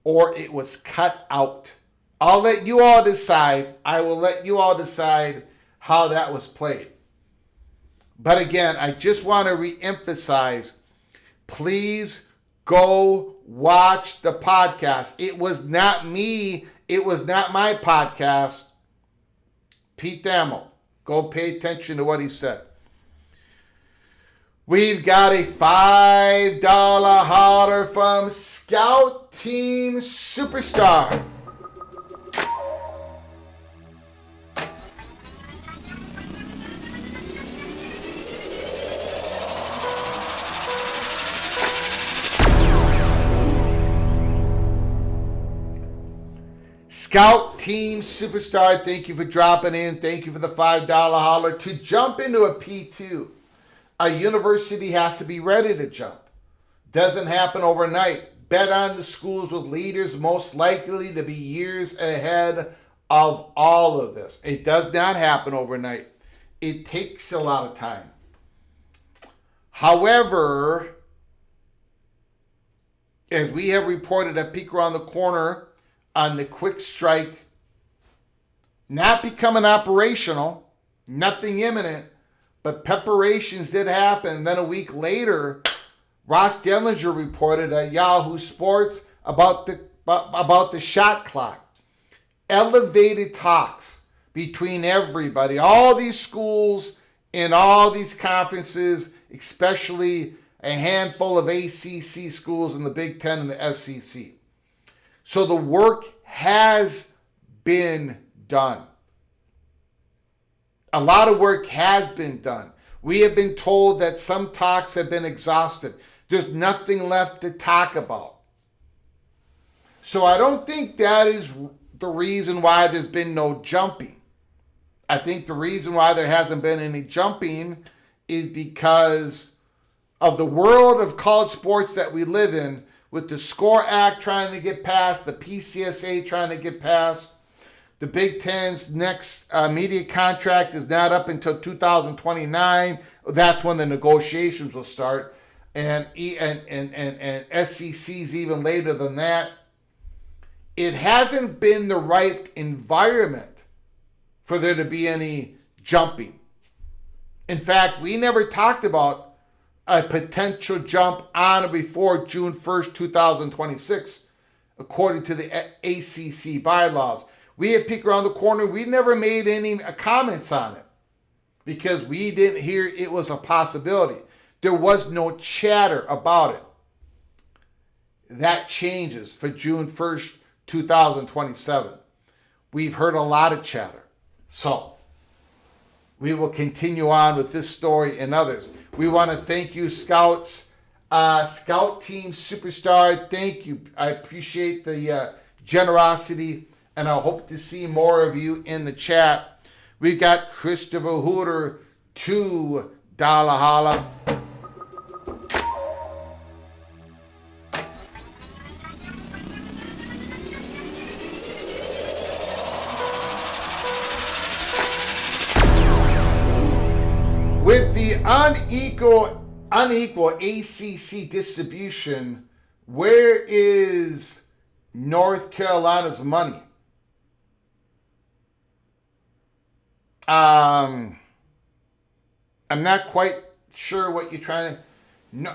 or it was cut out. I'll let you all decide. I will let you all decide how that was played. But again, I just want to reemphasize, please go watch the podcast. It was not me. It was not my podcast. Pete Thamel. Go pay attention to what he said. We've got a $5 holler from Scout Team Superstar. Scout Team Superstar, thank you for dropping in. Thank you for the $5 holler. To jump into a P2, a university has to be ready to jump. Doesn't happen overnight. Bet on the schools with leaders most likely to be years ahead of all of this. It does not happen overnight. It takes a lot of time. However, as we have reported at Peek Around the Corner, on the quick strike not becoming operational, nothing imminent, but preparations did happen. Then a week later, Ross Dellinger reported at Yahoo Sports about the shot clock. Elevated talks between everybody, all these schools and all these conferences, especially a handful of ACC schools in the Big Ten and the SEC. So the work has been done. A lot of work has been done. We have been told that some talks have been exhausted. There's nothing left to talk about. So I don't think that is the reason why there's been no jumping. I think the reason why there hasn't been any jumping is because of the world of college sports that we live in, with the SCORE Act trying to get passed, the PCSA trying to get passed. The Big Ten's next media contract is not up until 2029. That's when the negotiations will start. And SEC's even later than that. It hasn't been the right environment for there to be any jumping. In fact, we never talked about a potential jump on or before June 1st, 2026, according to the ACC bylaws. We at Peek Around the Corner, we never made any comments on it because we didn't hear it was a possibility. There was no chatter about it. That changes for June 1st, 2027. We've heard a lot of chatter. So we will continue on with this story and others. We want to thank you, Scouts. Scout Team Superstar, thank you. I appreciate the generosity, and I hope to see more of you in the chat. We've got Christopher Hooter, $2 holla. With the unequal ACC distribution, where is North Carolina's money? I'm not quite sure what you're trying to. No,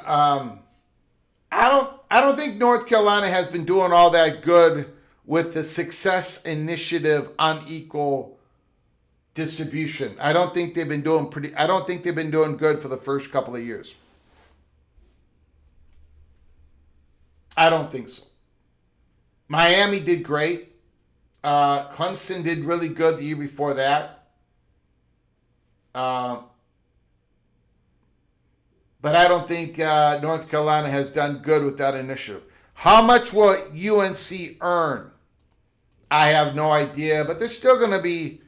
I don't think North Carolina has been doing all that good with the Success Initiative unequal distribution. I don't think they've been doing good for the first couple of years. I don't think so. Miami did great. Clemson did really good the year before that. But I don't think North Carolina has done good with that initiative. How much will UNC earn? I have no idea, but they're still going to be,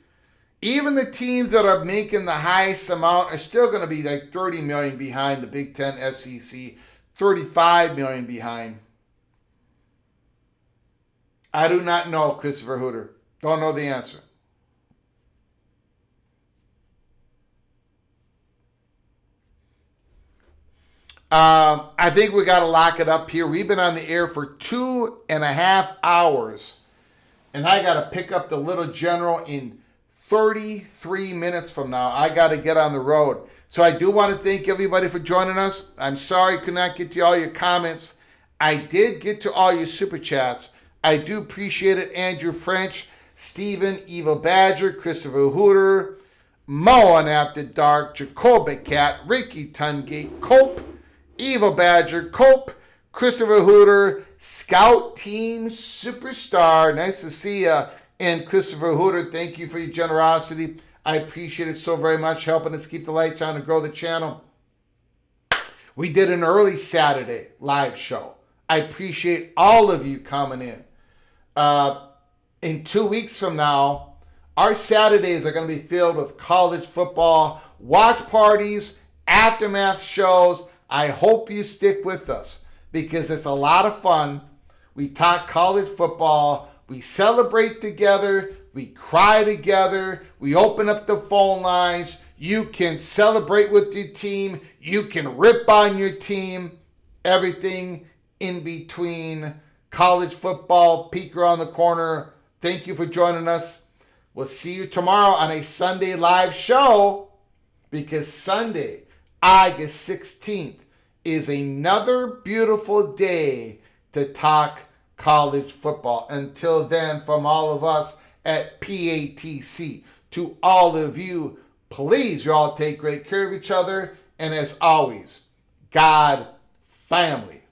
even the teams that are making the highest amount are still going to be like 30 million behind the Big Ten, SEC, 35 million behind. I do not know, Christopher Hooter. Don't know the answer. I think we got to lock it up here. We've been on the air for 2.5 hours. And I got to pick up the little general in 33 minutes from now. I got to get on the road. So I do want to thank everybody for joining us. I'm sorry I could not get to all your comments. I did get to all your super chats. I do appreciate it. Andrew French, Stephen, Eva Badger, Christopher Hooter, Mohr After Dark, Jacoby Cat, Ricky Tungate, Cope, Eva Badger, Cope, Christopher Hooter, Scout Team Superstar. Nice to see you. And Christopher Hooter, thank you for your generosity. I appreciate it so very much, helping us keep the lights on and grow the channel. We did an early Saturday live show. I appreciate all of you coming in. In 2 weeks from now, our Saturdays are going to be filled with college football, watch parties, aftermath shows. I hope you stick with us because it's a lot of fun. We talk college football. We celebrate together. We cry together. We open up the phone lines. You can celebrate with your team. You can rip on your team. Everything in between. College football, peek around the corner. Thank you for joining us. We'll see you tomorrow on a Sunday live show because Sunday, August 16th, is another beautiful day to talk college football. Until then, from all of us at PATC, to all of you, please, you all take great care of each other. And as always, God, family,